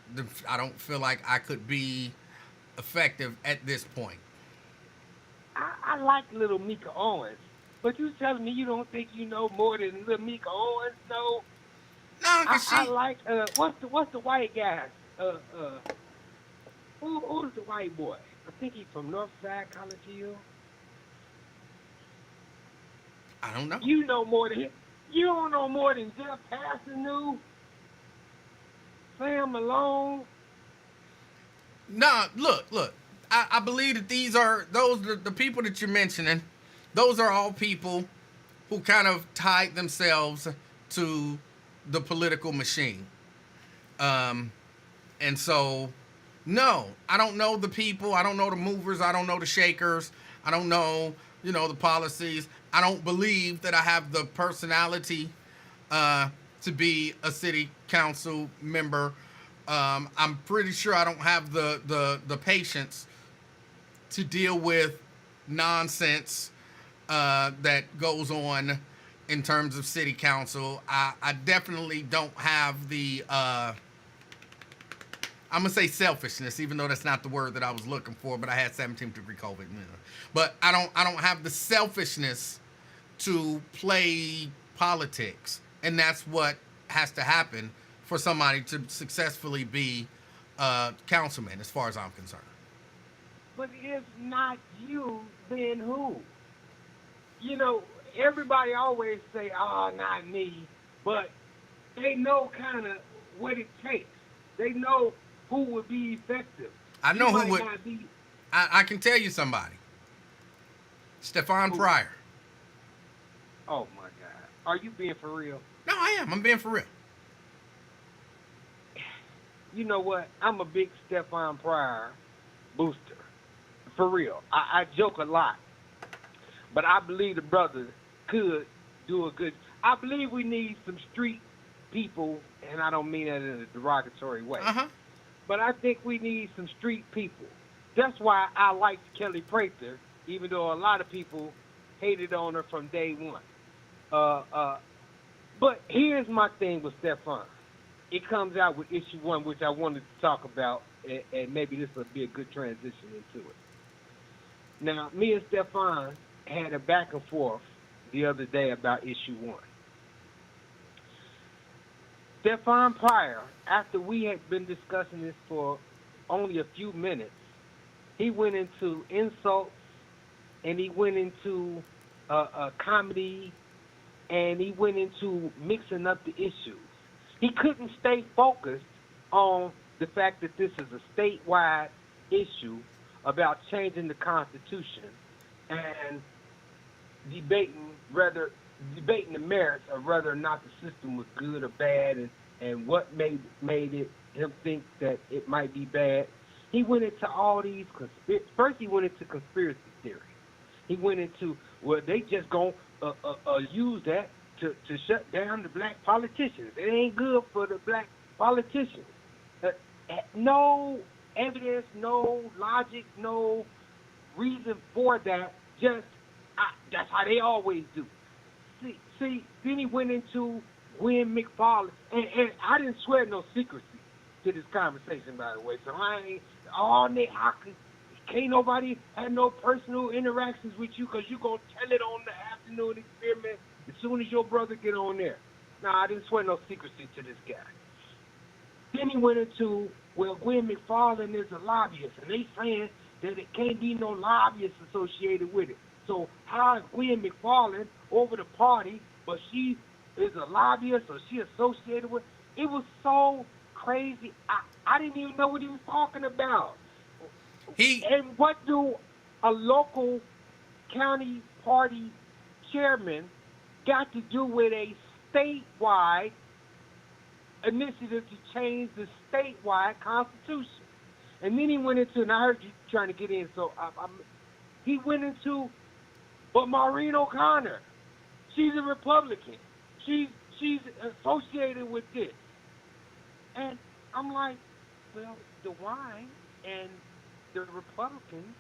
don't feel like I could be effective at this point. I like little Mika Owens, but you telling me you don't think you know more than little Mika Owens? No. No, cause I like what's the white guy? Who's the white boy? I think he's from Northside College Hill. I don't know. You know more than him. You don't know more than Jeff Passon knew. Sam Malone. No, look. I believe that the people that you're mentioning. Those are all people who kind of tied themselves to the political machine. And so, no, I don't know the people. I don't know the movers. I don't know the shakers. I don't know, the policies. I don't believe that I have the personality to be a city council member. I'm pretty sure I don't have the patience to deal with nonsense that goes on in terms of city council. I definitely don't have the I'm gonna say selfishness, even though that's not the word that I was looking for. But I had 17th-degree COVID. But I don't have the selfishness to play politics, and that's what has to happen for somebody to successfully be a councilman, as far as I'm concerned. But if not you, then who? Everybody always say, "Oh, not me," but they know kind of what it takes. They know who would be effective. I know who who would. I can tell you somebody. Stefan Pryor. Oh my God! Are you being for real? No, I am. I'm being for real. You know what? I'm a big Stefan Pryor booster. For real. I joke a lot. But I believe the brother could do a good. I believe we need some street people, and I don't mean that in a derogatory way. But I think we need some street people. That's why I liked Kelly Prather, even though a lot of people hated on her from day one. But here's my thing with Stefan. It comes out with issue 1, which I wanted to talk about, and maybe this will be a good transition into it. Now, me and Stefan had a back and forth the other day about issue 1. Stefan Pryor, after we had been discussing this for only a few minutes, he went into insults, and he went into comedy, and he went into mixing up the issues. He couldn't stay focused on the fact that this is a statewide issue about changing the Constitution and debating the merits of whether or not the system was good or bad, and what made him think that it might be bad. He went into all these first he went into conspiracy theory. He went into, well, they just gonna use that to shut down the black politicians. It ain't good for the black politicians. No evidence, no logic, no reason for that. Just that's how they always do. See. Then he went into Gwen McFarland, and I didn't swear no secrecy to this conversation, by the way. So I ain't all day. Can't nobody have no personal interactions with you because you gonna tell it on the Afternoon Experiment as soon as your brother get on there. Nah, I didn't swear no secrecy to this guy. Then he went into, well, Gwen McFarland is a lobbyist, and they saying that it can't be no lobbyists associated with it. So how is Gwen McFarland over the party, but she is a lobbyist or she associated with? It was so crazy. I didn't even know what he was talking about. And what do a local county party chairman got to do with a statewide initiative to change the statewide constitution? And then he went into, and I heard you trying to get in, so he went into, but Maureen O'Connor, she's a Republican. She's associated with this. And I'm like, well, DeWine and the Republicans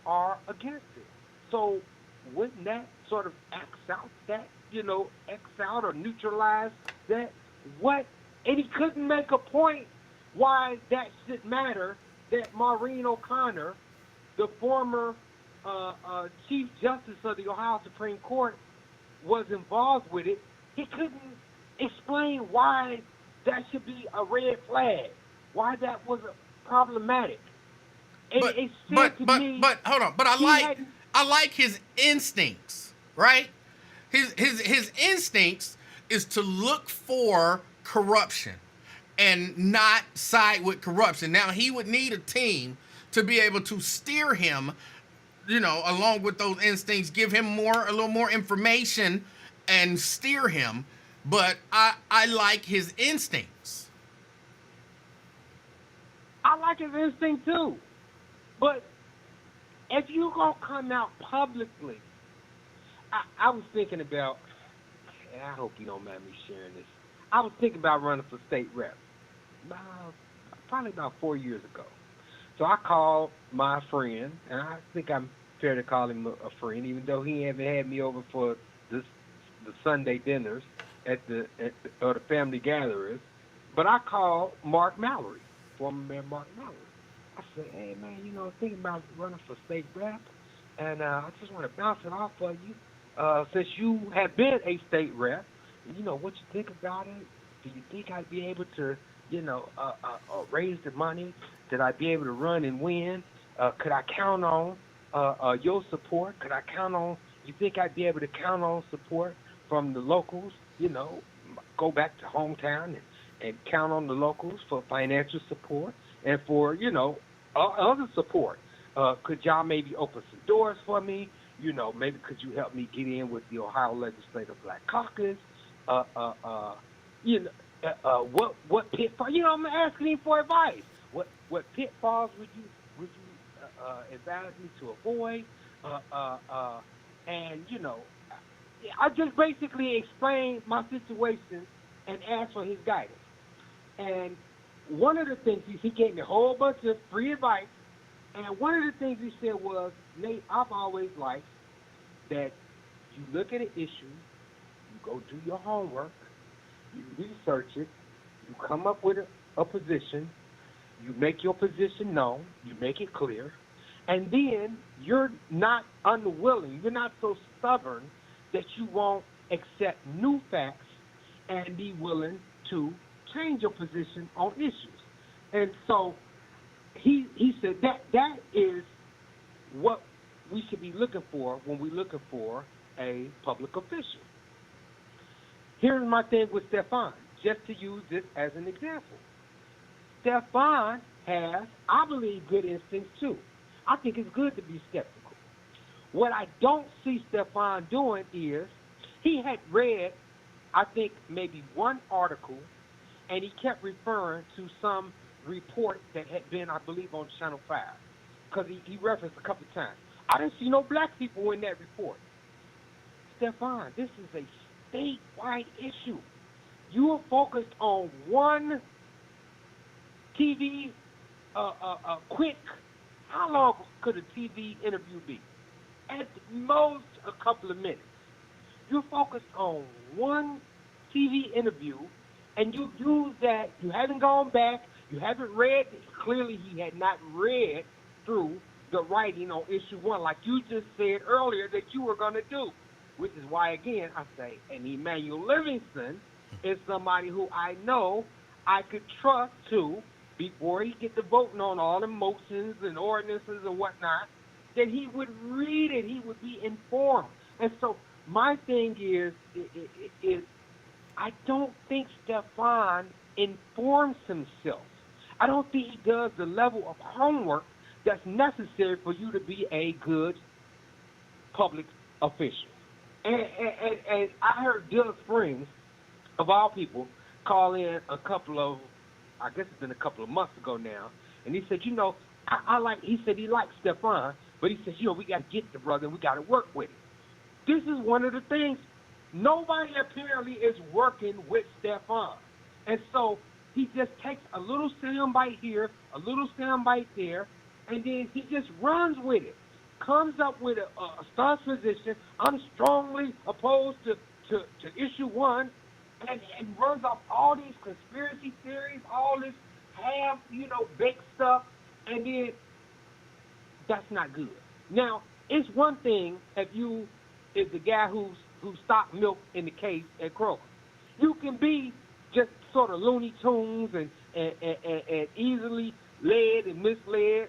are against it. So wouldn't that sort of X out or neutralize that? What? And he couldn't make a point why that should matter, that Maureen O'Connor, the former Chief Justice of the Ohio Supreme Court, was involved with it. He couldn't explain why that should be a red flag, why that was problematic. But hold on. But I like his instincts, right? His instincts is to look for corruption and not side with corruption. Now he would need a team to be able to steer him, along with those instincts, give him a little more information and steer him. But I like his instincts. I like his instinct too. But if you gonna come out publicly, I was thinking about, and I hope you don't mind me sharing this. I was thinking about running for state rep, probably about 4 years ago. So I called my friend, and I think I'm fair to call him a friend, even though he haven't had me over for the Sunday dinners or the family gatherings. But I called Mark Mallory, former Mayor Mark Mallory. I said, hey, man, thinking about running for state rep, and I just want to bounce it off of you. Since you have been a state rep, what you think about it? Do you think I'd be able to, raise the money? Did I be able to run and win? Could I count on your support? Could I count on, you think I'd be able to count on support from the locals? Go back to hometown and count on the locals for financial support and for, other support. Could y'all maybe open some doors for me? Maybe could you help me get in with the Ohio Legislative Black Caucus? What pitfalls? I'm asking him for advice. What pitfalls would you advise me to avoid? And I just basically explained my situation and asked for his guidance. And one of the things he gave me a whole bunch of free advice. And one of the things he said was, Nate, I've always liked that you look at an issue, you go do your homework, you research it, you come up with a position, you make your position known, you make it clear, and then you're not unwilling, you're not so stubborn that you won't accept new facts and be willing to change your position on issues. And so he said that is what we should be looking for when we're looking for a public official. Here's my thing with Stefan, just to use this as an example. Stefan has, I believe, good instincts too. I think it's good to be skeptical. What I don't see Stefan doing is he had read, I think, maybe one article, and he kept referring to some report that had been, I believe, on Channel 5, because he referenced a couple of times. I didn't see no black people in that report. Stefan, this is a statewide issue. You are focused on one TV, quick, how long could a TV interview be? At most, a couple of minutes. You're focused on one TV interview, and you use that. You haven't gone back. You haven't read. Clearly, he had not read through the writing on issue one, like you just said earlier that you were going to do, which is why, again, I say, and Emanuel Livingston is somebody who I know I could trust to, before he get to voting on all the motions and ordinances and whatnot, that he would read it, he would be informed. And so my thing is I don't think Stefan informs himself. I don't think he does the level of homework that's necessary for you to be a good public official. And I heard Doug Springs, of all people, call in a couple of, I guess it's been a couple of months ago now, and he said, he said he likes Stefan, but he said, we got to get the brother and we got to work with him. This is one of the things. Nobody apparently is working with Stefan. And so he just takes a little soundbite here, a little soundbite there, and then he just runs with it. Comes up with a stance position. I'm strongly opposed to issue one, and runs off all these conspiracy theories, all this baked stuff, and then that's not good. Now, it's one thing if you is the guy who stocked milk in the case at Kroger. You can be just sort of Looney Tunes and easily led and misled,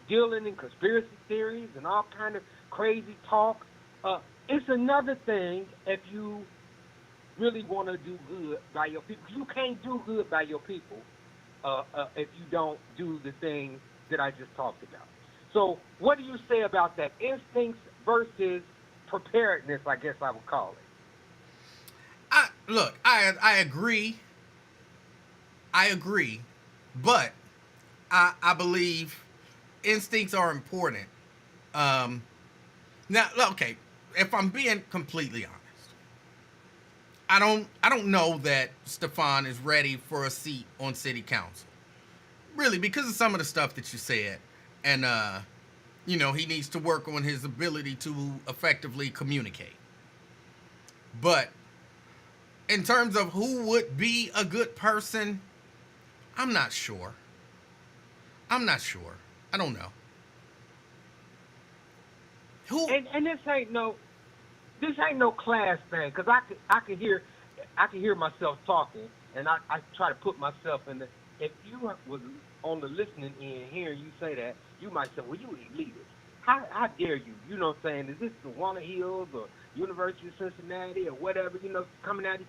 dealing in conspiracy theories and all kind of crazy talk. It's another thing if you really want to do good by your people. You can't do good by your people if you don't do the things that I just talked about. So what do you say about that? Instincts versus preparedness, I guess I would call it. I agree. But I believe instincts are important. Now, okay, if I'm being completely honest, I don't know that Stefan is ready for a seat on city council. Really, because of some of the stuff that you said. And, he needs to work on his ability to effectively communicate. But in terms of who would be a good person, I'm not sure. I don't know. Who? And this ain't no class thing, because I could hear myself talking, and I try to put myself in the. If you was on the listening end hearing you say that, you might say, well, you elitist. How dare you? You know what I'm saying? Is this the Walnut Hills or University of Cincinnati or whatever, coming at you?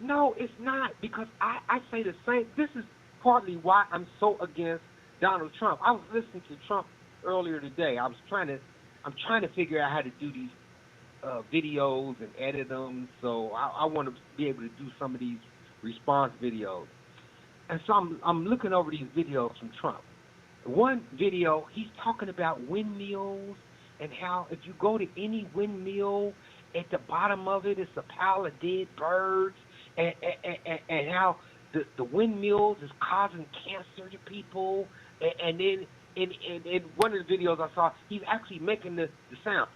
No, it's not, because I say the same. This is partly why I'm so against Donald Trump. I was listening to Trump earlier today. I'm trying to figure out how to do these videos and edit them, so I want to be able to do some of these response videos. And so I'm looking over these videos from Trump. One video, he's talking about windmills and how if you go to any windmill, at the bottom of it is a pile of dead birds, and how the windmills is causing cancer to people. And then in one of the videos I saw, he's actually making the sound.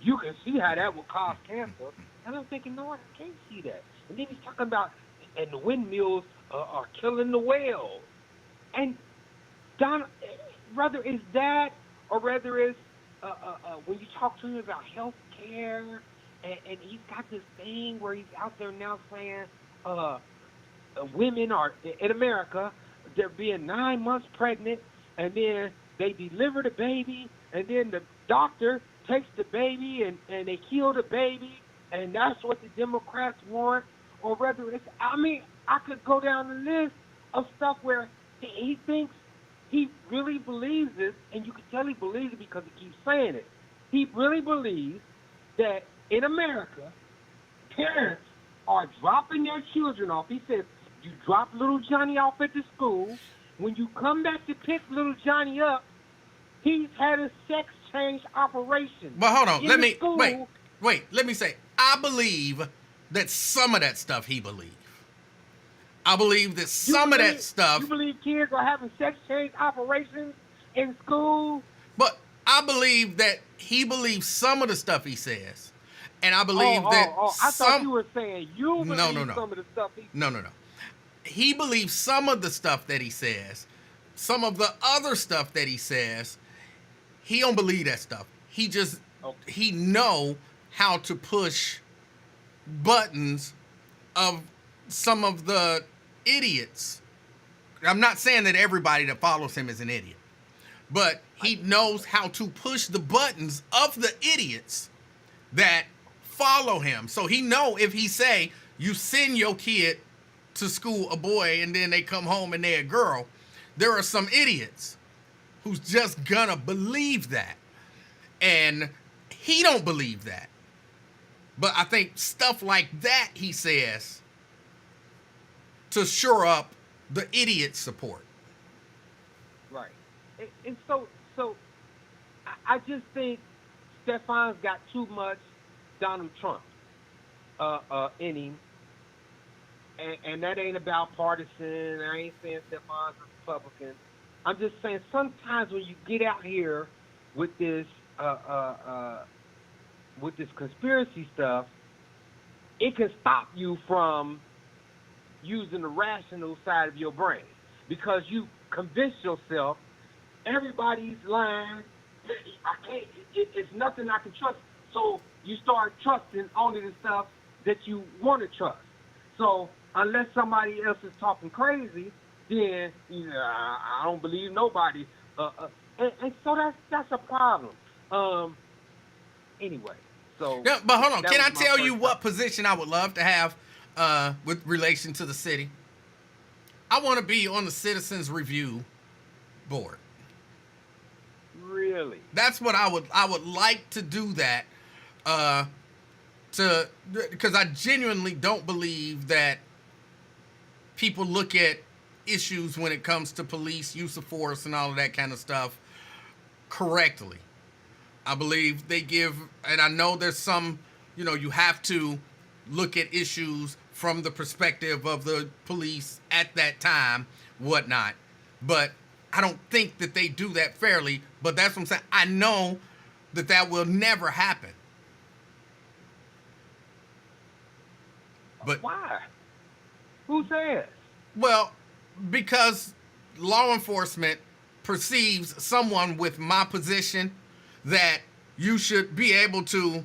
You can see how that will cause cancer. And I'm thinking, no, I can't see that. And then he's talking about, and the windmills are killing the whales. And whether it's that or whether it's when you talk to him about health care, and he's got this thing where he's out there now saying women are, in America, they're being 9 months pregnant, and then they deliver the baby, and then the doctor takes the baby and they kill the baby, and that's what the Democrats want. Or whether it's, I could go down the list of stuff where he thinks he really believes this, and you can tell he believes it because he keeps saying it. He really believes that in America, parents are dropping their children off. He says, you drop little Johnny off at the school. When you come back to pick little Johnny up, he's had a sex change operation. But hold on, let me say, I believe that some of that stuff he believes. I believe that some of that stuff. You believe kids are having sex change operations in school? But I believe that he believes some of the stuff he says. And I believe that I thought you were saying you believe some of the stuff he says. No. He believes some of the stuff that he says. Some of the other stuff that he says, he don't believe that stuff. He just, he know how to push buttons of some of the idiots. I'm not saying that everybody that follows him is an idiot, but he knows how to push the buttons of the idiots that follow him. So he know if he say you send your kid to school, a boy, and then they come home and they're a girl, there are some idiots who's just gonna believe that. And he don't believe that. But I think stuff like that he says to shore up the idiot support. Right. And so I just think Stefan's got too much Donald Trump in him. And that ain't about partisan. I ain't saying Stefan's a Republican. I'm just saying sometimes when you get out here with this conspiracy stuff, it can stop you from using the rational side of your brain because you convince yourself everybody's lying. I can't. It's nothing I can trust. So you start trusting only the stuff that you want to trust. So unless somebody else is talking crazy, then I don't believe nobody. And so that's a problem. Anyway, so Yeah, but hold on. that Can I was my tell you first what topic. position I would love to have with relation to the city? I want to be on the Citizens Review Board. Really? That's what I would like to do that. Because I genuinely don't believe that people look at issues when it comes to police use of force and all of that kind of stuff correctly. I believe they give, and I know there's some, you have to look at issues from the perspective of the police at that time, whatnot. But I don't think that they do that fairly. But that's what I'm saying. I know that will never happen. But Why? Who says? well, because law enforcement perceives someone with my position that you should be able to,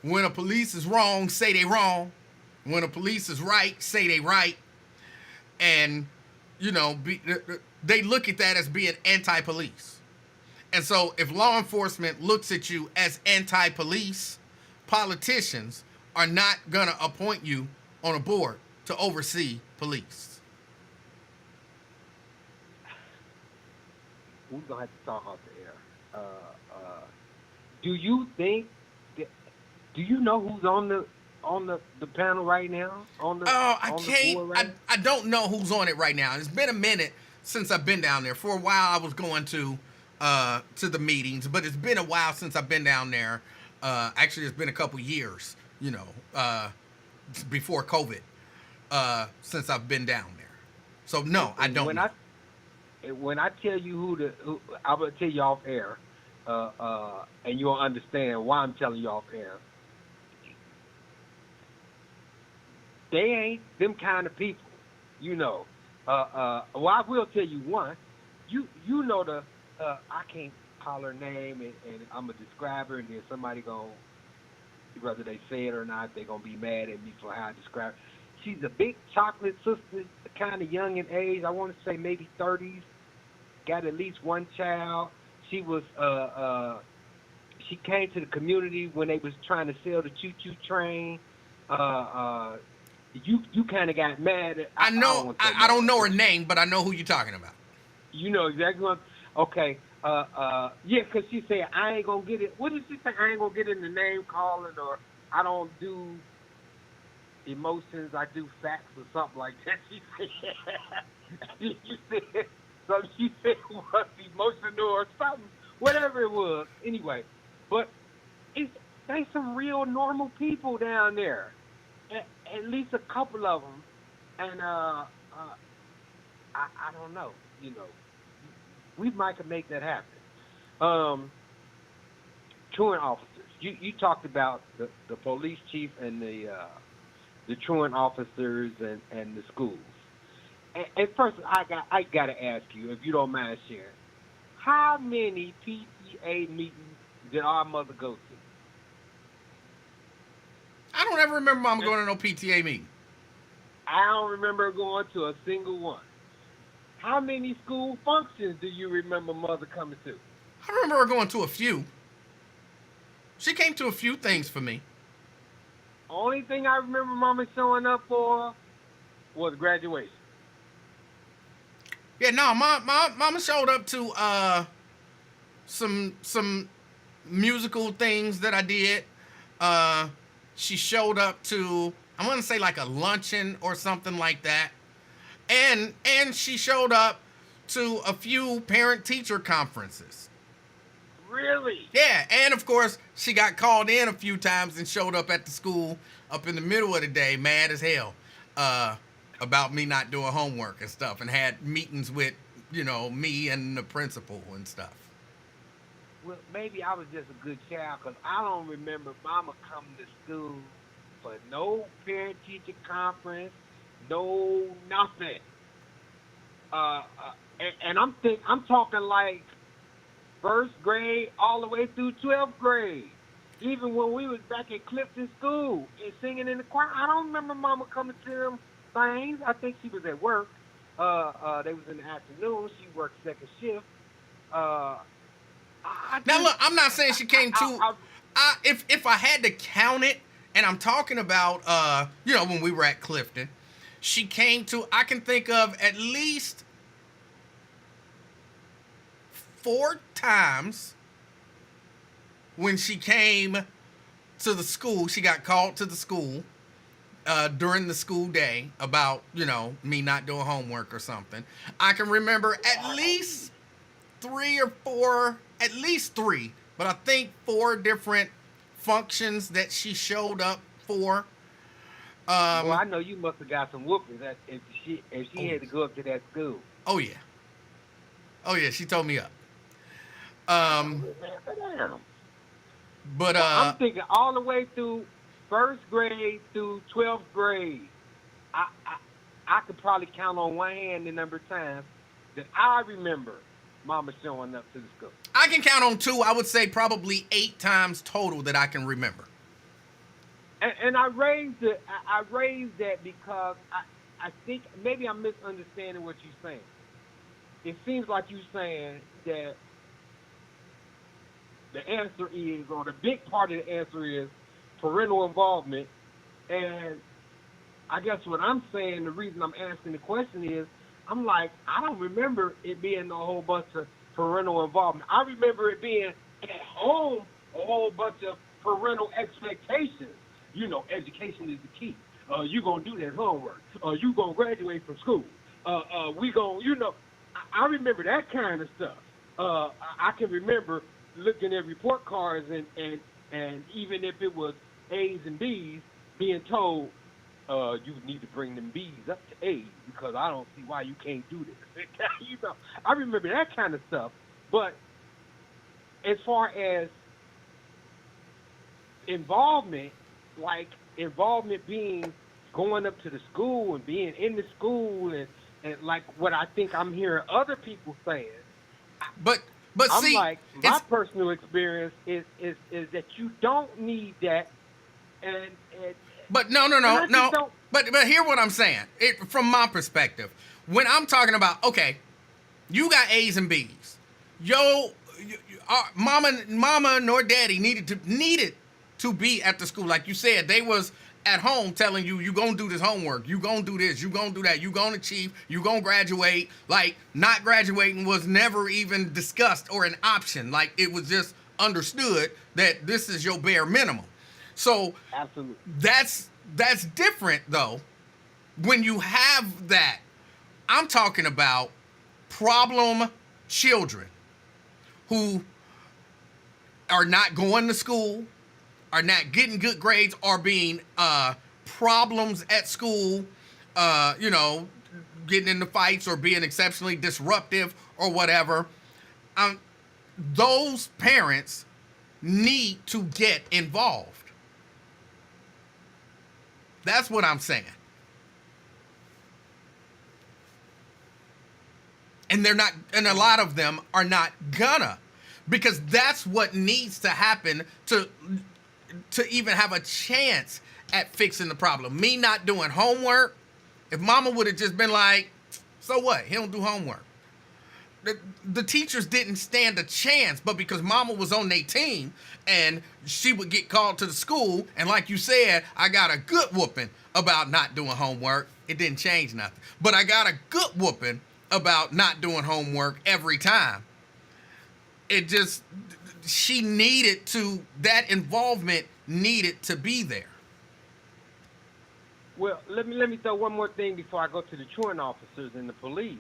when a police is wrong, say they wrong. When a police is right, say they right. And, they look at that as being anti-police. And so if law enforcement looks at you as anti-police, politicians are not going to appoint you on a board to oversee police. We're gonna have to talk off the air. Do you think that? Do you know who's on the panel right now? I on the can't. board right now? I don't know who's on it right now. It's been a minute since I've been down there. For a while, I was going to the meetings, but it's been a while since I've been down there. Actually, it's been a couple years, before COVID, since I've been down there. So no, I don't. When I tell you who I'm gonna tell you off air, and you'll understand why I'm telling you off air. They ain't them kind of people, Well, I will tell you one. You know the I can't call her name, and I'm gonna describe her, and then somebody gonna, whether they say it or not, they're gonna be mad at me for how I describe her. She's a big chocolate sister, kind of young in age. I want to say maybe 30s. Got at least one child. She was she came to the community when they was trying to sell the choo-choo train. You kind of got mad. I know. I don't know her name, but I know who you're talking about. You know exactly what. Okay. Yeah, because she said I ain't gonna get it. What did she say? I ain't gonna get in the name calling, or I don't do emotions. I do facts or something like that. She said. You said. So she said it was emotional or something, whatever it was. Anyway, but there's some real normal people down there, at least a couple of them, and I don't know, we might could make that happen. Truant officers, you talked about the police chief and the truant officers and the schools. And first, I gotta ask you, if you don't mind sharing, how many PTA meetings did our mother go to? I don't ever remember Mama going to no PTA meeting. I don't remember going to a single one. How many school functions do you remember Mother coming to? I remember her going to a few. She came to a few things for me. Only thing I remember Mama showing up for was graduation. Yeah, no, Mama showed up to some musical things that I did. She showed up to, I want to say like a luncheon or something like that. And she showed up to a few parent-teacher conferences. Really? Yeah, and of course, she got called in a few times and showed up at the school up in the middle of the day, mad as hell, about me not doing homework and stuff, and had meetings with, me and the principal and stuff. Well, maybe I was just a good child because I don't remember Mama coming to school for no parent-teacher conference, no nothing. And I'm talking like first grade all the way through 12th grade. Even when we was back at Clifton School and singing in the choir, I don't remember Mama coming to them things. I think she was at work. They was in the afternoon. She worked second shift. Now look, I'm not saying she came to. If I had to count it, and I'm talking about when we were at Clifton, she came to. I can think of at least 4 times when she came to the school. She got called to the school during the school day about, me not doing homework or something. I can remember at least 3 or 4, at least 3, but I think 4 different functions that she showed up for. Well, I know you must have got some whoopings if she had to go up to that school. Oh yeah, she told me up. But I'm thinking all the way through first grade through 12th grade. I could probably count on one hand the number of times that I remember Mama showing up to the school. I can count on 2. I would say probably 8 times total that I can remember. And I raised it. I raised that because I think maybe I'm misunderstanding what you're saying. It seems like you're saying that the answer is, or the big part of the answer is, parental involvement. And I guess what I'm saying, the reason I'm asking the question is, I'm like, I don't remember it being a whole bunch of parental involvement. I remember it being at home a whole bunch of parental expectations. Education is the key. You gonna do that homework. You gonna graduate from school. We gonna, I remember that kind of stuff. I can remember looking at report cards and even if it was A's and B's, being told, you need to bring them B's up to A's because I don't see why you can't do this. I remember that kind of stuff. But as far as involvement, like involvement being going up to the school and being in the school and like what I think I'm hearing other people saying. But I'm see, like, my personal experience is that you don't need that. But no. But hear what I'm saying. From my perspective, when I'm talking about, okay, you got A's and B's. Mama nor daddy needed to be at the school. Like you said, they was at home telling you gonna do this homework, you gonna do this, you gonna do that, you gonna achieve, you gonna graduate. Like, not graduating was never even discussed or an option. Like, it was just understood that this is your bare minimum. So absolutely, that's different though. When you have that, I'm talking about problem children who are not going to school, are not getting good grades, are being problems at school, getting into fights or being exceptionally disruptive or whatever. Those parents need to get involved. That's what I'm saying. And they're not, and a lot of them are not gonna, because that's what needs to happen to even have a chance at fixing the problem. Me not doing homework, if mama would have just been like, so what? He don't do homework. The teachers didn't stand a chance, but because mama was on their team and she would get called to the school, and like you said, I got a good whooping about not doing homework. It didn't change nothing. But I got a good whooping about not doing homework every time. It just, she needed to, that involvement needed to be there. Well, let me throw one more thing before I go to the truant officers and the police.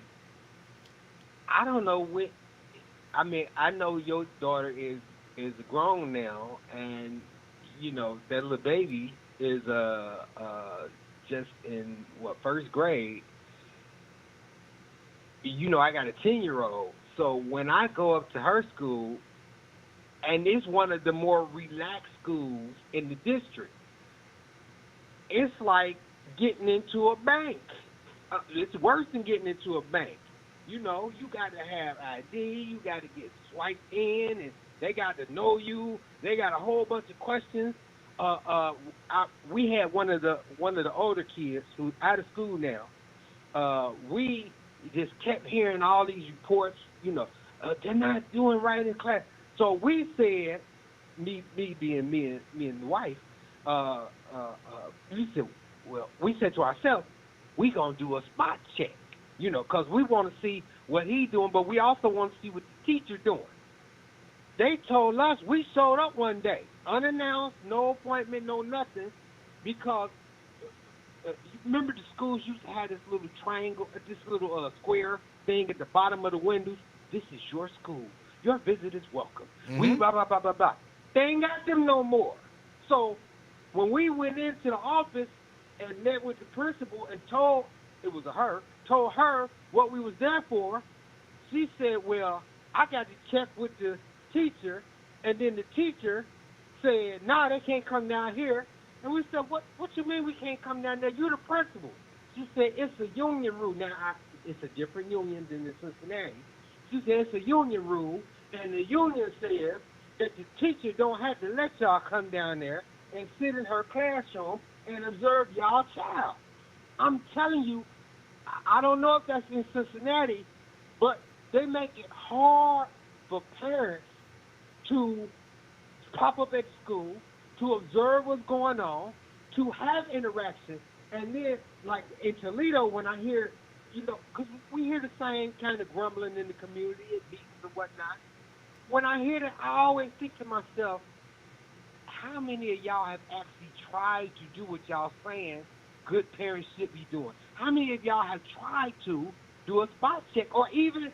I don't know when. I mean, I know your daughter is grown now, and you know that little baby is just in first grade. You know, I got a 10-year-old, so when I go up to her school, and it's one of the more relaxed schools in the district, it's like getting into a bank. It's worse than getting into a bank. You know, you got to have ID, you got to get swiped in, and they got to know you. They got a whole bunch of questions. We had one of the older kids who's out of school now. We just kept hearing all these reports. You know, they're not doing right in class. So we said, me being me and the wife, we said to ourselves, we gonna do a spot check. You know, because we want to see what he's doing, but we also want to see what the teacher's doing. They told us, we showed up one day, unannounced, no appointment, no nothing, because you remember the schools used to have this little triangle, this little square thing at the bottom of the windows? This is your school. Your visit is welcome. Mm-hmm. We blah, blah, blah, blah, blah. They ain't got them no more. So when we went into the office and met with the principal and told her what we was there for, she said, well, I got to check with the teacher. And then the teacher said, nah, they can't come down here. And we said, what you mean we can't come down there? You're the principal. She said, it's a union rule. Now, it's a different union than in Cincinnati. She said, it's a union rule. And the union says that the teacher don't have to let y'all come down there and sit in her classroom and observe y'all child. I'm telling you, I don't know if that's in Cincinnati, but they make it hard for parents to pop up at school, to observe what's going on, to have interaction. And then, like in Toledo, when I hear, you know, because we hear the same kind of grumbling in the community and meetings and whatnot. When I hear that, I always think to myself, how many of y'all have actually tried to do what y'all saying good parents should be doing? How many of y'all have tried to do a spot check? Or even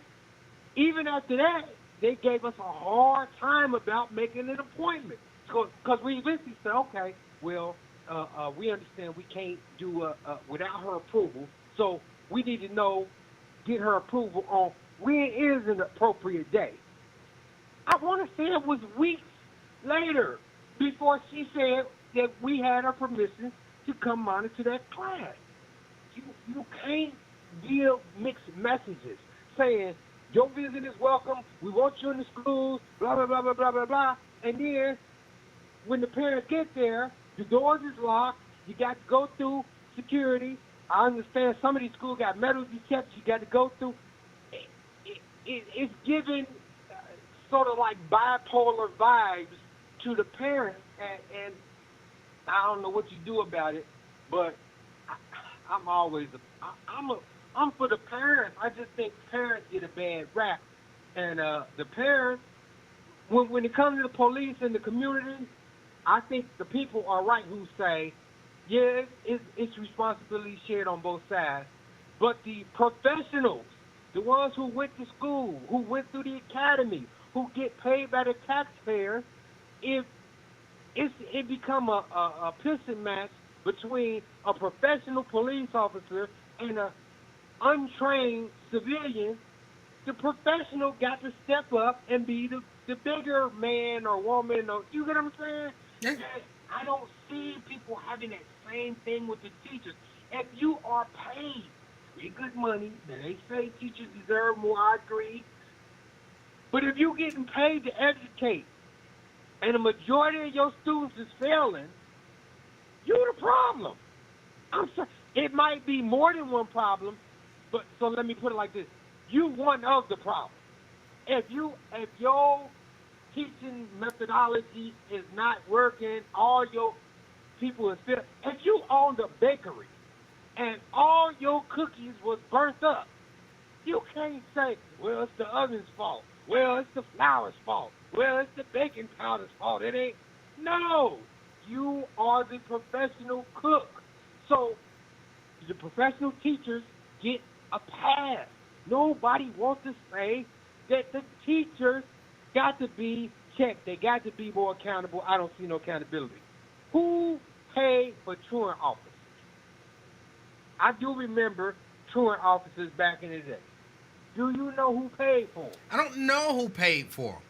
after that, they gave us a hard time about making an appointment. Because we eventually said, okay, well, we understand we can't do without her approval, so we need to get her approval on when is an appropriate day. I want to say it was weeks later before she said that we had her permission to come monitor that class. You can't give mixed messages saying, your visit is welcome, we want you in the schools, blah, blah, blah, blah, blah, blah, blah. And then when the parents get there, the doors is locked, you got to go through security. I understand some of these schools got metal detectors you got to go through. It's giving sort of like bipolar vibes to the parents, and I don't know what you do about it, but I'm for the parents. I just think parents get a bad rap, and the parents, when it comes to the police and the community, I think the people are right who say, yeah, it's responsibility shared on both sides, but the professionals, the ones who went to school, who went through the academy, who get paid by the taxpayers, if it become a pissing match between a professional police officer and an untrained civilian, the professional got to step up and be the bigger man or woman. Or, you get what I'm saying? Yeah. I don't see people having that same thing with the teachers. If you are paid pretty good money, they say teachers deserve more, I agree. But if you're getting paid to educate, and the majority of your students is failing, You the problem. I'm sorry. It might be more than one problem, but so let me put it like this: you one of the problem. If your teaching methodology is not working, all your people is still. If you owned a bakery and all your cookies was burnt up, you can't say, well, it's the oven's fault. Well, it's the flour's fault. Well, it's the baking powder's fault. It ain't. No, you are the professional cook. So the professional teachers get a pass. Nobody wants to say that the teachers got to be checked. They got to be more accountable. I don't see no accountability. Who paid for truant officers? I do remember truant officers back in the day. Do you know who paid for them? I don't know who paid for them.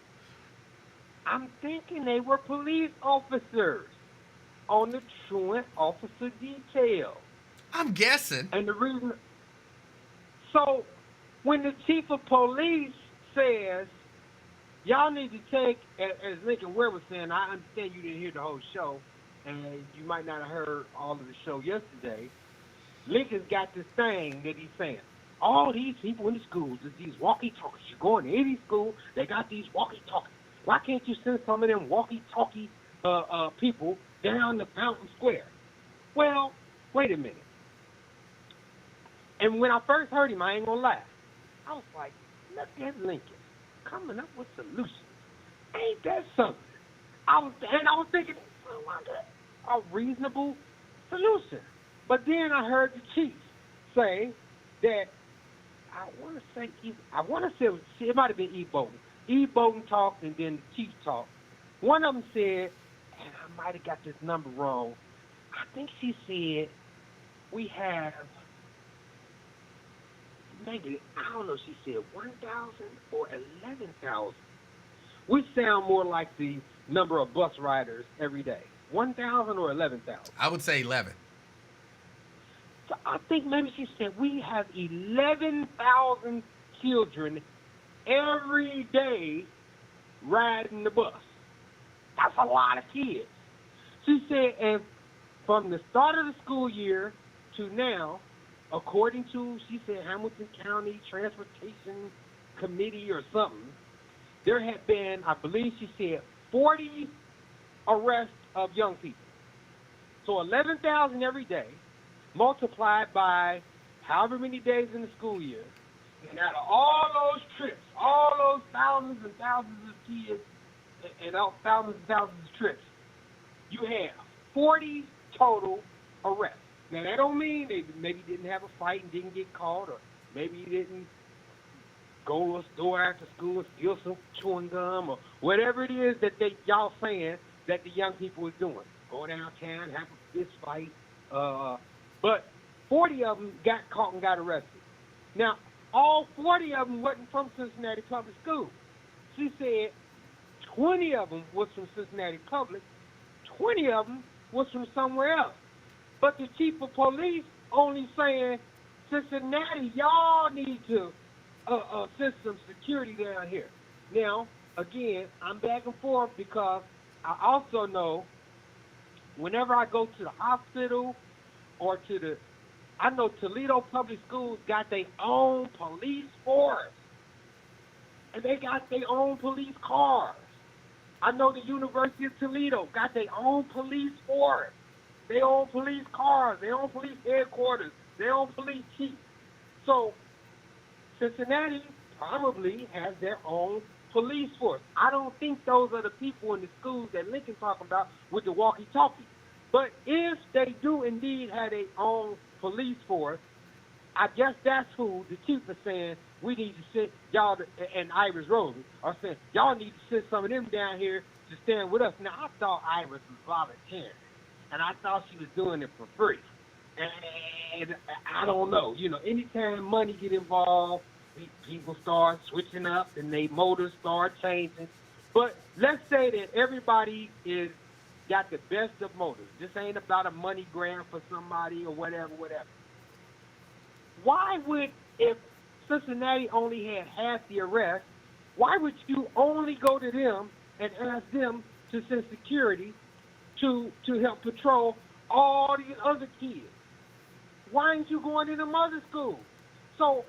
I'm thinking they were police officers on the truant officer detail. I'm guessing. And the reason, so when the chief of police says, y'all need to take, as Lincoln Ware was saying, I understand you didn't hear the whole show, and you might not have heard all of the show yesterday. Lincoln's got this thing that he's saying. All these people in the schools is these walkie-talkies. You go in any school, they got these walkie-talkies. Why can't you send some of them walkie-talkie people down to Fountain Square? Well, wait a minute. And when I first heard him, I ain't gonna lie, I was like, look at Lincoln coming up with solutions. Ain't that something? I was thinking, oh my God, a reasonable solution. But then I heard the chief say that I want to say it might have been E. Bolton. E. Bolton talked, and then the chief talked. One of them said, and I might have got this number wrong. I think she said we have maybe, I don't know. She said 1,000 or 11,000. We sound more like the number of bus riders every day. 1,000 or 11,000. I would say 11. So I think maybe she said we have 11,000 children every day riding the bus. That's a lot of kids. She said, and from the start of the school year to now, according to, she said, Hamilton County Transportation Committee or something, there had been, I believe she said, 40 arrests of young people. So 11,000 every day, multiplied by however many days in the school year, and out of all those trips, all those thousands and thousands of kids, and all thousands and thousands of trips, you have 40 total arrests. Now, that don't mean they maybe didn't have a fight and didn't get caught, or maybe you didn't go to a store after school and steal some chewing gum, or whatever it is that y'all saying that the young people is doing. Go downtown, have a fist fight. But 40 of them got caught and got arrested. Now, all 40 of them wasn't from Cincinnati Public Schools. She said 20 of them was from Cincinnati Public, 20 of them was from somewhere else. But the chief of police only saying, Cincinnati, y'all need to send some security down here. Now, again, I'm back and forth because I also know whenever I go to the hospital or I know Toledo Public Schools got their own police force. And they got their own police cars. I know the University of Toledo got their own police force. Their own police cars, their own police headquarters, their own police chief. So Cincinnati probably has their own police force. I don't think those are the people in the schools that Lincoln talking about with the walkie-talkie. But if they do indeed have their own police force, I guess that's who the chief is saying we need to send y'all, and Iris Rosen are saying y'all need to send some of them down here to stand with us. Now, I thought Iris was volunteering, and I thought she was doing it for free. And I don't know. You know, anytime money get involved, people start switching up and they motors start changing. But let's say that everybody got the best of motives. This ain't about a money grab for somebody or whatever. Why would, if Cincinnati only had half the arrests, why would you only go to them and ask them to send security to help patrol all these other kids. Why ain't you going to them other schools? So,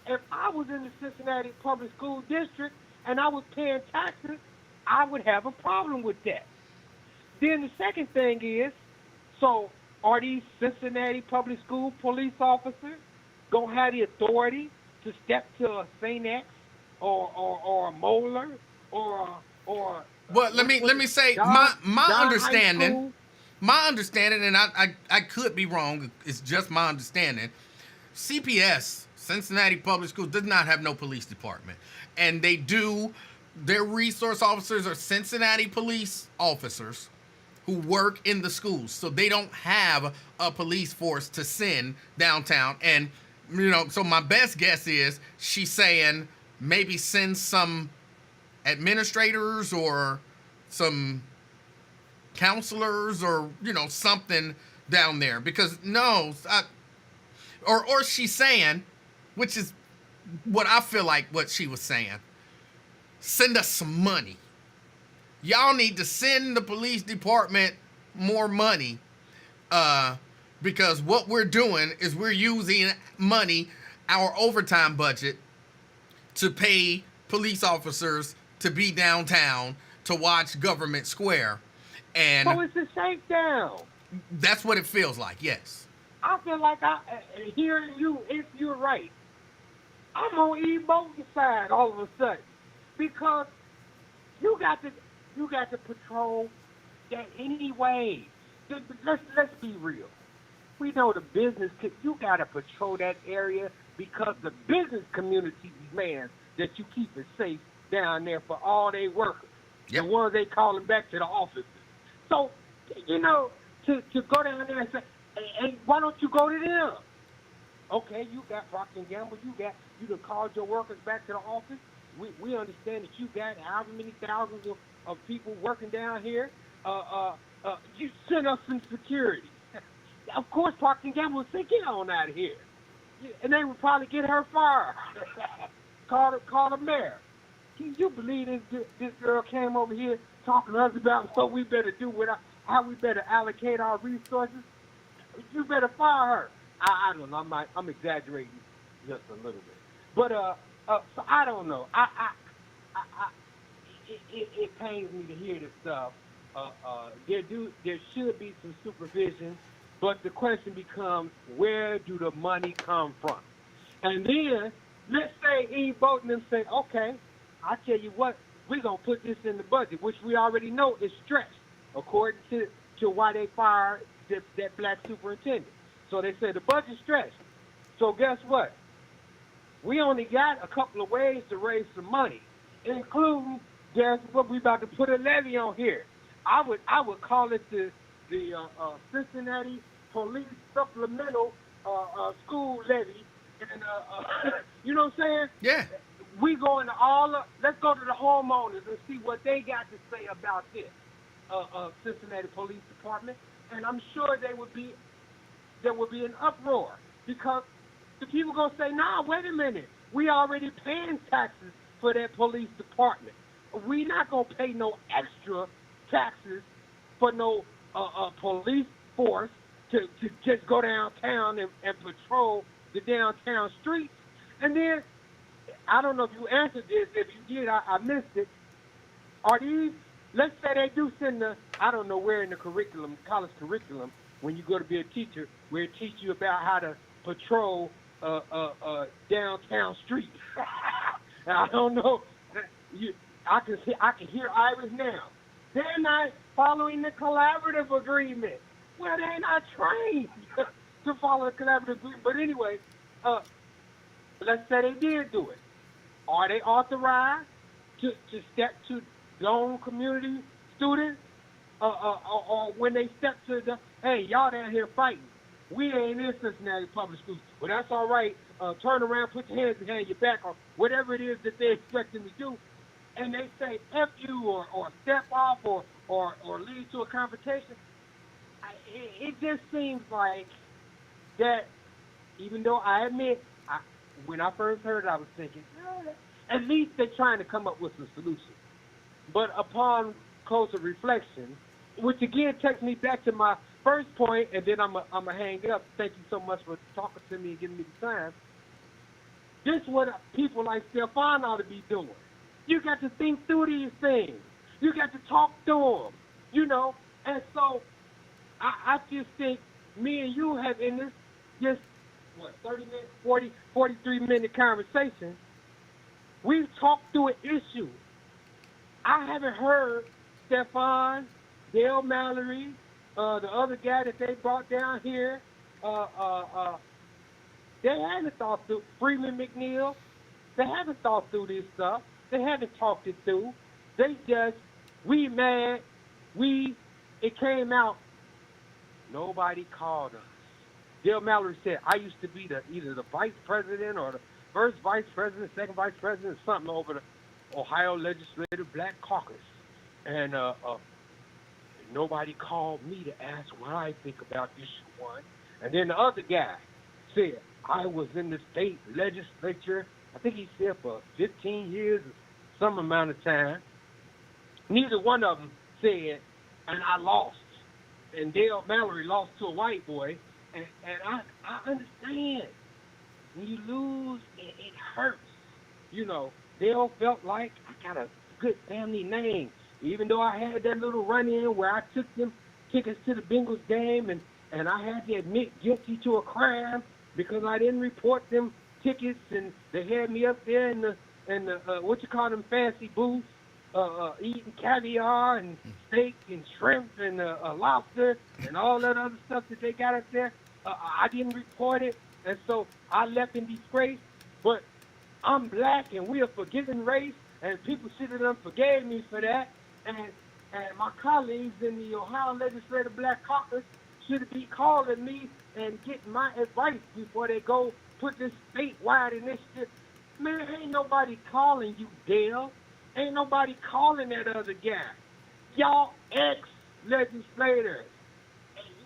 if I was in the Cincinnati Public School District and I was paying taxes, I would have a problem with that. Then the second thing is, so are these Cincinnati Public School police officers gonna have the authority to step to a St. X or a Moeller or Well, let me say my Don understanding. High School? My understanding, and I could be wrong. It's just my understanding. CPS, Cincinnati Public Schools, does not have no police department, and they do. Their resource officers are Cincinnati police officers who work in the schools, so they don't have a police force to send downtown. And so my best guess is she's saying maybe send some administrators or some counselors or something down there, because or she's saying, which is what I feel like what she was saying, send us some money. Y'all need to send the police department more money, because what we're doing is we're using money, our overtime budget, to pay police officers to be downtown to watch Government Square. And So it's a shakedown. that's what it feels like, yes. I feel like hearing you, if you're right, I'm on E. Bolton's side all of a sudden, because you got to patrol that anyway. Let's be real. We know the business. You got to patrol that area because the business community demands that you keep it safe down there for all their workers. Yep. The ones they calling back to the offices. So, to go down there and say, hey, why don't you go to them? Okay, you got Procter & Gamble, you done called your workers back to the office. We understand that you got however many thousands of people working down here. You send us some security. Of course, Procter & Gamble would say, get on out of here. And they would probably get her fired. call the mayor. Can you believe this girl came over here talking to us about what we better do how we better allocate our resources? You better fire her. I don't know. I'm exaggerating just a little bit, but so I don't know. It pains me to hear this stuff. There should be some supervision, but the question becomes, where do the money come from? And then let's say E. Bolton and say, okay, I tell you what, we're gonna put this in the budget, which we already know is stretched, according to why they fired that black superintendent. So they say the budget's stretched. So guess what? We only got a couple of ways to raise some money, including guess what, we about to put a levy on here. I would call it the Cincinnati Police Supplemental School Levy, and you know what I'm saying? Yeah. We going to let's go to the homeowners and see what they got to say about this Cincinnati Police Department, and I'm sure there would be an uproar, because the people gonna say, nah, wait a minute, we already paying taxes for that police department. We not gonna pay no extra taxes for no police force to just go downtown and patrol the downtown streets. And then, I don't know if you answered this. If you did, I missed it. Are these, let's say they do send I don't know where in the curriculum, college curriculum, when you go to be a teacher, where it teach you about how to patrol downtown streets. I don't know. I can hear Iris now. They're not following the collaborative agreement. Well, they're not trained to follow the collaborative agreement. But anyway, let's say they did do it. Are they authorized to step to zone community students? Or when they step to hey, y'all down here fighting. We ain't in Cincinnati Public Schools. Well, that's all right. Turn around, put your hands behind your back, or whatever it is that they expect them to do. And they say F you or step off or lead to a confrontation. It just seems like that, even though I admit, when I first heard it, I was thinking, at least they're trying to come up with a solution. But upon closer reflection, which again takes me back to my first point, and then I'm a hang up. Thank you so much for talking to me and giving me the time. This is what people like Stefan ought to be doing. You got to think through these things. You got to talk to them, you know. And so I just think me and you have in this just, 30-minute, 43-minute conversation, we've talked through an issue. I haven't heard Stefan, Dale Mallory, the other guy that they brought down here, they haven't thought through Freeman McNeil. They haven't thought through this stuff. They haven't talked it through. They just, we mad. It came out. Nobody called us. Dale Mallory said, I used to be either the vice president or the first vice president, second vice president, something over the Ohio Legislative Black Caucus. And nobody called me to ask what I think about issue 1. And then the other guy said, I was in the state legislature, I think he said for 15 years or some amount of time. Neither one of them said, and I lost. And Dale Mallory lost to a white boy. And I understand. When you lose, it hurts. You know, Dale felt like I got a good family name. Even though I had that little run-in where I took them tickets to the Bengals game and I had to admit guilty to a crime because I didn't report them tickets, and they had me up there in the fancy booths, eating caviar and steak and shrimp and lobster and all that other stuff that they got up there. I didn't report it, and so I left in disgrace. But I'm black, and we're a forgiving race, and people should have done forgave me for that. And my colleagues in the Ohio Legislative Black Caucus should be calling me and getting my advice before they go put this statewide initiative. Man, ain't nobody calling you, Dale. Ain't nobody calling that other guy. Y'all ex-legislators.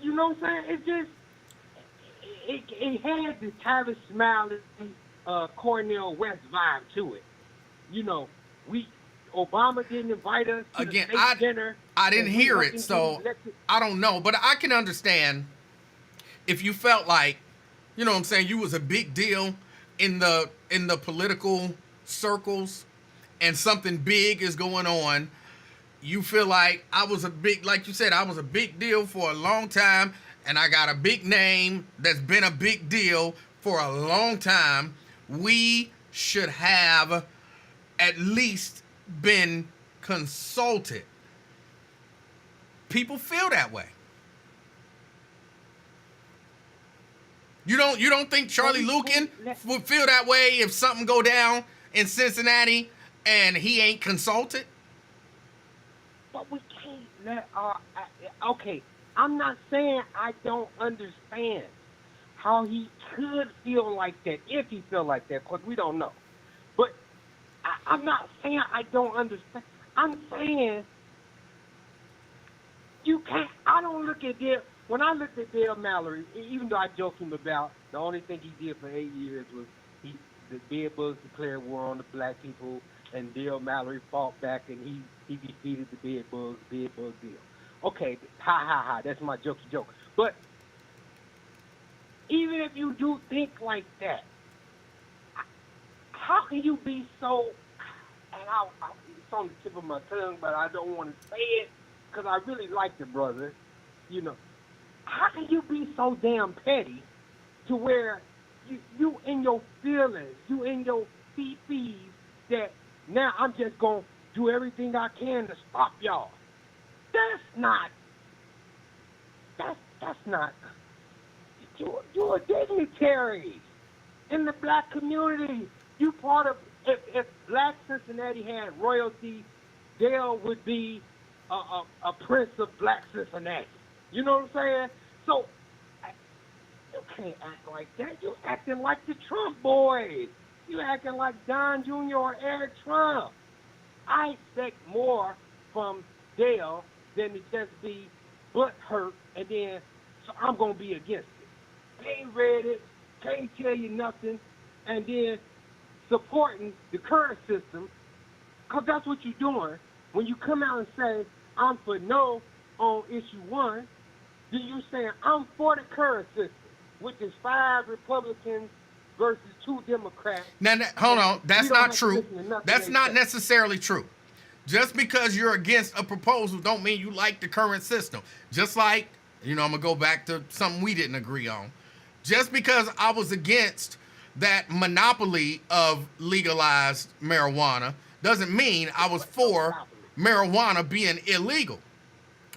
You know what I'm saying? It's just, it had the Travis Smiley, Cornel West vibe to it. You know, Obama didn't invite us to Again, the state dinner. I didn't hear it, so I don't know. But I can understand if you felt like, you know what I'm saying, you was a big deal in the political circles and something big is going on. You feel like like you said, I was a big deal for a long time, and I got a big name that's been a big deal for a long time. We should have at least been consulted. People feel that way. You don't think Charlie Lucan would feel that way if something go down in Cincinnati and he ain't consulted? But we can't let okay, I'm not saying I don't understand how he could feel like that, if he feel like that, because we don't know. But I'm not saying I don't understand. I'm saying you can't. I don't look at Dale. When I looked at Dale Mallory, even though I joked him about the only thing he did for 8 years was the bed bugs declared war on the black people, and Dale Mallory fought back and he defeated the bed bug deal. Okay, ha, that's my joke. But even if you do think like that, how can you be so, and it's on the tip of my tongue, but I don't want to say it because I really like the brother, you know. How can you be so damn petty to where you in your feelings, you in your fees that now I'm just going to do everything I can to stop y'all? That's not. You're a dignitary in the black community. You part of, if Black Cincinnati had royalty, Dale would be a prince of Black Cincinnati. You know what I'm saying? So you can't act like that. You acting like the Trump boys. You acting like Don Jr. or Eric Trump. I expect more from Dale than to just be butt hurt and then so I'm gonna be against it. Ain't read it, can't tell you nothing, and then supporting the current system, because that's what you're doing when you come out and say I'm for no on issue 1. then you're saying I'm for the current system, which is 5 Republicans versus 2 Democrats, Now, hold and on. we That's don't not have to true. listen to nothing That's they not say. necessarily true. Just because you're against a proposal don't mean you like the current system. Just like, I'm going to go back to something we didn't agree on. Just because I was against that monopoly of legalized marijuana doesn't mean I was No for monopoly. marijuana being illegal.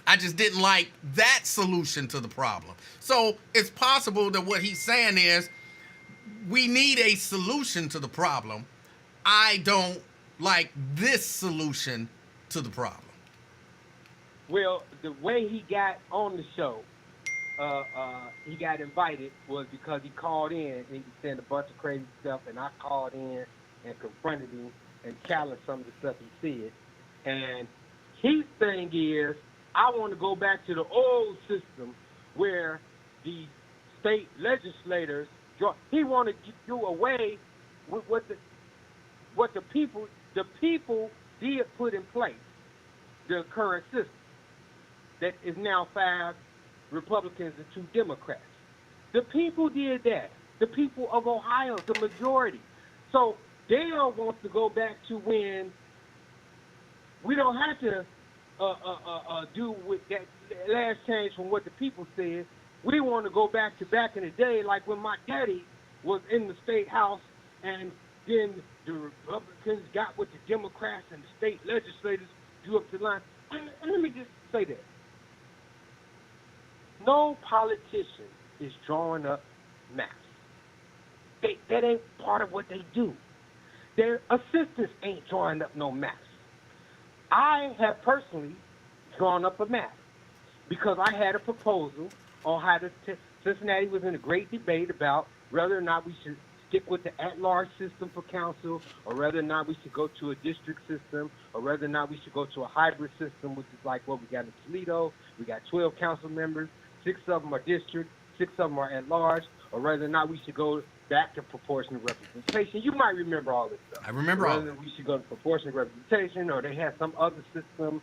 I just didn't like that solution to the problem. So it's possible that what he's saying is we need a solution to the problem. I don't like this solution to the problem. Well, the way he got on the show, he got invited was because he called in and he was saying a bunch of crazy stuff, and I called in and confronted him and challenged some of the stuff he said. And his thing is, I want to go back to the old system where the state legislators he wanted to do away with what the people did put in place, the current system that is now 5 Republicans and 2 Democrats. The people did that. The people of Ohio, the majority. So Dale wants to go back to when we don't have to do with that last change from what the people said. We want to go back to back in the day, like when my daddy was in the state house, and then the Republicans got with the Democrats and the state legislators drew up the line. And let me just say that. No politician is drawing up maps. That ain't part of what they do. Their assistants ain't drawing up no maps. I have personally drawn up a map because I had a proposal on how to Cincinnati was in a great debate about whether or not we should stick with the at-large system for council, or whether or not we should go to a district system, or whether or not we should go to a hybrid system, which is like what we got in Toledo. We got 12 council members, 6 of them are district, 6 of them are at-large, or whether or not we should go back to proportional representation. You might remember all this stuff. I remember all whether we should go to proportional representation, or they had some other system.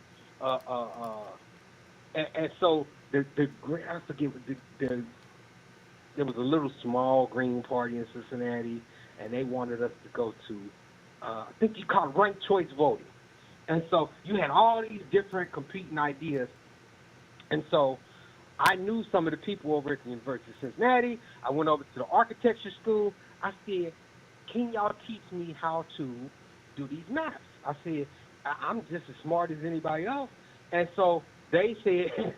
And so I forget what there was a little small green party in Cincinnati, and they wanted us to go to, I think you call it ranked choice voting. And so you had all these different competing ideas. And so I knew some of the people over at the University of Cincinnati. I went over to the architecture school. I said, can y'all teach me how to do these maps? I said, I'm just as smart as anybody else. And so they said,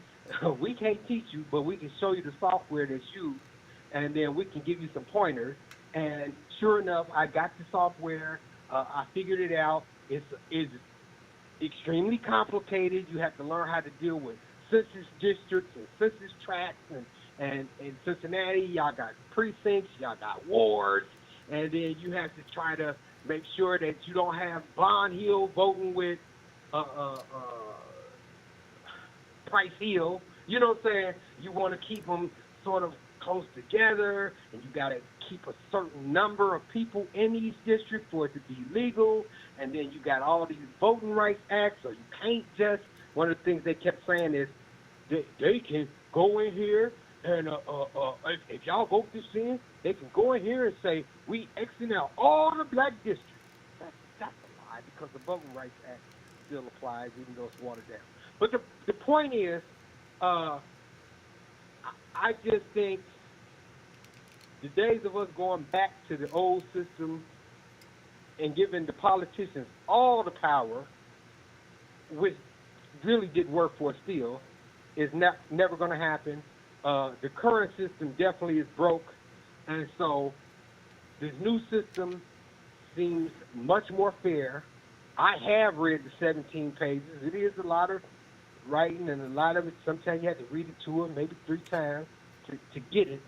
we can't teach you, but we can show you the software that's used, and then we can give you some pointers. And sure enough, I got the software. I figured it out. It's extremely complicated. You have to learn how to deal with census districts and census tracts. And in Cincinnati, y'all got precincts, y'all got wards, and then you have to try to make sure that you don't have Bond Hill voting with Price Hill. You know what I'm saying? You want to keep them sort of close together, and you got to keep a certain number of people in each district for it to be legal. And then you got all these voting rights acts, so you can't just. One of the things they kept saying is they can go in here and if y'all vote this in, they can go in here and say we Xing out all the black districts. That's a lie, because the Voting Rights Act still applies, even though it's watered down. But the point is, I just think the days of us going back to the old system and giving the politicians all the power, which really didn't work for us still, is never going to happen. The current system definitely is broke, and so this new system seems much more fair. I have read the 17 pages. It is a lot of writing, and a lot of it, sometimes you have to read it 2 or maybe 3 times to get it.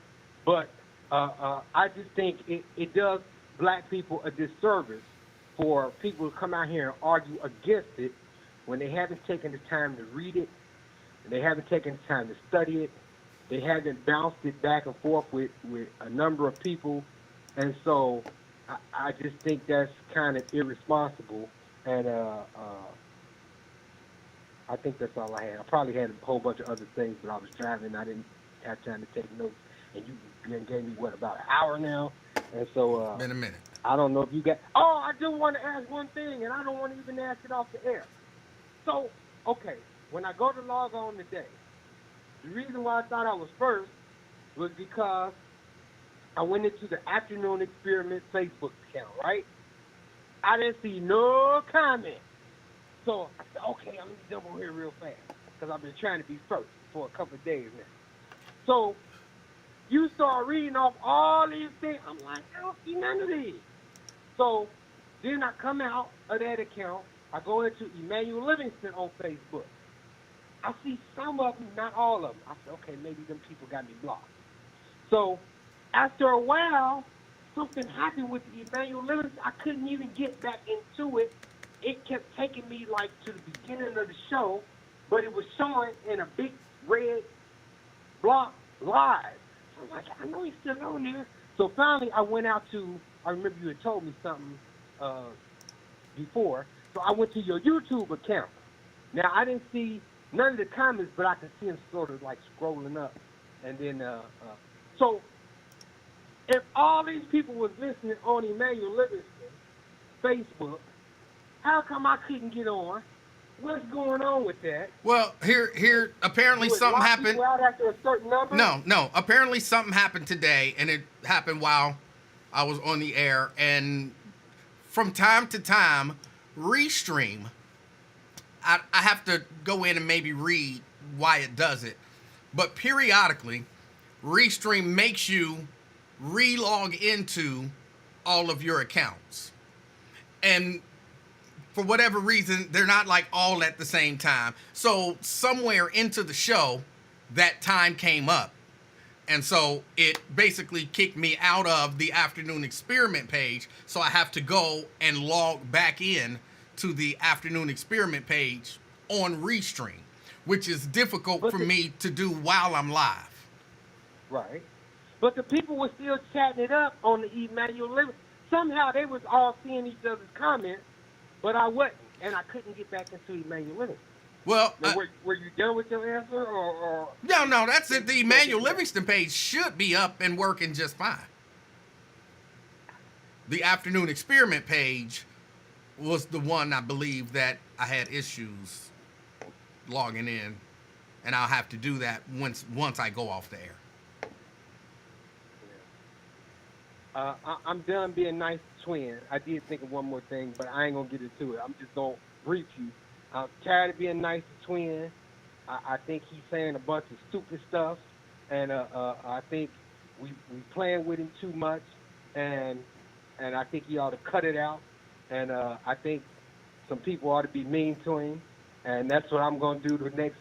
But I just think it does black people a disservice for people to come out here and argue against it when they haven't taken the time to read it, and they haven't taken the time to study it. They haven't bounced it back and forth with a number of people. And so I just think that's kind of irresponsible. And I think that's all I had. I probably had a whole bunch of other things, but I was driving. I didn't have time to take notes. And you gave me, what, about an hour now? And so Been a minute. I don't know if you got. Oh, I do want to ask one thing, and I don't want to even ask it off the air. So, okay, when I go to log on today, the reason why I thought I was first was because I went into the Afternoon Experiment Facebook account, right? I didn't see no comment. So I said, okay, I'm going to jump on here real fast because I've been trying to be first for a couple of days now. So you start reading off all these things. I'm like, I don't see none of these. So then I come out of that account. I go into Emanuel Livingston on Facebook. I see some of them, not all of them. I said, okay, maybe them people got me blocked. So after a while, something happened with Emanuel Livingston. I couldn't even get back into it. It kept taking me like to the beginning of the show, but it was showing in a big red block live. So I'm like, I know he's still on there. So finally, I went out to. I remember you had told me something before. So I went to your YouTube account. Now I didn't see none of the comments, but I could see them sort of like scrolling up, and then so. If all these people was listening on Emanuel Livingston Facebook, how come I couldn't get on? What's going on with that? Well, here, apparently something happened. People out after a certain number? No. Apparently something happened today, and it happened while I was on the air. And from time to time, Restream, I have to go in and maybe read why it does it. But periodically, Restream makes you re-log into all of your accounts. And for whatever reason, they're not like all at the same time. So somewhere into the show, that time came up. And so it basically kicked me out of the Afternoon Experiment page. So I have to go and log back in to the Afternoon Experiment page on Restream, which is difficult for me to do while I'm live. Right. But the people were still chatting it up on the Emanuel Livingston. Somehow they was all seeing each other's comments, but I wasn't, and I couldn't get back into Emanuel Livingston. Well, now, were you done with your answer, or? No, that's it. The Emanuel Livingston page should be up and working just fine. The Afternoon Experiment page was the one I believe that I had issues logging in, and I'll have to do that once I go off the air. I'm done being nice to Twin. I did think of one more thing, but I ain't going to get into it. I'm just going to brief you. I'm tired of being nice to Twin. I think he's saying a bunch of stupid stuff, and I think we playing with him too much, and I think he ought to cut it out, and I think some people ought to be mean to him, and that's what I'm going to do the next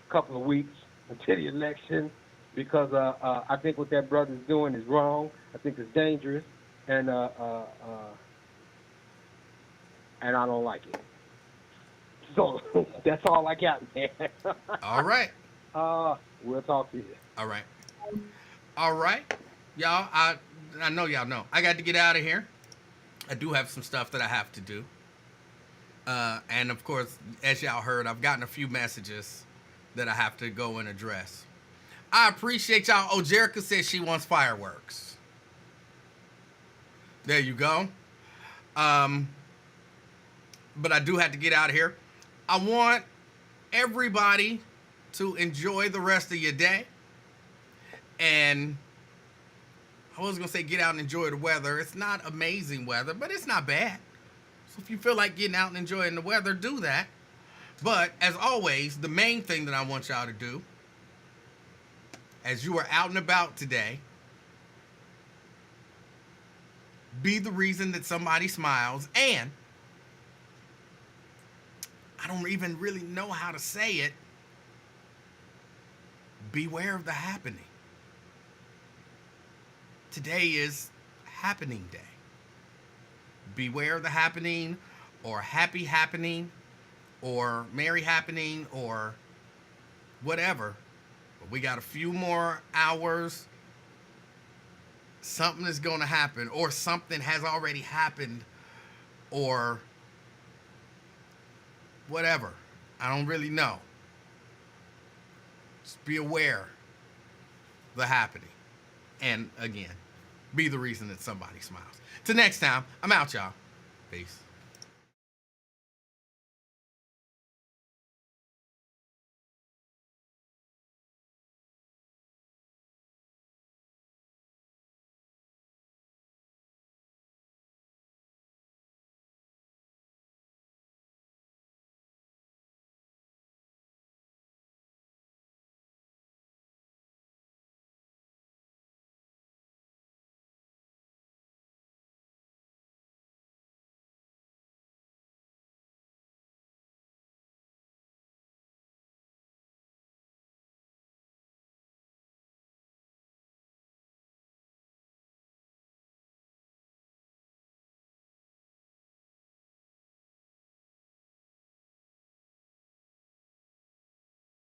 couple of weeks until the election, because I think what that brother's doing is wrong. I think it's dangerous, and I don't like it. So that's all I got, man. All right. We'll talk to you. All right. Y'all, I know y'all know. I got to get out of here. I do have some stuff that I have to do. And, of course, as y'all heard, I've gotten a few messages that I have to go and address. I appreciate y'all. Oh, Jerica says she wants fireworks. There you go. But I do have to get out of here. I want everybody to enjoy the rest of your day. And I was going to say get out and enjoy the weather. It's not amazing weather, but it's not bad. So if you feel like getting out and enjoying the weather, do that. But as always, the main thing that I want y'all to do, as you are out and about today, be the reason that somebody smiles. And I don't even really know how to say it. Beware of the happening. Today is happening day. Beware of the happening, or happy happening, or merry happening, or whatever. But we got a few more hours. Something is going to happen, or something has already happened, or whatever. I don't really know. Just be aware of the happening. And again, be the reason that somebody smiles. Till next time, I'm out, y'all. Peace.